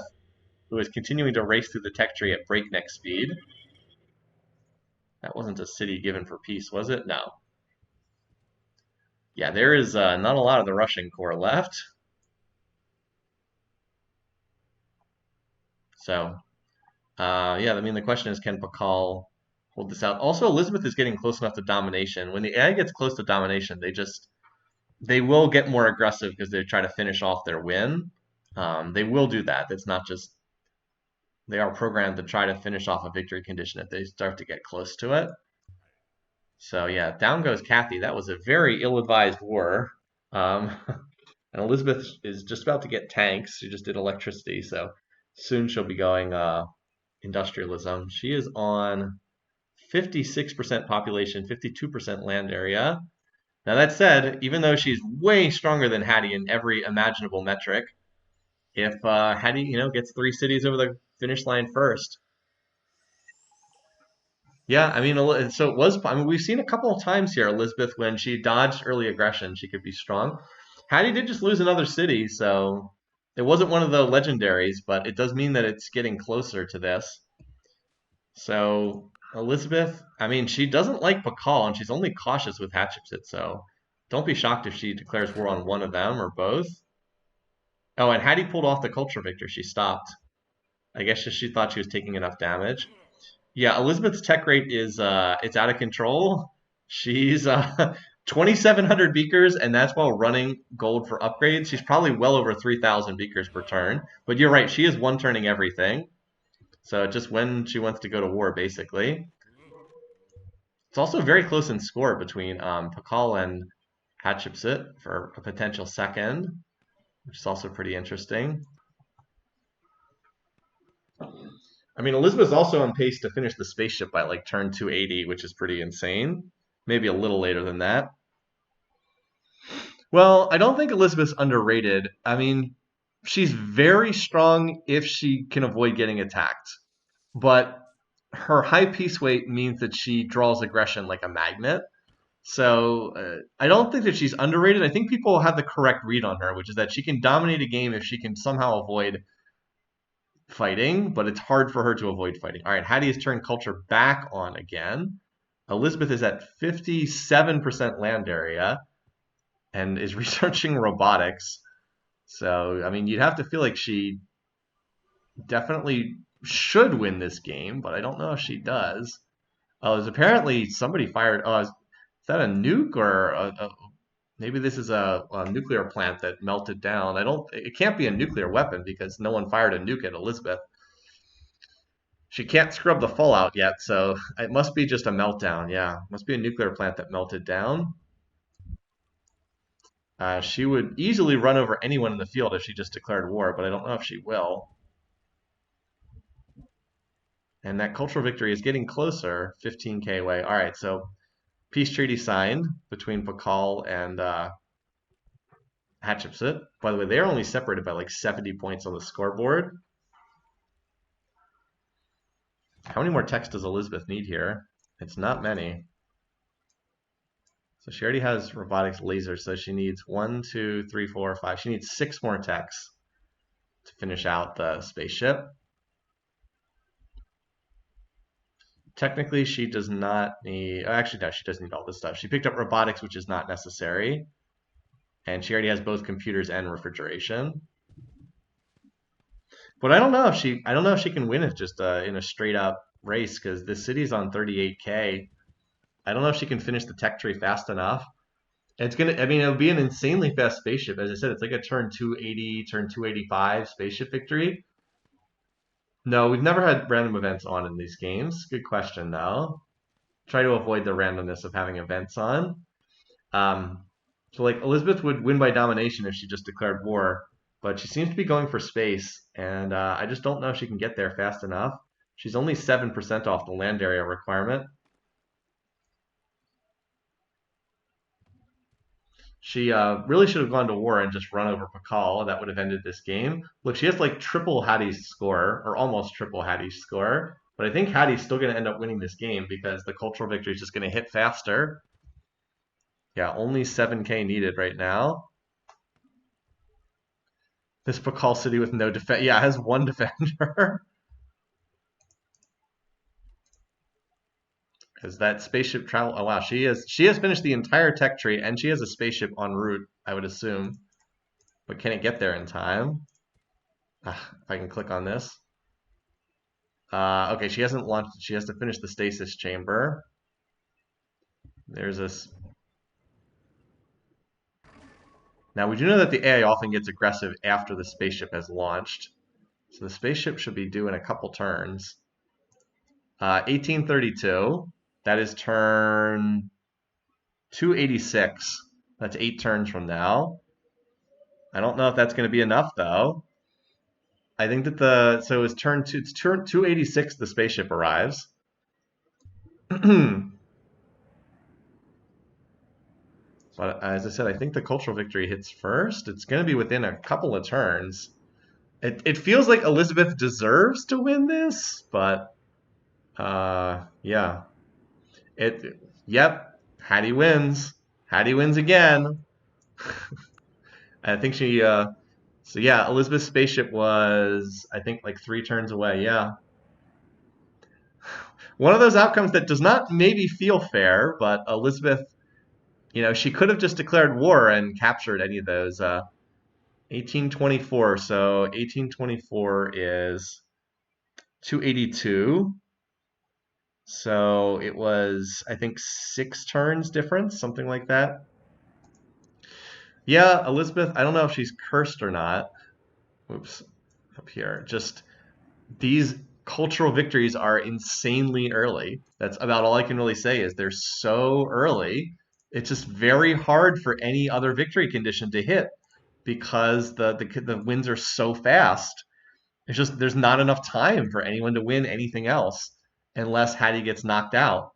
who is continuing to race through the tech tree at breakneck speed. That wasn't a city given for peace, was it? No. Yeah, there is not a lot of the Russian core left. So, yeah, I mean, the question is, can Pakal hold this out? Also, Elizabeth is getting close enough to domination. When the AI gets close to domination, they will get more aggressive because they try to finish off their win. They will do that. It's not just they are programmed to try to finish off a victory condition if they start to get close to it. So yeah, down goes Kathy. That was a very ill-advised war. And Elizabeth is just about to get tanks. She just did electricity, so Soon she'll be going industrialism. She is on 56% population, 52% land area. Now that said, even though she's way stronger than Hattie in every imaginable metric, if Hattie, gets 3 cities over the finish line first, yeah, I mean, so it was. I mean, we've seen a couple of times here, Elizabeth, when she dodged early aggression, she could be strong. Hattie did just lose another city, so it wasn't one of the legendaries, but it does mean that it's getting closer to this. So Elizabeth, I mean, she doesn't like Pakal, and she's only cautious with Hatshepsut, so don't be shocked if she declares war on one of them or both. Oh, and Hattie pulled off the culture victor. She stopped. I guess she thought she was taking enough damage. Yeah, Elizabeth's tech rate is it's out of control. She's 2,700 beakers, and that's while running gold for upgrades. She's probably well over 3,000 beakers per turn. But you're right, she is one turning everything. So just when she wants to go to war, basically. It's also very close in score between Pakal and Hatshepsut for a potential second, which is also pretty interesting. I mean, Elizabeth's also on pace to finish the spaceship by like turn 280, which is pretty insane. Maybe a little later than that. Well, I don't think Elizabeth's underrated. I mean, she's very strong if she can avoid getting attacked, but her high piece weight means that she draws aggression like a magnet. So I don't think that she's underrated. I think people have the correct read on her, which is that she can dominate a game if she can somehow avoid fighting, but it's hard for her to avoid fighting. All right, Hattie has turned culture back on again. Elizabeth is at 57% land area and is researching robotics. So, I mean, you'd have to feel like she definitely should win this game, but I don't know if she does. Oh, there's apparently somebody fired. Oh, is that a nuke or maybe this is a nuclear plant that melted down? I don't. It can't be a nuclear weapon because no one fired a nuke at Elizabeth. She can't scrub the fallout yet, so it must be just a meltdown. Yeah, must be a nuclear plant that melted down. She would easily run over anyone in the field if she just declared war, but I don't know if she will. And that cultural victory is getting closer, 15k away. All right, so peace treaty signed between Pakal and Hatshepsut. By the way, they're only separated by like 70 points on the scoreboard. How many more techs does Elizabeth need here? It's not many. So she already has robotics lasers, so she needs 1, 2, 3, 4, 5. She needs 6 more techs to finish out the spaceship. Technically, she does not need. Oh, actually, no, she does need all this stuff. She picked up robotics, which is not necessary, and she already has both computers and refrigeration. But I don't know if she. I don't know if she can win it just in a straight up race because this city's on 38k. I don't know if she can finish the tech tree fast enough. It's gonna. I mean, it'll be an insanely fast spaceship. As I said, it's like a turn 280, turn 285 spaceship victory. No, we've never had random events on in these games. Good question, though. Try to avoid the randomness of having events on. So, like, Elizabeth would win by domination if she just declared war, but she seems to be going for space, and I just don't know if she can get there fast enough. She's only 7% off the land area requirement. She really should have gone to war and just run over Pakal. That would have ended this game. Look, she has like triple Hattie's score, or almost triple Hattie's score. But I think Hattie's still going to end up winning this game because the cultural victory is just going to hit faster. Yeah, only 7k needed right now. This Pakal city with no defense. Yeah, it has one defender. Because that spaceship travel. Oh wow, she has finished the entire tech tree and she has a spaceship en route, I would assume. But can it get there in time? If I can click on this. Okay, she hasn't launched. She has to finish the stasis chamber. There's this. Now we do know that the AI often gets aggressive after the spaceship has launched. So the spaceship should be due in a couple turns. 1832. That is turn 286. That's 8 turns from now. I don't know if that's going to be enough though. I think that so it was turn two. It's turn 286. The spaceship arrives. But as I said, I think the cultural victory hits first. It's going to be within a couple of turns. It feels like Elizabeth deserves to win this, but yeah. Yep. Hattie wins. Hattie wins again. I think she so yeah, Elizabeth's spaceship was I think like 3 turns away. Yeah. One of those outcomes that does not maybe feel fair, but Elizabeth, she could have just declared war and captured any of those 1824. So 1824 is 282. So it was, I think, 6 turns difference, something like that. Yeah, Elizabeth, I don't know if she's cursed or not. Oops, up here. Just these cultural victories are insanely early. That's about all I can really say is they're so early. It's just very hard for any other victory condition to hit because the wins are so fast. It's just there's not enough time for anyone to win anything else unless Hattie gets knocked out.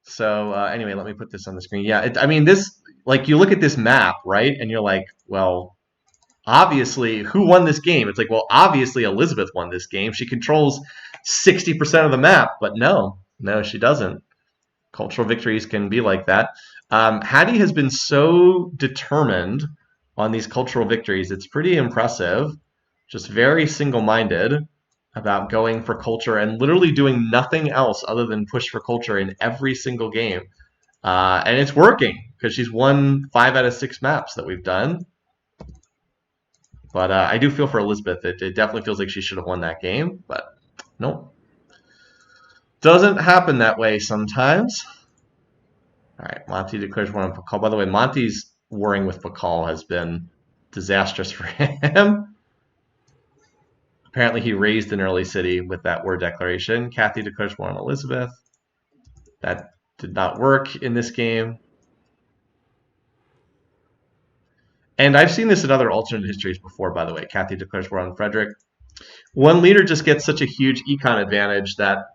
So anyway, let me put this on the screen. Yeah, I mean this like you look at this map, right, and you're like, well, obviously, who won this game? It's like, well, obviously Elizabeth won this game. She controls 60% of the map, but no, she doesn't. Cultural victories can be like that. Hattie has been so determined on these cultural victories. It's pretty impressive. Just very single-minded about going for culture and literally doing nothing else other than push for culture in every single game. And it's working because she's won 5 out of 6 maps that we've done. But I do feel for Elizabeth. It definitely feels like she should have won that game, but nope. Doesn't happen that way sometimes. All right, Monty declares war on Pakal. By the way, Monty's warring with Pakal has been disastrous for him. Apparently, he raised an early city with that war declaration. Kathy declares war on Elizabeth. That did not work in this game. And I've seen this in other alternate histories before, by the way. Kathy declares war on Frederick. One leader just gets such a huge econ advantage that,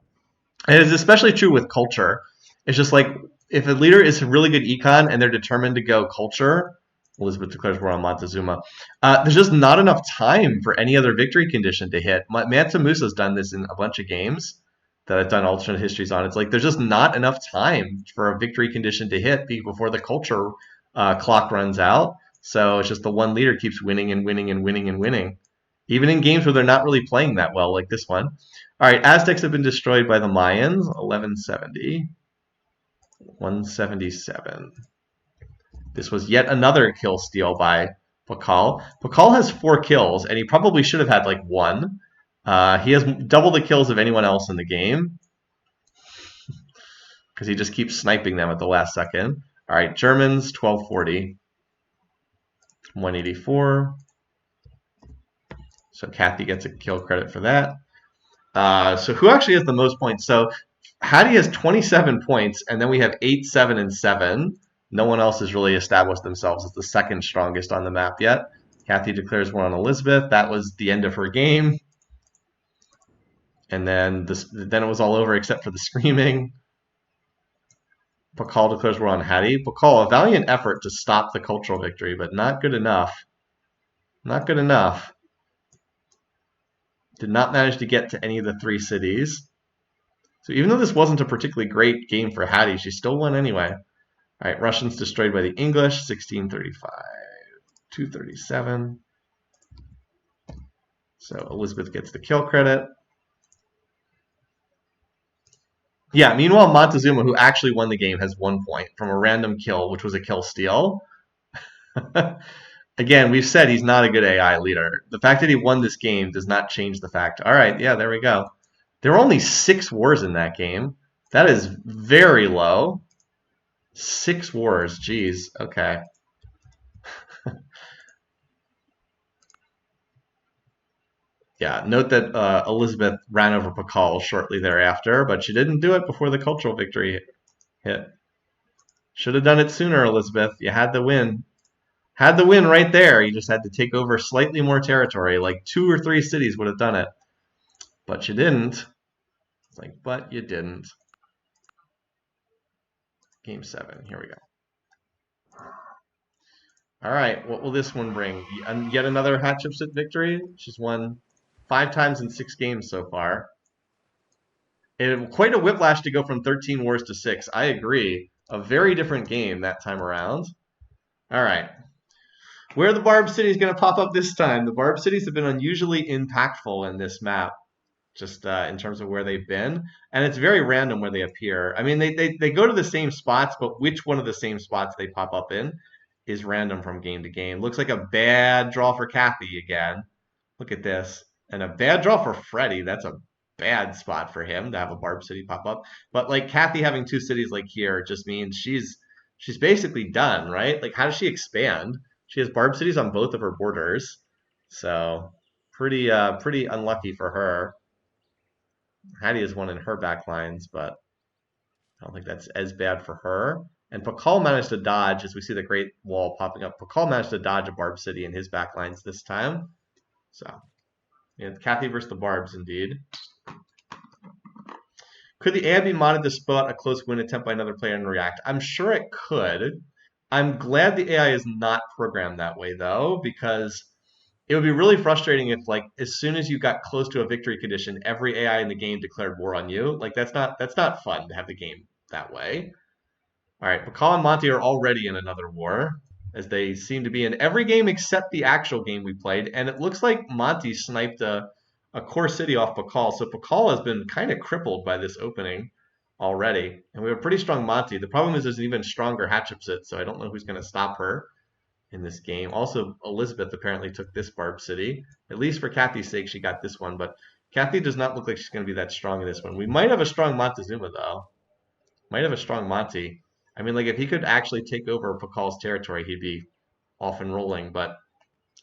and it's especially true with culture. It's just like if a leader is really good econ and they're determined to go culture, Elizabeth declares war on Montezuma. There's just not enough time for any other victory condition to hit. Mansa Musa's done this in a bunch of games that I've done alternate histories on. It's like there's just not enough time for a victory condition to hit before the culture clock runs out. So it's just the one leader keeps winning and winning and winning and winning, even in games where they're not really playing that well, like this one. All right, Aztecs have been destroyed by the Mayans, 1170, 177. This was yet another kill steal by Pakal. Pakal has 4 kills, and he probably should have had like 1. He has double the kills of anyone else in the game because he just keeps sniping them at the last second. All right, Germans, 1240, 184. So Kathy gets a kill credit for that. So who actually has the most points? So Hattie has 27 points, and then we have 8, 7, and 7. No one else has really established themselves as the second strongest on the map yet. Kathy declares war on Elizabeth. That was the end of her game. And then it was all over except for the screaming. Pakal declares war on Hattie. Pakal, a valiant effort to stop the cultural victory, but not good enough. Not good enough. Did not manage to get to any of the 3 cities. So even though this wasn't a particularly great game for Hattie, she still won anyway. All right, Russians destroyed by the English, 1635, 237. So Elizabeth gets the kill credit. Yeah, meanwhile, Montezuma, who actually won the game, has 1 point from a random kill, which was a kill steal. Again, we've said he's not a good AI leader. The fact that he won this game does not change the fact. All right, yeah, there we go. There were only 6 wars in that game. That is very low. 6 wars, geez, okay. Yeah, note that Elizabeth ran over Pakal shortly thereafter, but she didn't do it before the cultural victory hit. Should have done it sooner, Elizabeth. You had the win. Had the win right there. He just had to take over slightly more territory. Like 2 or 3 cities would have done it. But you didn't. It's like, but you didn't. Game 7. Here we go. All right, what will this one bring? Yet another Hatshepsut victory. She's won 5 times in 6 games so far. Quite a whiplash to go from 13 wars to 6. I agree. A very different game that time around. All right. Where the Barb City is going to pop up this time. The Barb Cities have been unusually impactful in this map, just in terms of where they've been. And it's very random where they appear. I mean, they go to the same spots, but which one of the same spots they pop up in is random from game to game. Looks like a bad draw for Kathy again. Look at this. And a bad draw for Freddy. That's a bad spot for him to have a Barb City pop up. But like Kathy having 2 cities like here just means she's basically done, right? Like how does she expand? She has Barb Cities on both of her borders. So pretty unlucky for her. Hattie has one in her back lines, but I don't think that's as bad for her. And Pakal managed to dodge, as we see the Great Wall popping up. Pakal managed to dodge a Barb City in his back lines this time. So, yeah, Kathy versus the Barbs, indeed. Could the AI be modded to spot a close win attempt by another player and react? I'm sure it could. I'm glad the AI is not programmed that way, though, because it would be really frustrating if, like, as soon as you got close to a victory condition, every AI in the game declared war on you. Like, that's not fun to have the game that way. All right, Pakal and Monty are already in another war, as they seem to be in every game except the actual game we played. And it looks like Monty sniped a core city off Pakal. So Pakal has been kind of crippled by this opening already. And we have a pretty strong Monty. The problem is there's an even stronger Hatshepsut, so I don't know who's going to stop her in this game. Also, Elizabeth apparently took this Barb City. At least for Kathy's sake, she got this one. But Kathy does not look like she's going to be that strong in this one. We might have a strong Montezuma, though. Might have a strong Monty. I mean, like, if he could actually take over Pakal's territory, he'd be off and rolling. But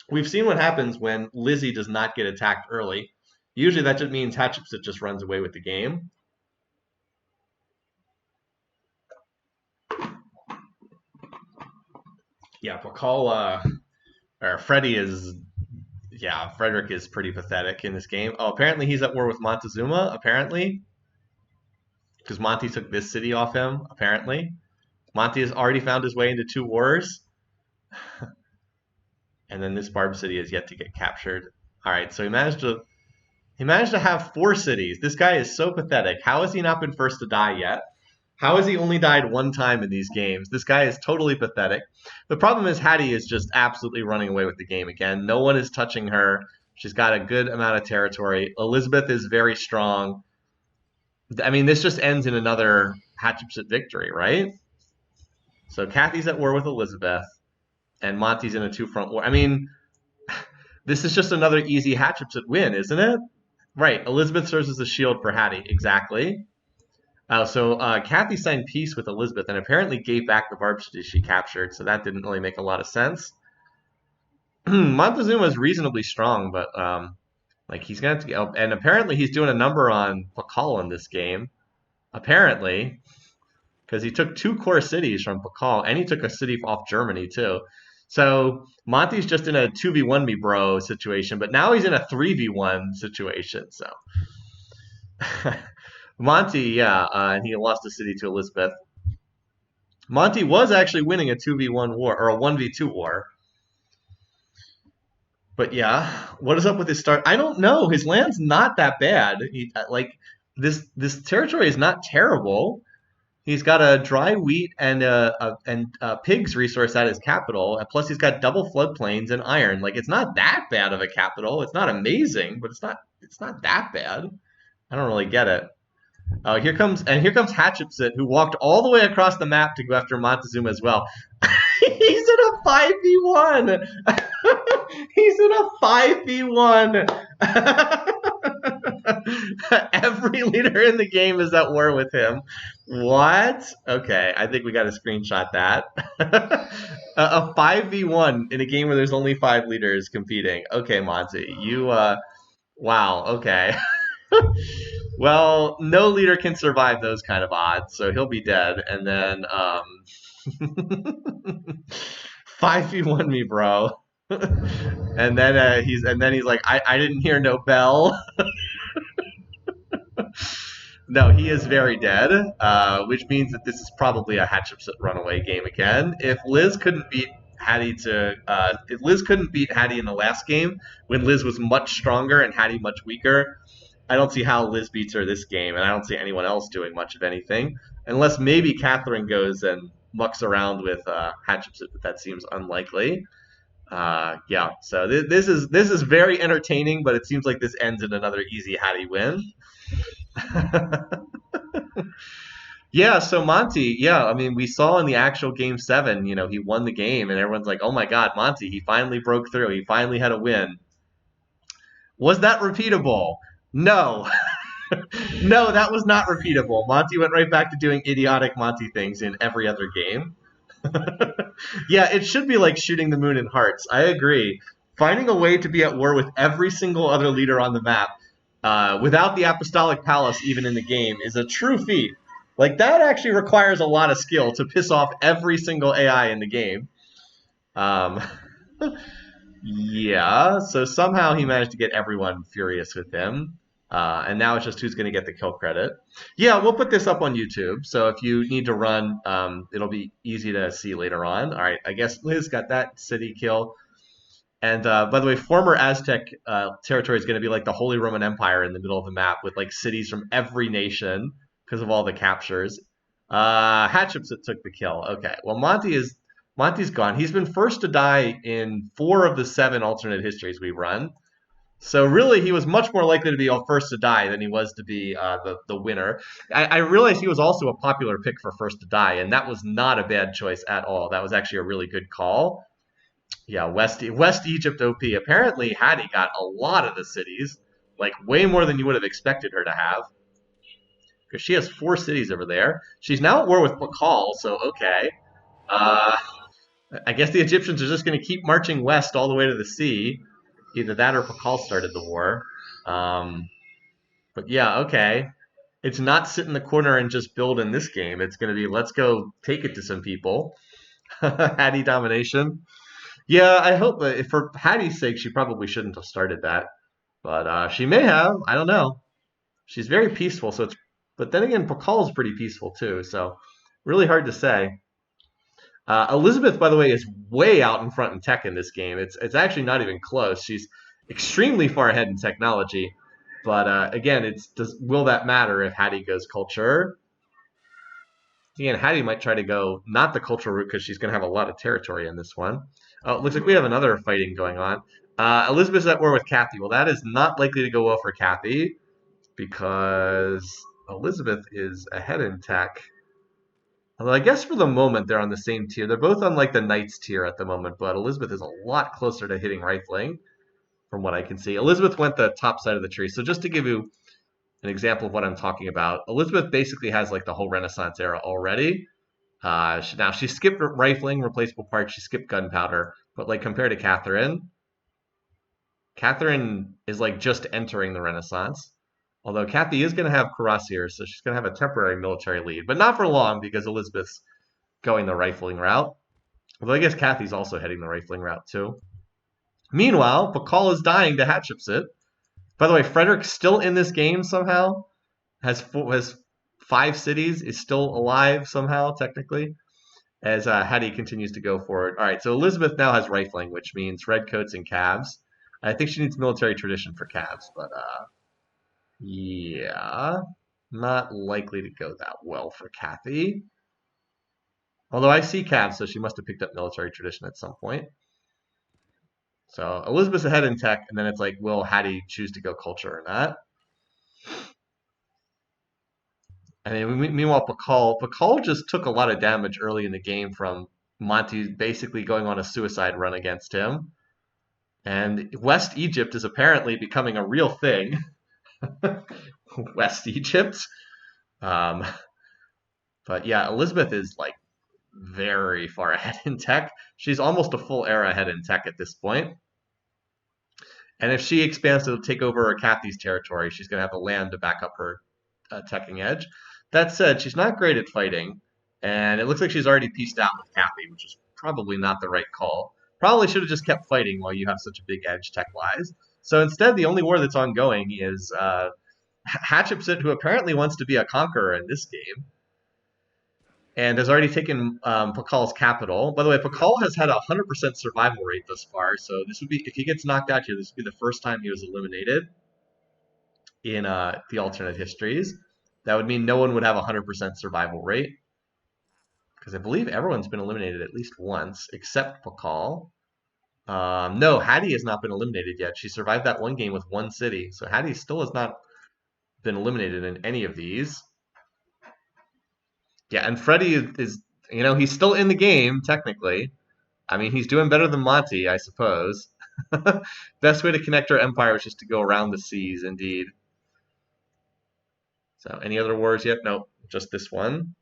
we've seen what happens when Lizzie does not get attacked early. Usually that just means Hatshepsut just runs away with the game. Yeah, Pakal, or Freddy is, yeah, Frederick is pretty pathetic in this game. Oh, apparently he's at war with Montezuma, apparently. Because Monty took this city off him, apparently. Monty has already found his way into 2 wars. And then this Barb City is yet to get captured. All right, so he managed to have 4 cities. This guy is so pathetic. How has he not been first to die yet? How has he only died 1 time in these games? This guy is totally pathetic. The problem is Hattie is just absolutely running away with the game again. No one is touching her. She's got a good amount of territory. Elizabeth is very strong. I mean, this just ends in another Hatshepsut victory, right? So Kathy's at war with Elizabeth, and Monty's in a 2-front war. I mean, this is just another easy Hatshepsut win, isn't it? Right. Elizabeth serves as a shield for Hattie. Exactly. So Kathy signed peace with Elizabeth and apparently gave back the Barb City she captured, so that didn't really make a lot of sense. Montezuma is reasonably strong, but like he's going to have to, and apparently he's doing a number on Pakal in this game. Apparently, because he took 2 core cities from Pakal, and he took a city off Germany too. So Monty's just in a 2v1 me bro situation, but now he's in a 3v1 situation. So Monty, yeah, and he lost a city to Elizabeth. Monty was actually winning a 2v1 war, or a 1v2 war. But yeah, what is up with his start? I don't know. His land's not that bad. Like this territory is not terrible. He's got a dry wheat and a pig's resource at his capital. And plus, he's got double floodplains and iron. Like it's not that bad of a capital. It's not amazing, but it's not that bad. I don't really get it. Here comes Hatshepsut, who walked all the way across the map to go after Montezuma as well. He's in a 5v1. He's in a 5v1. Every leader in the game is at war with him. What? Okay, I think we got to screenshot that. A 5v1 in a game where there's only 5 leaders competing. Okay, Monty, you, wow, okay. Well, no leader can survive those kind of odds, so he'll be dead. And then 5 v one me, bro. And then he's like, I didn't hear no bell. No, he is very dead, which means that this is probably a Hatshepsut runaway game again. If Liz couldn't beat Hattie in the last game when Liz was much stronger and Hattie much weaker, I don't see how Liz beats her this game, and I don't see anyone else doing much of anything, unless maybe Catherine goes and mucks around with Hatshepsut, but that seems unlikely. Yeah, so this is very entertaining, but it seems like this ends in another easy Hattie win. Yeah, so Monty, yeah, I mean, we saw in the actual game seven, he won the game, and everyone's like, oh my God, Monty, he finally broke through. He finally had a win. Was that repeatable? No. No, that was not repeatable. Monty went right back to doing idiotic Monty things in every other game. Yeah, it should be like shooting the moon in hearts. I agree. Finding a way to be at war with every single other leader on the map without the Apostolic Palace even in the game is a true feat. Like, that actually requires a lot of skill to piss off every single AI in the game. Um, yeah, so somehow he managed to get everyone furious with him. And now it's just who's going to get the kill credit. Yeah, we'll put this up on YouTube. So if you need to run, it'll be easy to see later on. All right, I guess Liz got that city kill. And by the way, former Aztec territory is going to be like the Holy Roman Empire in the middle of the map with like cities from every nation because of all the captures. Hatshepsut took the kill. Okay, well Monty's gone. He's been first to die in 4 of the 7 alternate histories we run. So really, he was much more likely to be first to die than he was to be the winner. I realized he was also a popular pick for first to die, and that was not a bad choice at all. That was actually a really good call. Yeah, West Egypt OP. Apparently, Hattie got a lot of the cities, like way more than you would have expected her to have, because she has 4 cities over there. She's now at war with Pakal, so okay. Uh, I guess the Egyptians are just going to keep marching west all the way to the sea. Either that or Pakal started the war. Um, but yeah, okay. It's not sit in the corner and just build in this game. It's going to be let's go take it to some people. Hattie domination. Yeah, I hope for Hattie's sake, she probably shouldn't have started that. But she may have. I don't know. She's very peaceful, so it's. But then again, Pakal is pretty peaceful too. So really hard to say. Elizabeth, by the way, is way out in front in tech in this game. It's actually not even close. She's extremely far ahead in technology. But again, will that matter if Hattie goes culture? Again, Hattie might try to go not the cultural route because she's going to have a lot of territory in this one. Oh, it looks like we have another fighting going on. Elizabeth's at war with Kathy. Well, that is not likely to go well for Kathy because Elizabeth is ahead in tech. Although I guess for the moment they're on the same tier. They're both on like the Knights tier at the moment, but Elizabeth is a lot closer to hitting rifling from what I can see. Elizabeth went the top side of the tree. So just to give you an example of what I'm talking about, Elizabeth basically has like the whole Renaissance era already. Now she skipped rifling, replaceable parts, she skipped gunpowder, but like compared to Catherine is like just entering the Renaissance. Although Kathy is going to have cuirassiers, so she's going to have a temporary military lead, but not for long because Elizabeth's going the rifling route. Although I guess Kathy's also heading the rifling route too. Meanwhile, Pakal is dying to Hatshepsut. By the way, Frederick's still in this game somehow. Has 5 cities, is still alive somehow, technically, as Hattie continues to go forward. All right, so Elizabeth now has rifling, which means redcoats and calves. I think she needs military tradition for calves, but yeah, not likely to go that well for Kathy. Although I see calves, so she must have picked up military tradition at some point. So Elizabeth's ahead in tech, and then it's like, will Hattie choose to go culture or not? I mean, meanwhile, Pakal just took a lot of damage early in the game from Monty basically going on a suicide run against him. And West Egypt is apparently becoming a real thing. West Egypt. Um, but yeah, Elizabeth is like very far ahead in tech. She's almost a full era ahead in tech at this point. And if she expands to take over Kathy's territory, she's going to have the land to back up her teching edge. That said, she's not great at fighting, and it looks like she's already pieced out with Kathy, which is probably not the right call. Probably should have just kept fighting while you have such a big edge tech-wise. So instead, the only war that's ongoing is Hatshepsut, who apparently wants to be a conqueror in this game, and has already taken Pakal's capital. By the way, Pakal has had a 100% survival rate thus far, so this would be, if he gets knocked out here, this would be the first time he was eliminated in the alternate histories. That would mean no one would have a 100% survival rate, because I believe everyone's been eliminated at least once, except Pakal. No, Hattie has not been eliminated yet. She survived that one game with one city, so Hattie still has not been eliminated in any of these. Yeah, and Freddy is, he's still in the game, technically. I mean, he's doing better than Monty, I suppose. Best way to connect our empire is just to go around the seas, indeed. So, any other wars yet? Nope, just this one.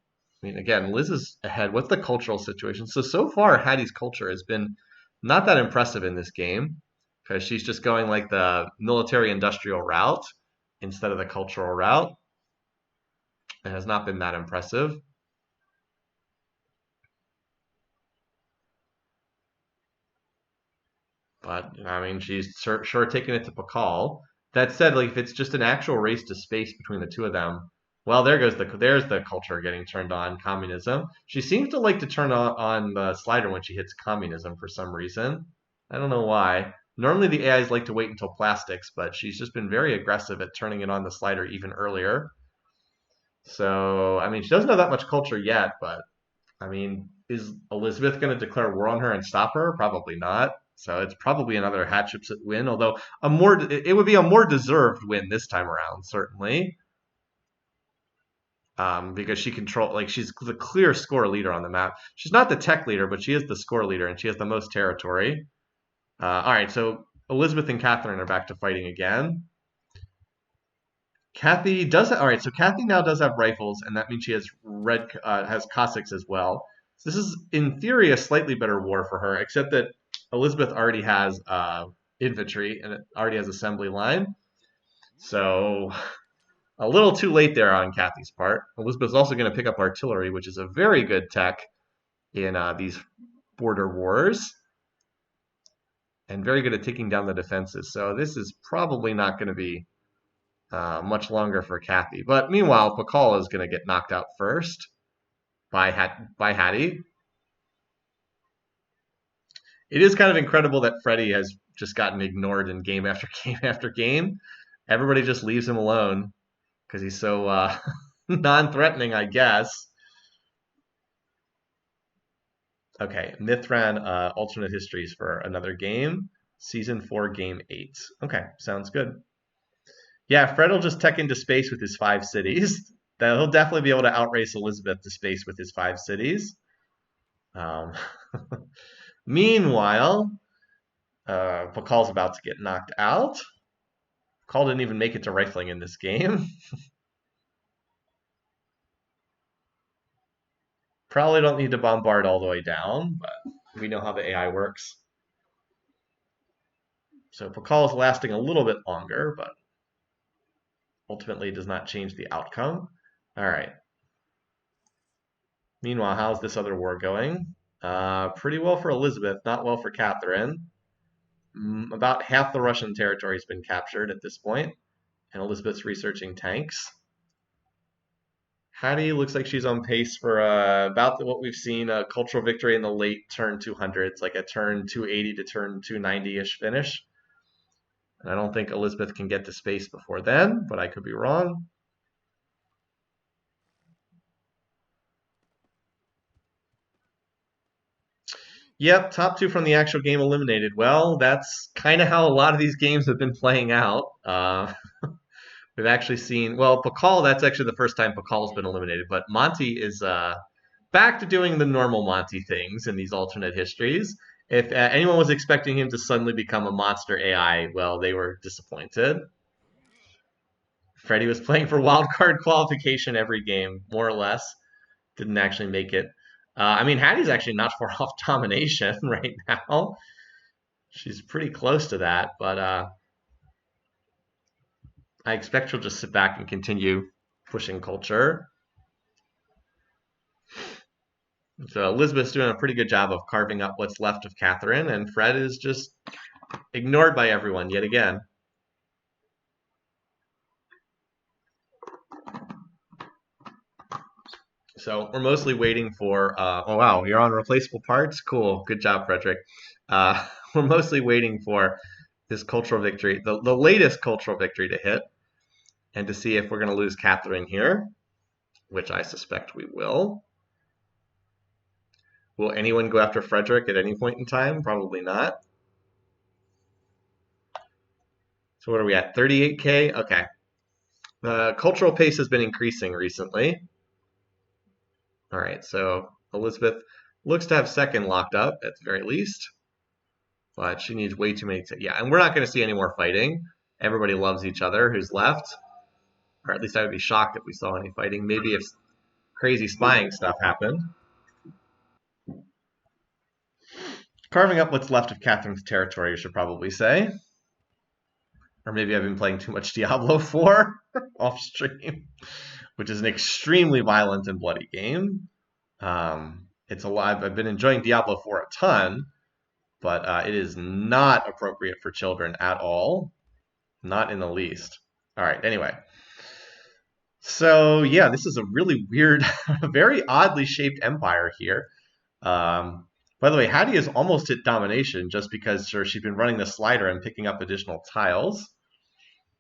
I mean, again, Liz is ahead. What's the cultural situation? So far, Hattie's culture has been not that impressive in this game because she's just going like the military-industrial route instead of the cultural route. It has not been that impressive. But I mean, she's sure taking it to Pakal. That said, like if it's just an actual race to space between the two of them, well, there's the culture getting turned on, communism. She seems to like to turn on the slider when she hits communism for some reason. I don't know why. Normally the AIs like to wait until plastics, but she's just been very aggressive at turning it on the slider even earlier. So I mean, she doesn't have that much culture yet, but I mean, is Elizabeth going to declare war on her and stop her? Probably not. So it's probably another Hatshepsut win, although it would be a more deserved win this time around, certainly, because she's the clear score leader on the map. She's not the tech leader, but she is the score leader, and she has the most territory. All right, so Elizabeth and Catherine are back to fighting again. Kathy does all right. So Kathy now does have rifles, and that means she has Cossacks as well. So this is in theory a slightly better war for her, except that Elizabeth already has infantry and it already has assembly line. So a little too late there on Kathy's part. Elizabeth's also going to pick up artillery, which is a very good tech in these border wars, and very good at taking down the defenses. So this is probably not going to be much longer for Kathy. But meanwhile, Pakal is going to get knocked out first by Hattie. It is kind of incredible that Freddy has just gotten ignored in game after game after game. Everybody just leaves him alone because he's so non-threatening, I guess. Okay, Mithran alternate histories for another game. Season 4, Game 8. Okay, sounds good. Yeah, Fred will just tech into space with his 5 cities. He'll definitely be able to outrace Elizabeth to space with his 5 cities. Um, Meanwhile, Pakal's about to get knocked out. Pakal didn't even make it to rifling in this game. Probably don't need to bombard all the way down, but we know how the AI works. So Pakal is lasting a little bit longer, but ultimately does not change the outcome. All right. Meanwhile, how's this other war going? Pretty well for Elizabeth, not well for Catherine. About half the Russian territory has been captured at this point, and Elizabeth's researching tanks. Hattie looks like she's on pace for about what we've seen, a cultural victory in the late turn 200s, like a turn 280 to turn 290-ish finish. And I don't think Elizabeth can get to space before then, but I could be wrong. Yep, top 2 from the actual game eliminated. Well, that's kind of how a lot of these games have been playing out. We've actually seen, well, Pakal, that's actually the first time Pakal's been eliminated, but Monty is back to doing the normal Monty things in these alternate histories. If anyone was expecting him to suddenly become a monster AI, well, they were disappointed. Freddy was playing for wildcard qualification every game, more or less. Didn't actually make it. I mean, Hattie's actually not far off domination right now. She's pretty close to that, but I expect she'll just sit back and continue pushing culture. So Elizabeth's doing a pretty good job of carving up what's left of Catherine, and Fred is just ignored by everyone yet again. So we're mostly waiting for. Oh wow, you're on replaceable parts. Cool, good job, Frederick. We're mostly waiting for this cultural victory, the latest cultural victory to hit, and to see if we're going to lose Catherine here, which I suspect we will. Will anyone go after Frederick at any point in time? Probably not. So what are we at? 38K? Okay. The cultural pace has been increasing recently. All right, so Elizabeth looks to have second locked up at the very least, but she needs way too many. Yeah, and we're not going to see any more fighting. Everybody loves each other who's left, or at least I would be shocked if we saw any fighting. Maybe if crazy spying stuff happened. Carving up what's left of Catherine's territory, you should probably say. Or maybe I've been playing too much Diablo 4 off stream, which is an extremely violent and bloody game. It's alive. I've been enjoying Diablo 4 a ton, but it is not appropriate for children at all. Not in the least. All right, anyway. So, yeah, this is a really weird, very oddly shaped empire here. By the way, Hattie has almost hit domination just because she's been running the slider and picking up additional tiles.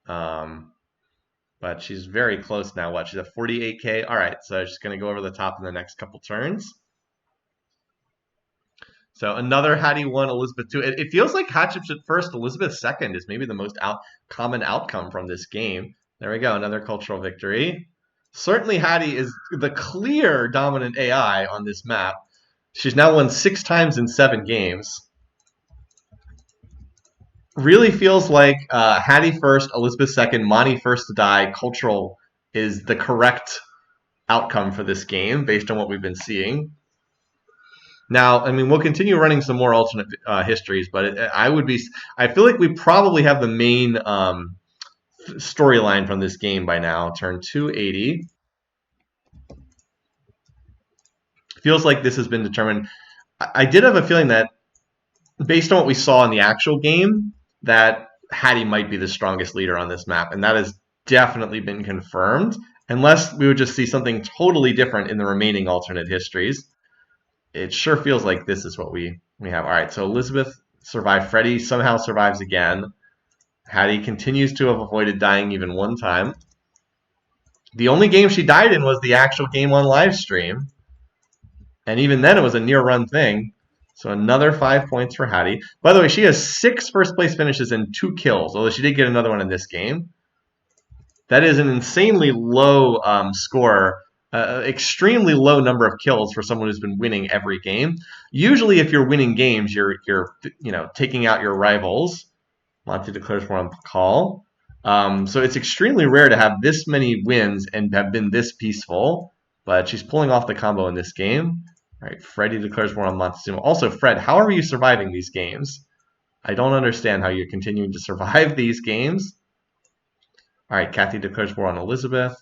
But she's very close now. What? She's at 48K. All right, so she's going to go over the top in the next couple turns. So another Hattie 1, Elizabeth 2. It feels like Hatshepsut first, Elizabeth second is maybe the most common outcome from this game. There we go, another cultural victory. Certainly Hattie is the clear dominant AI on this map. She's now won 6 times in 7 games. Really feels like Hattie first, Elizabeth second, Monty first to die. Cultural is the correct outcome for this game based on what we've been seeing. Now, I mean, we'll continue running some more alternate histories, but I feel like we probably have the main storyline from this game by now. Turn 280. Feels like this has been determined. I did have a feeling that, based on what we saw in the actual game, that Hattie might be the strongest leader on this map, and that has definitely been confirmed, unless we would just see something totally different in the remaining alternate histories. It sure feels like this is what we have. All right, so Elizabeth survived. Freddie somehow survives again. Hattie continues to have avoided dying even one time. The only game she died in was the actual game on live stream. And even then, it was a near-run thing. So another 5 points for Hattie. By the way, she has 6 first-place finishes and 2 kills, although she did get another one in this game. That is an insanely low score. Extremely low number of kills for someone who's been winning every game. Usually, if you're winning games, you're taking out your rivals. Monty declares war on Pakal. So it's extremely rare to have this many wins and have been this peaceful. But she's pulling off the combo in this game. All right, Freddie declares war on Montezuma. Also, Fred, how are you surviving these games? I don't understand how you're continuing to survive these games. All right, Kathy declares war on Elizabeth.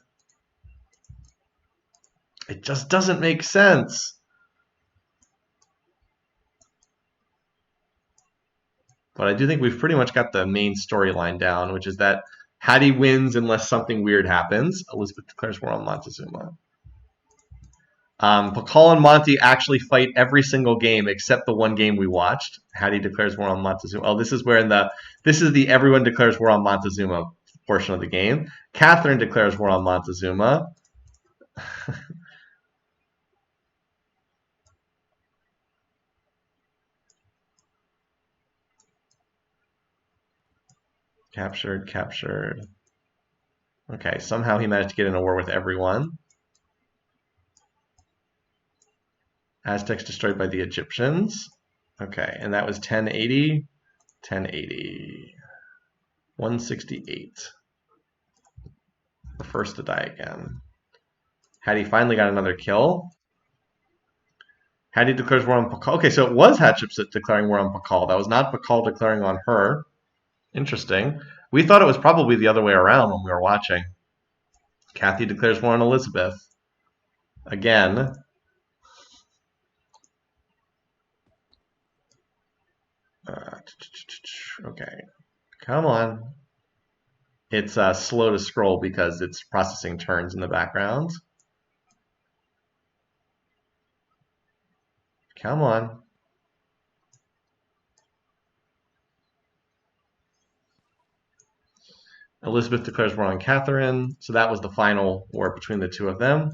It just doesn't make sense. But I do think we've pretty much got the main storyline down, which is that Hattie wins unless something weird happens. Elizabeth declares war on Montezuma. Pakal and Monty actually fight every single game except the one game we watched. Hattie declares war on Montezuma. Oh, this is the everyone declares war on Montezuma portion of the game. Catherine declares war on Montezuma. Captured. Okay, somehow he managed to get in a war with everyone. Aztecs destroyed by the Egyptians. Okay, and that was 1080. 168. The first to die again. Hattie finally got another kill. Hattie declares war on Pakal. Okay, so it was Hatshepsut declaring war on Pakal. That was not Pakal declaring on her. Interesting. We thought it was probably the other way around when we were watching. Kathy declares war on Elizabeth. Again. Okay, come on. It's slow to scroll because it's processing turns in the background. Come on. Elizabeth declares war on Catherine. So that was the final war between the two of them.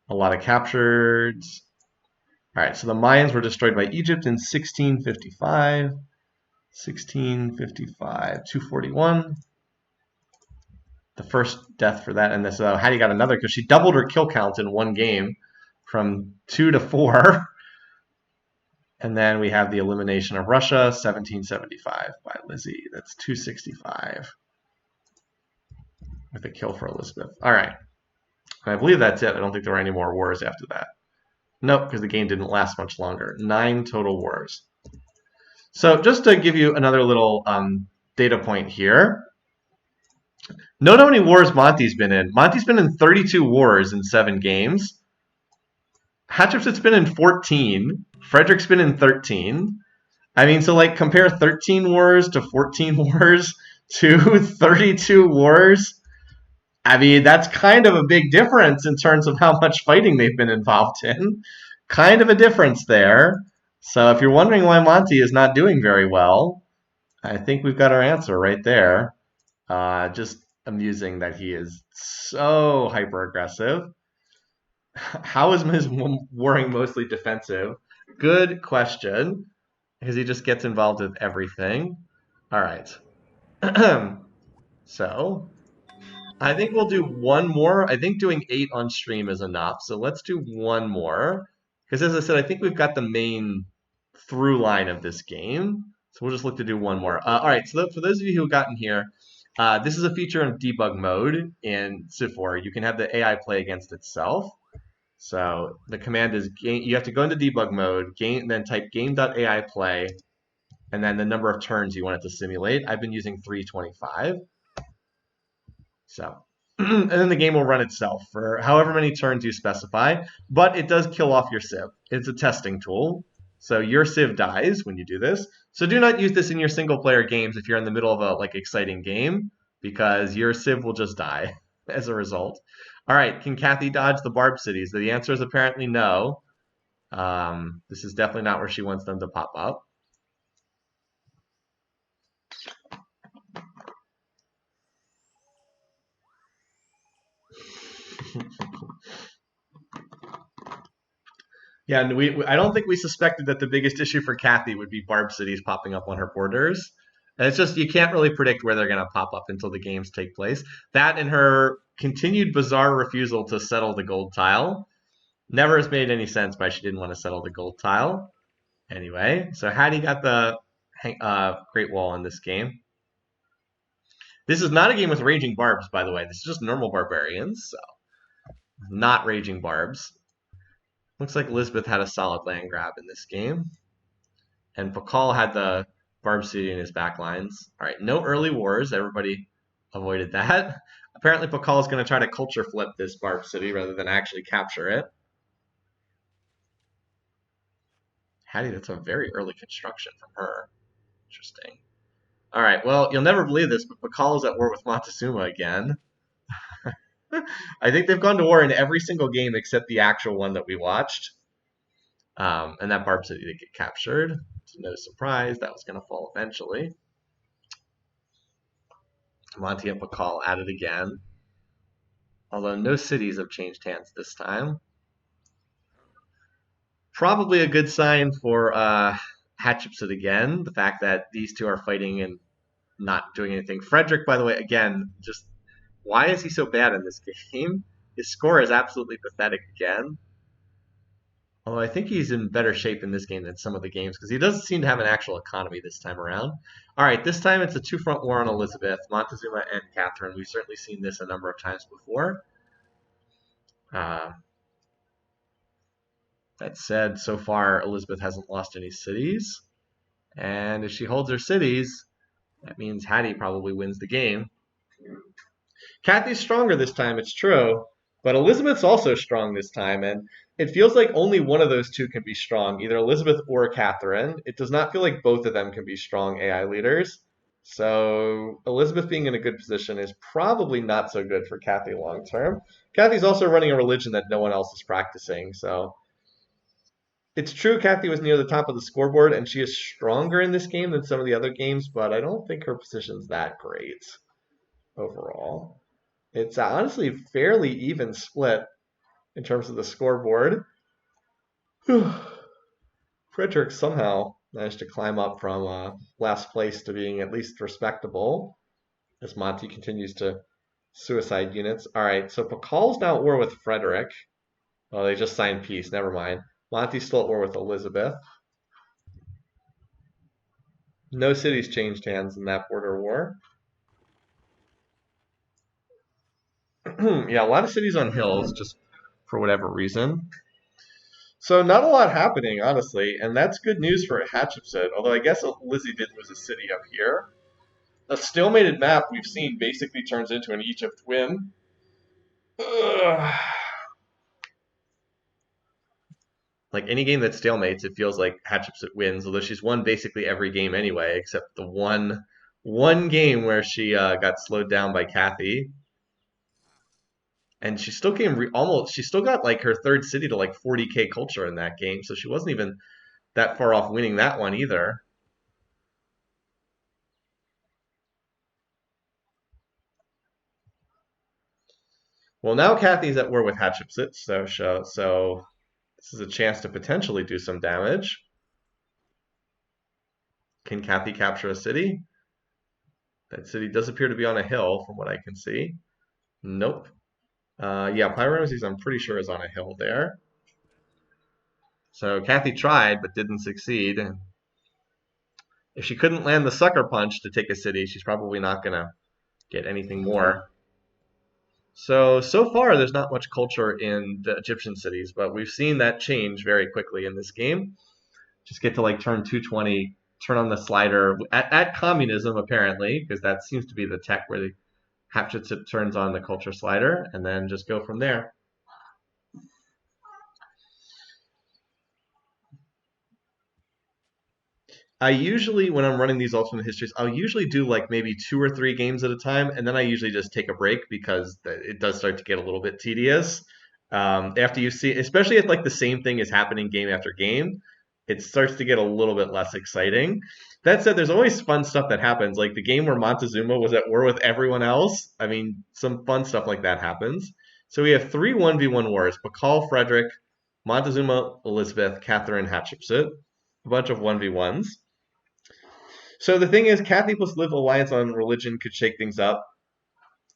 A lot of captured. All right, so the Mayans were destroyed by Egypt in 1655. 1655, 241. The first death for that. And this Hattie got another because she doubled her kill count in one game from 2 to 4. And then we have the elimination of Russia, 1775 by Lizzie. That's 265 with a kill for Elizabeth. All right. And I believe that's it. I don't think there were any more wars after that. Nope, because the game didn't last much longer. 9 total wars. So just to give you another little data point here, note how many wars Monty's been in. Monty's been in 32 wars in 7 games. Hatshepsut's been in 14. Frederick's been in 13. I mean, so like compare 13 wars to 14 wars to 32 wars. I mean, that's kind of a big difference in terms of how much fighting they've been involved in. Kind of a difference there. So if you're wondering why Monty is not doing very well, I think we've got our answer right there. Just amusing that he is so hyper aggressive. How is his warring mostly defensive? Good question, because he just gets involved with everything. All right. So I think we'll do one more. I think doing 8 on stream is enough. So let's do one more. Because as I said, I think we've got the main through line of this game. So we'll just look to do one more. All right, so for those of you who have gotten here, this is a feature of debug mode in Civ4. You can have the AI play against itself. So the command is you have to go into debug mode, then type game.ai play, and then the number of turns you want it to simulate. I've been using 325. So, and then the game will run itself for however many turns you specify, but it does kill off your Civ. It's a testing tool. So your Civ dies when you do this. So do not use this in your single player games if you're in the middle of a exciting game, because your Civ will just die as a result. All right, can Kathy dodge the Barb cities? The answer is apparently no. This is definitely not where she wants them to pop up. Yeah, and I don't think we suspected that the biggest issue for Kathy would be Barb cities popping up on her borders. And it's just you can't really predict where they're going to pop up until the games take place. That and her continued bizarre refusal to settle the gold tile never has made any sense why she didn't want to settle the gold tile. Anyway, so Hattie got the Great Wall in this game. This is not a game with Raging Barbs, by the way. This is just normal barbarians, so not Raging Barbs. Looks like Elizabeth had a solid land grab in this game. And Pakal had the Barb City in his back lines. All right, no early wars. Everybody avoided that. Apparently, Pakal is going to try to culture flip this Barb City rather than actually capture it. Hattie, that's a very early construction from her. Interesting. All right, well, you'll never believe this, but Pakal is at war with Montezuma again. I think they've gone to war in every single game except the actual one that we watched. And that Barb City did get captured. So no surprise, that was going to fall eventually. Monty and Pakal at it again. Although no cities have changed hands this time. Probably a good sign for Hatshepsut again. The fact that these two are fighting and not doing anything. Frederick, by the way, again, just why is he so bad in this game? His score is absolutely pathetic again. Although I think he's in better shape in this game than some of the games because he doesn't seem to have an actual economy this time around. All right, this time it's a two-front war on Elizabeth, Montezuma, and Catherine. We've certainly seen this a number of times before. That said, so far Elizabeth hasn't lost any cities. And if she holds her cities, that means Hattie probably wins the game. Kathy's stronger this time, it's true. But Elizabeth's also strong this time, and it feels like only one of those two can be strong, either Elizabeth or Catherine. It does not feel like both of them can be strong AI leaders. So Elizabeth being in a good position is probably not so good for Kathy long term. Kathy's also running a religion that no one else is practicing, so it's true Kathy was near the top of the scoreboard and she is stronger in this game than some of the other games, but I don't think her position's that great overall. It's honestly fairly even split in terms of the scoreboard. Frederick somehow managed to climb up from last place to being at least respectable as Monty continues to suicide units. All right, so Pakal's now at war with Frederick. Oh, they just signed peace. Never mind. Monty's still at war with Elizabeth. No cities changed hands in that border war. Yeah, a lot of cities on hills, just for whatever reason. So not a lot happening, honestly, and that's good news for Hatshepsut. Although I guess Lizzie did lose a city up here. A stalemated map we've seen basically turns into an Egypt win. Ugh. Like any game that stalemates, it feels like Hatshepsut wins. Although she's won basically every game anyway, except the one game where she got slowed down by Kathy, and she still came almost. She still got like her third city to like 40K culture in that game, so she wasn't even that far off winning that one either. Well, now Kathy's at war with Hatshepsut, so this is a chance to potentially do some damage. Can Kathy capture a city? That city does appear to be on a hill, from what I can see. Nope. Yeah, Pyramses, I'm pretty sure, is on a hill there. So Kathy tried, but didn't succeed. And if she couldn't land the sucker punch to take a city, she's probably not going to get anything more. So far, there's not much culture in the Egyptian cities, but we've seen that change very quickly in this game. Just get to like turn 220, turn on the slider at communism, apparently, because that seems to be the tech where the Hatshepsut turns on the culture slider, and then just go from there. I usually, when I'm running these alternate histories, I'll usually do like maybe 2 or 3 games at a time, and then I usually just take a break because it does start to get a little bit tedious. After you see, especially if like the same thing is happening game after game, it starts to get a little bit less exciting. That said, there's always fun stuff that happens, like the game where Montezuma was at war with everyone else. I mean, some fun stuff like that happens. So we have three 1v1 wars: Pakal, Frederick, Montezuma, Elizabeth, Catherine, Hatshepsut. A bunch of 1v1s. So the thing is, Kathy plus Liv alliance on religion could shake things up.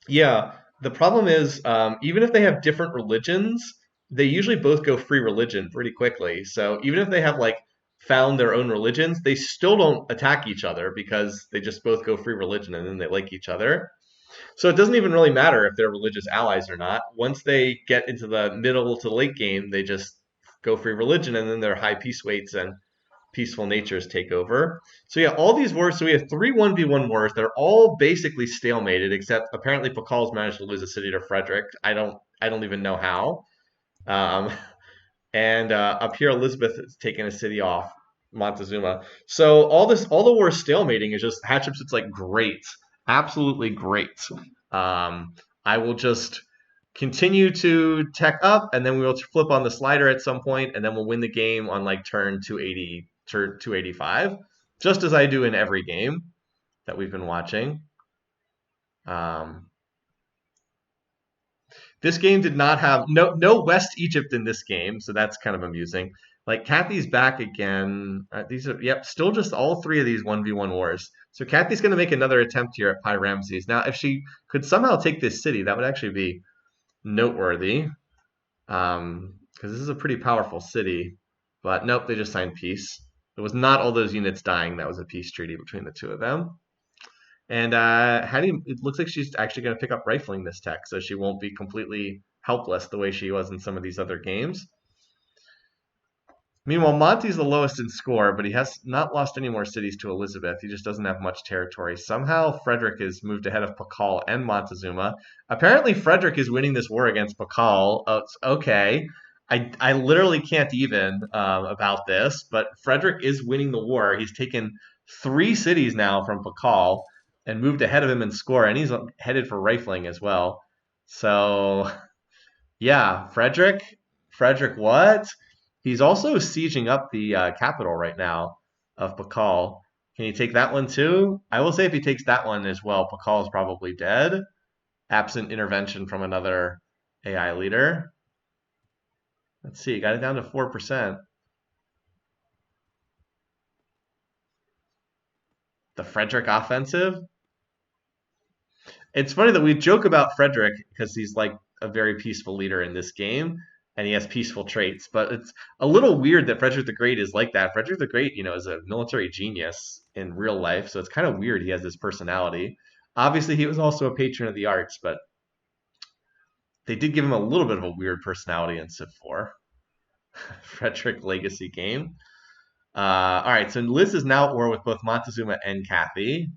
Yeah, the problem is, even if they have different religions, they usually both go free religion pretty quickly. So even if they have like found their own religions, they still don't attack each other because they just both go free religion and then they like each other. So it doesn't even really matter if they're religious allies or not. Once they get into the middle to late game, they just go free religion and then their high peace weights and peaceful natures take over. So yeah, all these wars. So we have three 1v1 wars. They're all basically stalemated, except apparently Pakal's managed to lose a city to Frederick. I don't even know how. Um, and up here, Elizabeth is taking a city off Montezuma. So all the wars stalemating is just Hatshepsut's like great, absolutely great. I will just continue to tech up, and then we will flip on the slider at some point, and then we'll win the game on like turn 280, turn 285, just as I do in every game that we've been watching. Um, this game did not have no West Egypt in this game, so that's kind of amusing. Like Kathy's back again. These are still just all three of these 1v1 wars. So Kathy's going to make another attempt here at Pi Ramses. Now, if she could somehow take this city, that would actually be noteworthy, because this is a pretty powerful city. But nope, they just signed peace. It was not all those units dying. That was a peace treaty between the two of them. And it looks like she's actually going to pick up rifling this tech, so she won't be completely helpless the way she was in some of these other games. Meanwhile, Monty's the lowest in score, but he has not lost any more cities to Elizabeth. He just doesn't have much territory. Somehow, Frederick is moved ahead of Pakal and Montezuma. Apparently, Frederick is winning this war against Pakal. Okay. I literally can't even about this, but Frederick is winning the war. He's taken 3 cities now from Pakal and moved ahead of him in score, and he's headed for rifling as well. So yeah, Frederick. Frederick, what? He's also sieging up the capital right now of Pakal. Can he take that one too? I will say if he takes that one as well, Pakal is probably dead, absent intervention from another AI leader. Let's see, got it down to 4%. The Frederick offensive. It's funny that we joke about Frederick because he's like a very peaceful leader in this game and he has peaceful traits, but it's a little weird that Frederick the Great is like that. Frederick the Great, is a military genius in real life, so it's kind of weird he has this personality. Obviously, he was also a patron of the arts, but they did give him a little bit of a weird personality in Civ 4. Frederick Legacy game. All right, so Liz is now at war with both Montezuma and Kathy,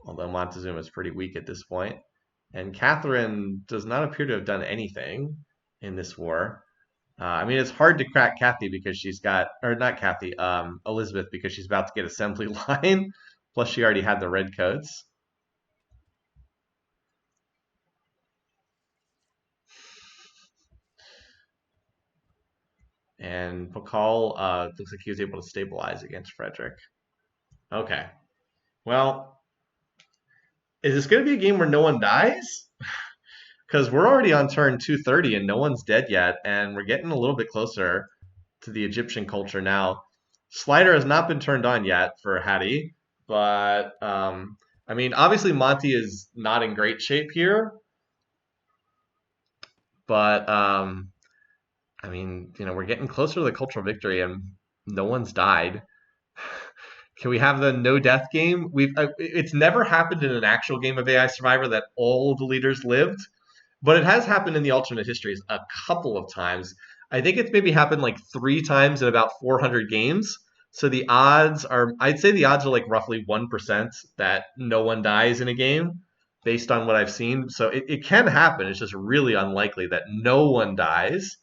although Montezuma is pretty weak at this point. And Catherine does not appear to have done anything in this war. I mean, it's hard to crack Kathy because she's got, or not Kathy, Elizabeth, because she's about to get assembly line. Plus, she already had the redcoats. And Pakal looks like he was able to stabilize against Frederick. Okay. Well, is this going to be a game where no one dies? Because we're already on turn 230 and no one's dead yet, and we're getting a little bit closer to the Egyptian culture now. Slider has not been turned on yet for Hattie, but I mean, obviously Monty is not in great shape here, but I mean, we're getting closer to the cultural victory, and no one's died. Can we have the no death game? It's never happened in an actual game of AI Survivor that all of the leaders lived. But it has happened in the alternate histories a couple of times. I think it's maybe happened like 3 times in about 400 games. So the odds are, I'd say the odds are like roughly 1% that no one dies in a game based on what I've seen. So it can happen. It's just really unlikely that no one dies.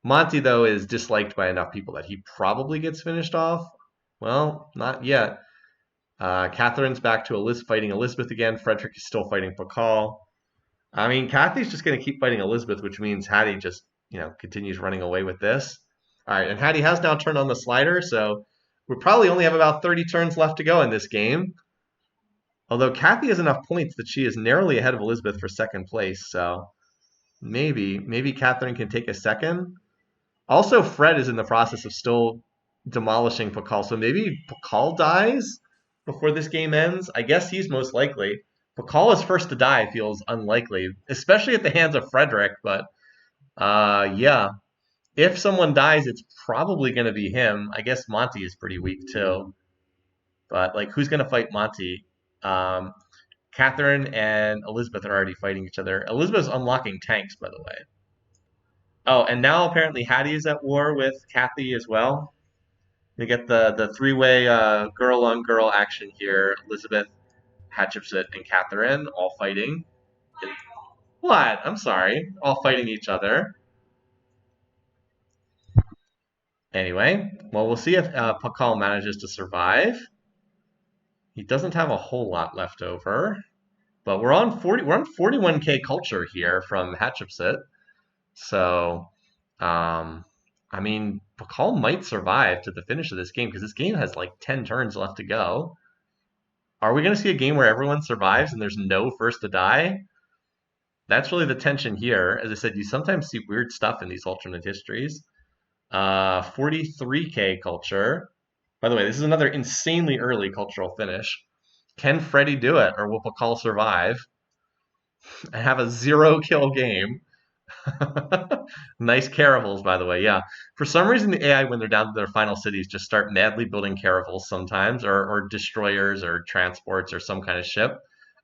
Monty, though, is disliked by enough people that he probably gets finished off. Well, not yet. Catherine's back to fighting Elizabeth again. Frederick is still fighting Pakal. I mean, Kathy's just going to keep fighting Elizabeth, which means Hattie just, continues running away with this. All right, and Hattie has now turned on the slider, so we probably only have about 30 turns left to go in this game. Although Kathy has enough points that she is narrowly ahead of Elizabeth for second place, so maybe Catherine can take a second. Also, Fred is in the process of still demolishing Pakal, so maybe Pakal dies before this game ends. I guess he's most likely. Pakal is first to die feels unlikely, especially at the hands of Frederick, but yeah. If someone dies, it's probably going to be him. I guess Monty is pretty weak too. But, like, who's going to fight Monty? Um, Catherine and Elizabeth are already fighting each other. Elizabeth's unlocking tanks, by the way. Oh, and now apparently Hattie is at war with Kathy as well. They get the three-way girl on girl action here. Elizabeth, Hatshepsut, and Catherine all fighting. What? I'm sorry. All fighting each other. Anyway, well, we'll see if Pakal manages to survive. He doesn't have a whole lot left over, but we're on 40. We're on 41k culture here from Hatshepsut. So, I mean, Pakal might survive to the finish of this game because this game has like 10 turns left to go. Are we going to see a game where everyone survives and there's no first to die? That's really the tension here. As I said, you sometimes see weird stuff in these alternate histories. 43k culture. By the way, this is another insanely early cultural finish. Can Freddy do it, or will Pakal survive and have a 0-kill game? Nice caravels, by the way. Yeah. For some reason, the AI, when they're down to their final cities, just start madly building caravels sometimes, or destroyers, or transports, or some kind of ship.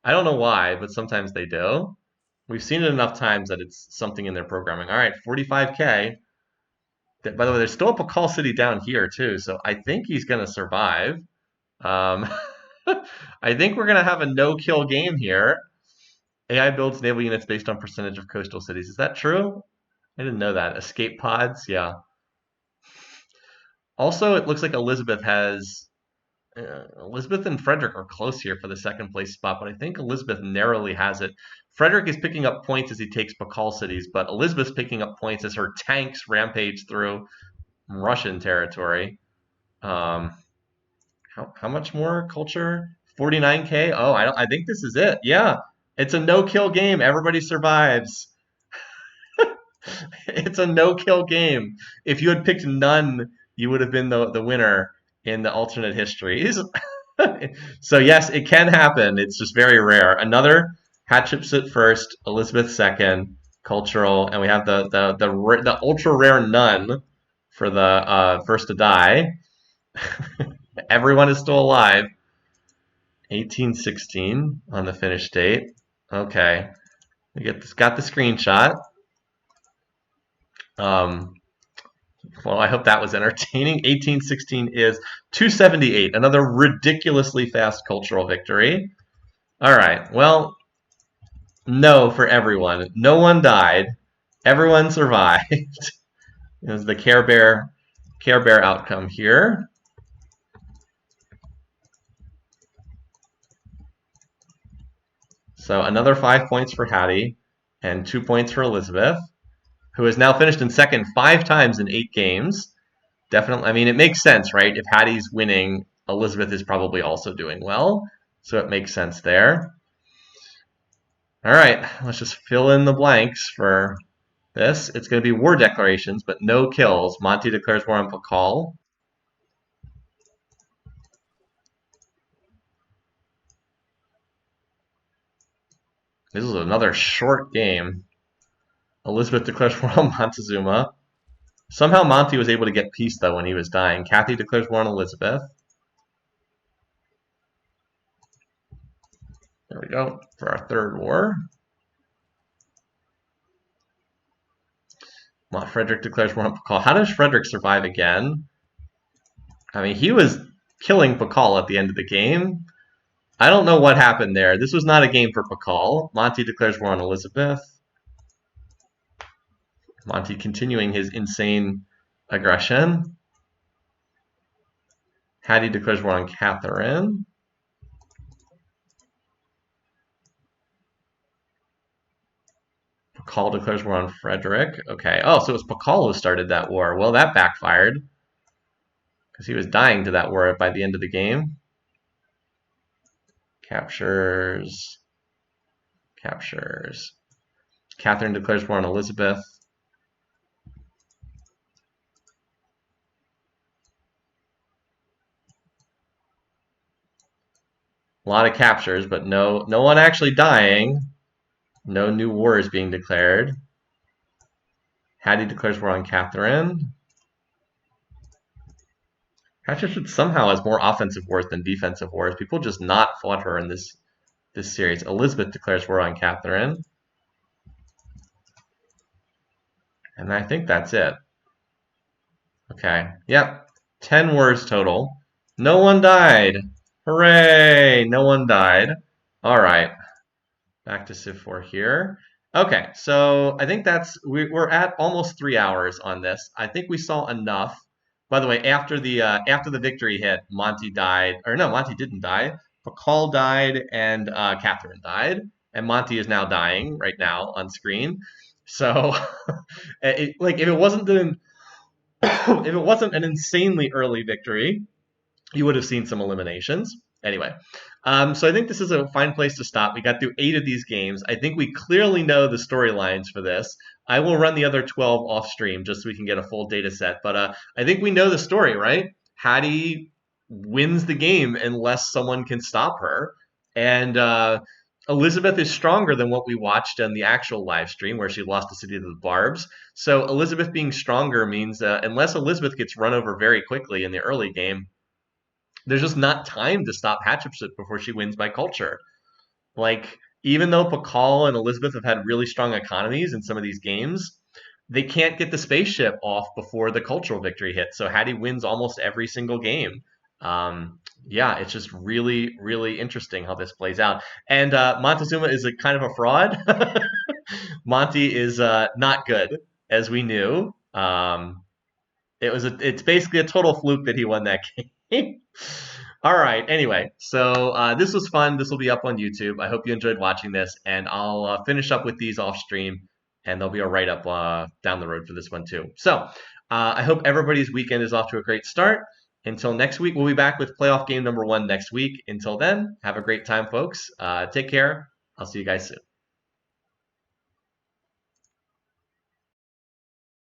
I don't know why, but sometimes they do. We've seen it enough times that it's something in their programming. All right, 45k. By the way, there's still a Pakal city down here too, so I think he's gonna survive. Um, I think we're gonna have a no-kill game here. AI builds naval units based on percentage of coastal cities. Is that true? I didn't know that. Escape pods, yeah. Also, it looks like Elizabeth and Frederick are close here for the second place spot, but I think Elizabeth narrowly has it. Frederick is picking up points as he takes Pakal cities, but Elizabeth's picking up points as her tanks rampage through Russian territory. Um, how much more culture? 49K. Oh, I think this is it. Yeah, it's a no kill game. Everybody survives. It's a no kill game. If you had picked none, you would have been the winner in the alternate histories. So yes, it can happen. It's just very rare. Another Hatshepsut first, Elizabeth second, cultural, and we have the ultra rare nun for the first to die. Everyone is still alive. 1816 on the finish date. Okay, we got the screenshot. Um, well, I hope that was entertaining. 1816 is 278, another ridiculously fast cultural victory. All right, well, no for everyone. No one died. Everyone survived. It was the Care Bear outcome here. So another 5 points for Hattie and 2 points for Elizabeth, who has now finished in second 5 times in 8 games. Definitely, I mean, it makes sense, right? If Hattie's winning, Elizabeth is probably also doing well. So it makes sense there. All right, let's just fill in the blanks for this. It's going to be war declarations, but no kills. Monty declares war on Pakal. This is another short game. Elizabeth declares war on Montezuma. Somehow Monty was able to get peace, though, when he was dying. Kathy declares war on Elizabeth. There we go, for our third war. Frederick declares war on Pakal. How does Frederick survive again? I mean, he was killing Pakal at the end of the game. I don't know what happened there. This was not a game for Pakal. Monty declares war on Elizabeth. Monty continuing his insane aggression. Hattie declares war on Catherine. Pakal declares war on Frederick. Okay. Oh, so it was Pakal who started that war. Well, that backfired because he was dying to that war by the end of the game. Captures. Catherine declares war on Elizabeth. A lot of captures, but no one actually dying. No new wars being declared. Hattie declares war on Catherine. Hatshepsut somehow has more offensive wars than defensive wars. People just not fought her in this series. Elizabeth declares war on Catherine. And I think that's it. Okay. Yep. 10 wars total. No one died. Hooray! No one died. All right. Back to Civ4 here. Okay, so I think we're at almost 3 hours on this. I think we saw enough. By the way, after the victory hit, Monty died, or no, Monty didn't die. Pakal died and Catherine died, and Monty is now dying right now on screen. So, if it wasn't if it wasn't an insanely early victory, you would have seen some eliminations. Anyway, so I think this is a fine place to stop. We got through 8 of these games. I think we clearly know the storylines for this. I will run the other 12 off stream just so we can get a full data set. But I think we know the story, right? Hattie wins the game unless someone can stop her. And Elizabeth is stronger than what we watched on the actual live stream where she lost the city to the Barbs. So Elizabeth being stronger means unless Elizabeth gets run over very quickly in the early game, there's just not time to stop Hatshepsut before she wins by culture. Like, even though Pakal and Elizabeth have had really strong economies in some of these games, they can't get the spaceship off before the cultural victory hits. So Hattie wins almost every single game. Yeah, it's just really, really interesting how this plays out. And Montezuma is a kind of a fraud. Monty is not good, as we knew. It's basically a total fluke that he won that game. All right. Anyway, so this was fun. This will be up on YouTube. I hope you enjoyed watching this, and I'll finish up with these off stream, and there'll be a write up down the road for this one too. So I hope everybody's weekend is off to a great start. Until next week, we'll be back with playoff game number 1 next week. Until then, have a great time, folks. Take care. I'll see you guys soon.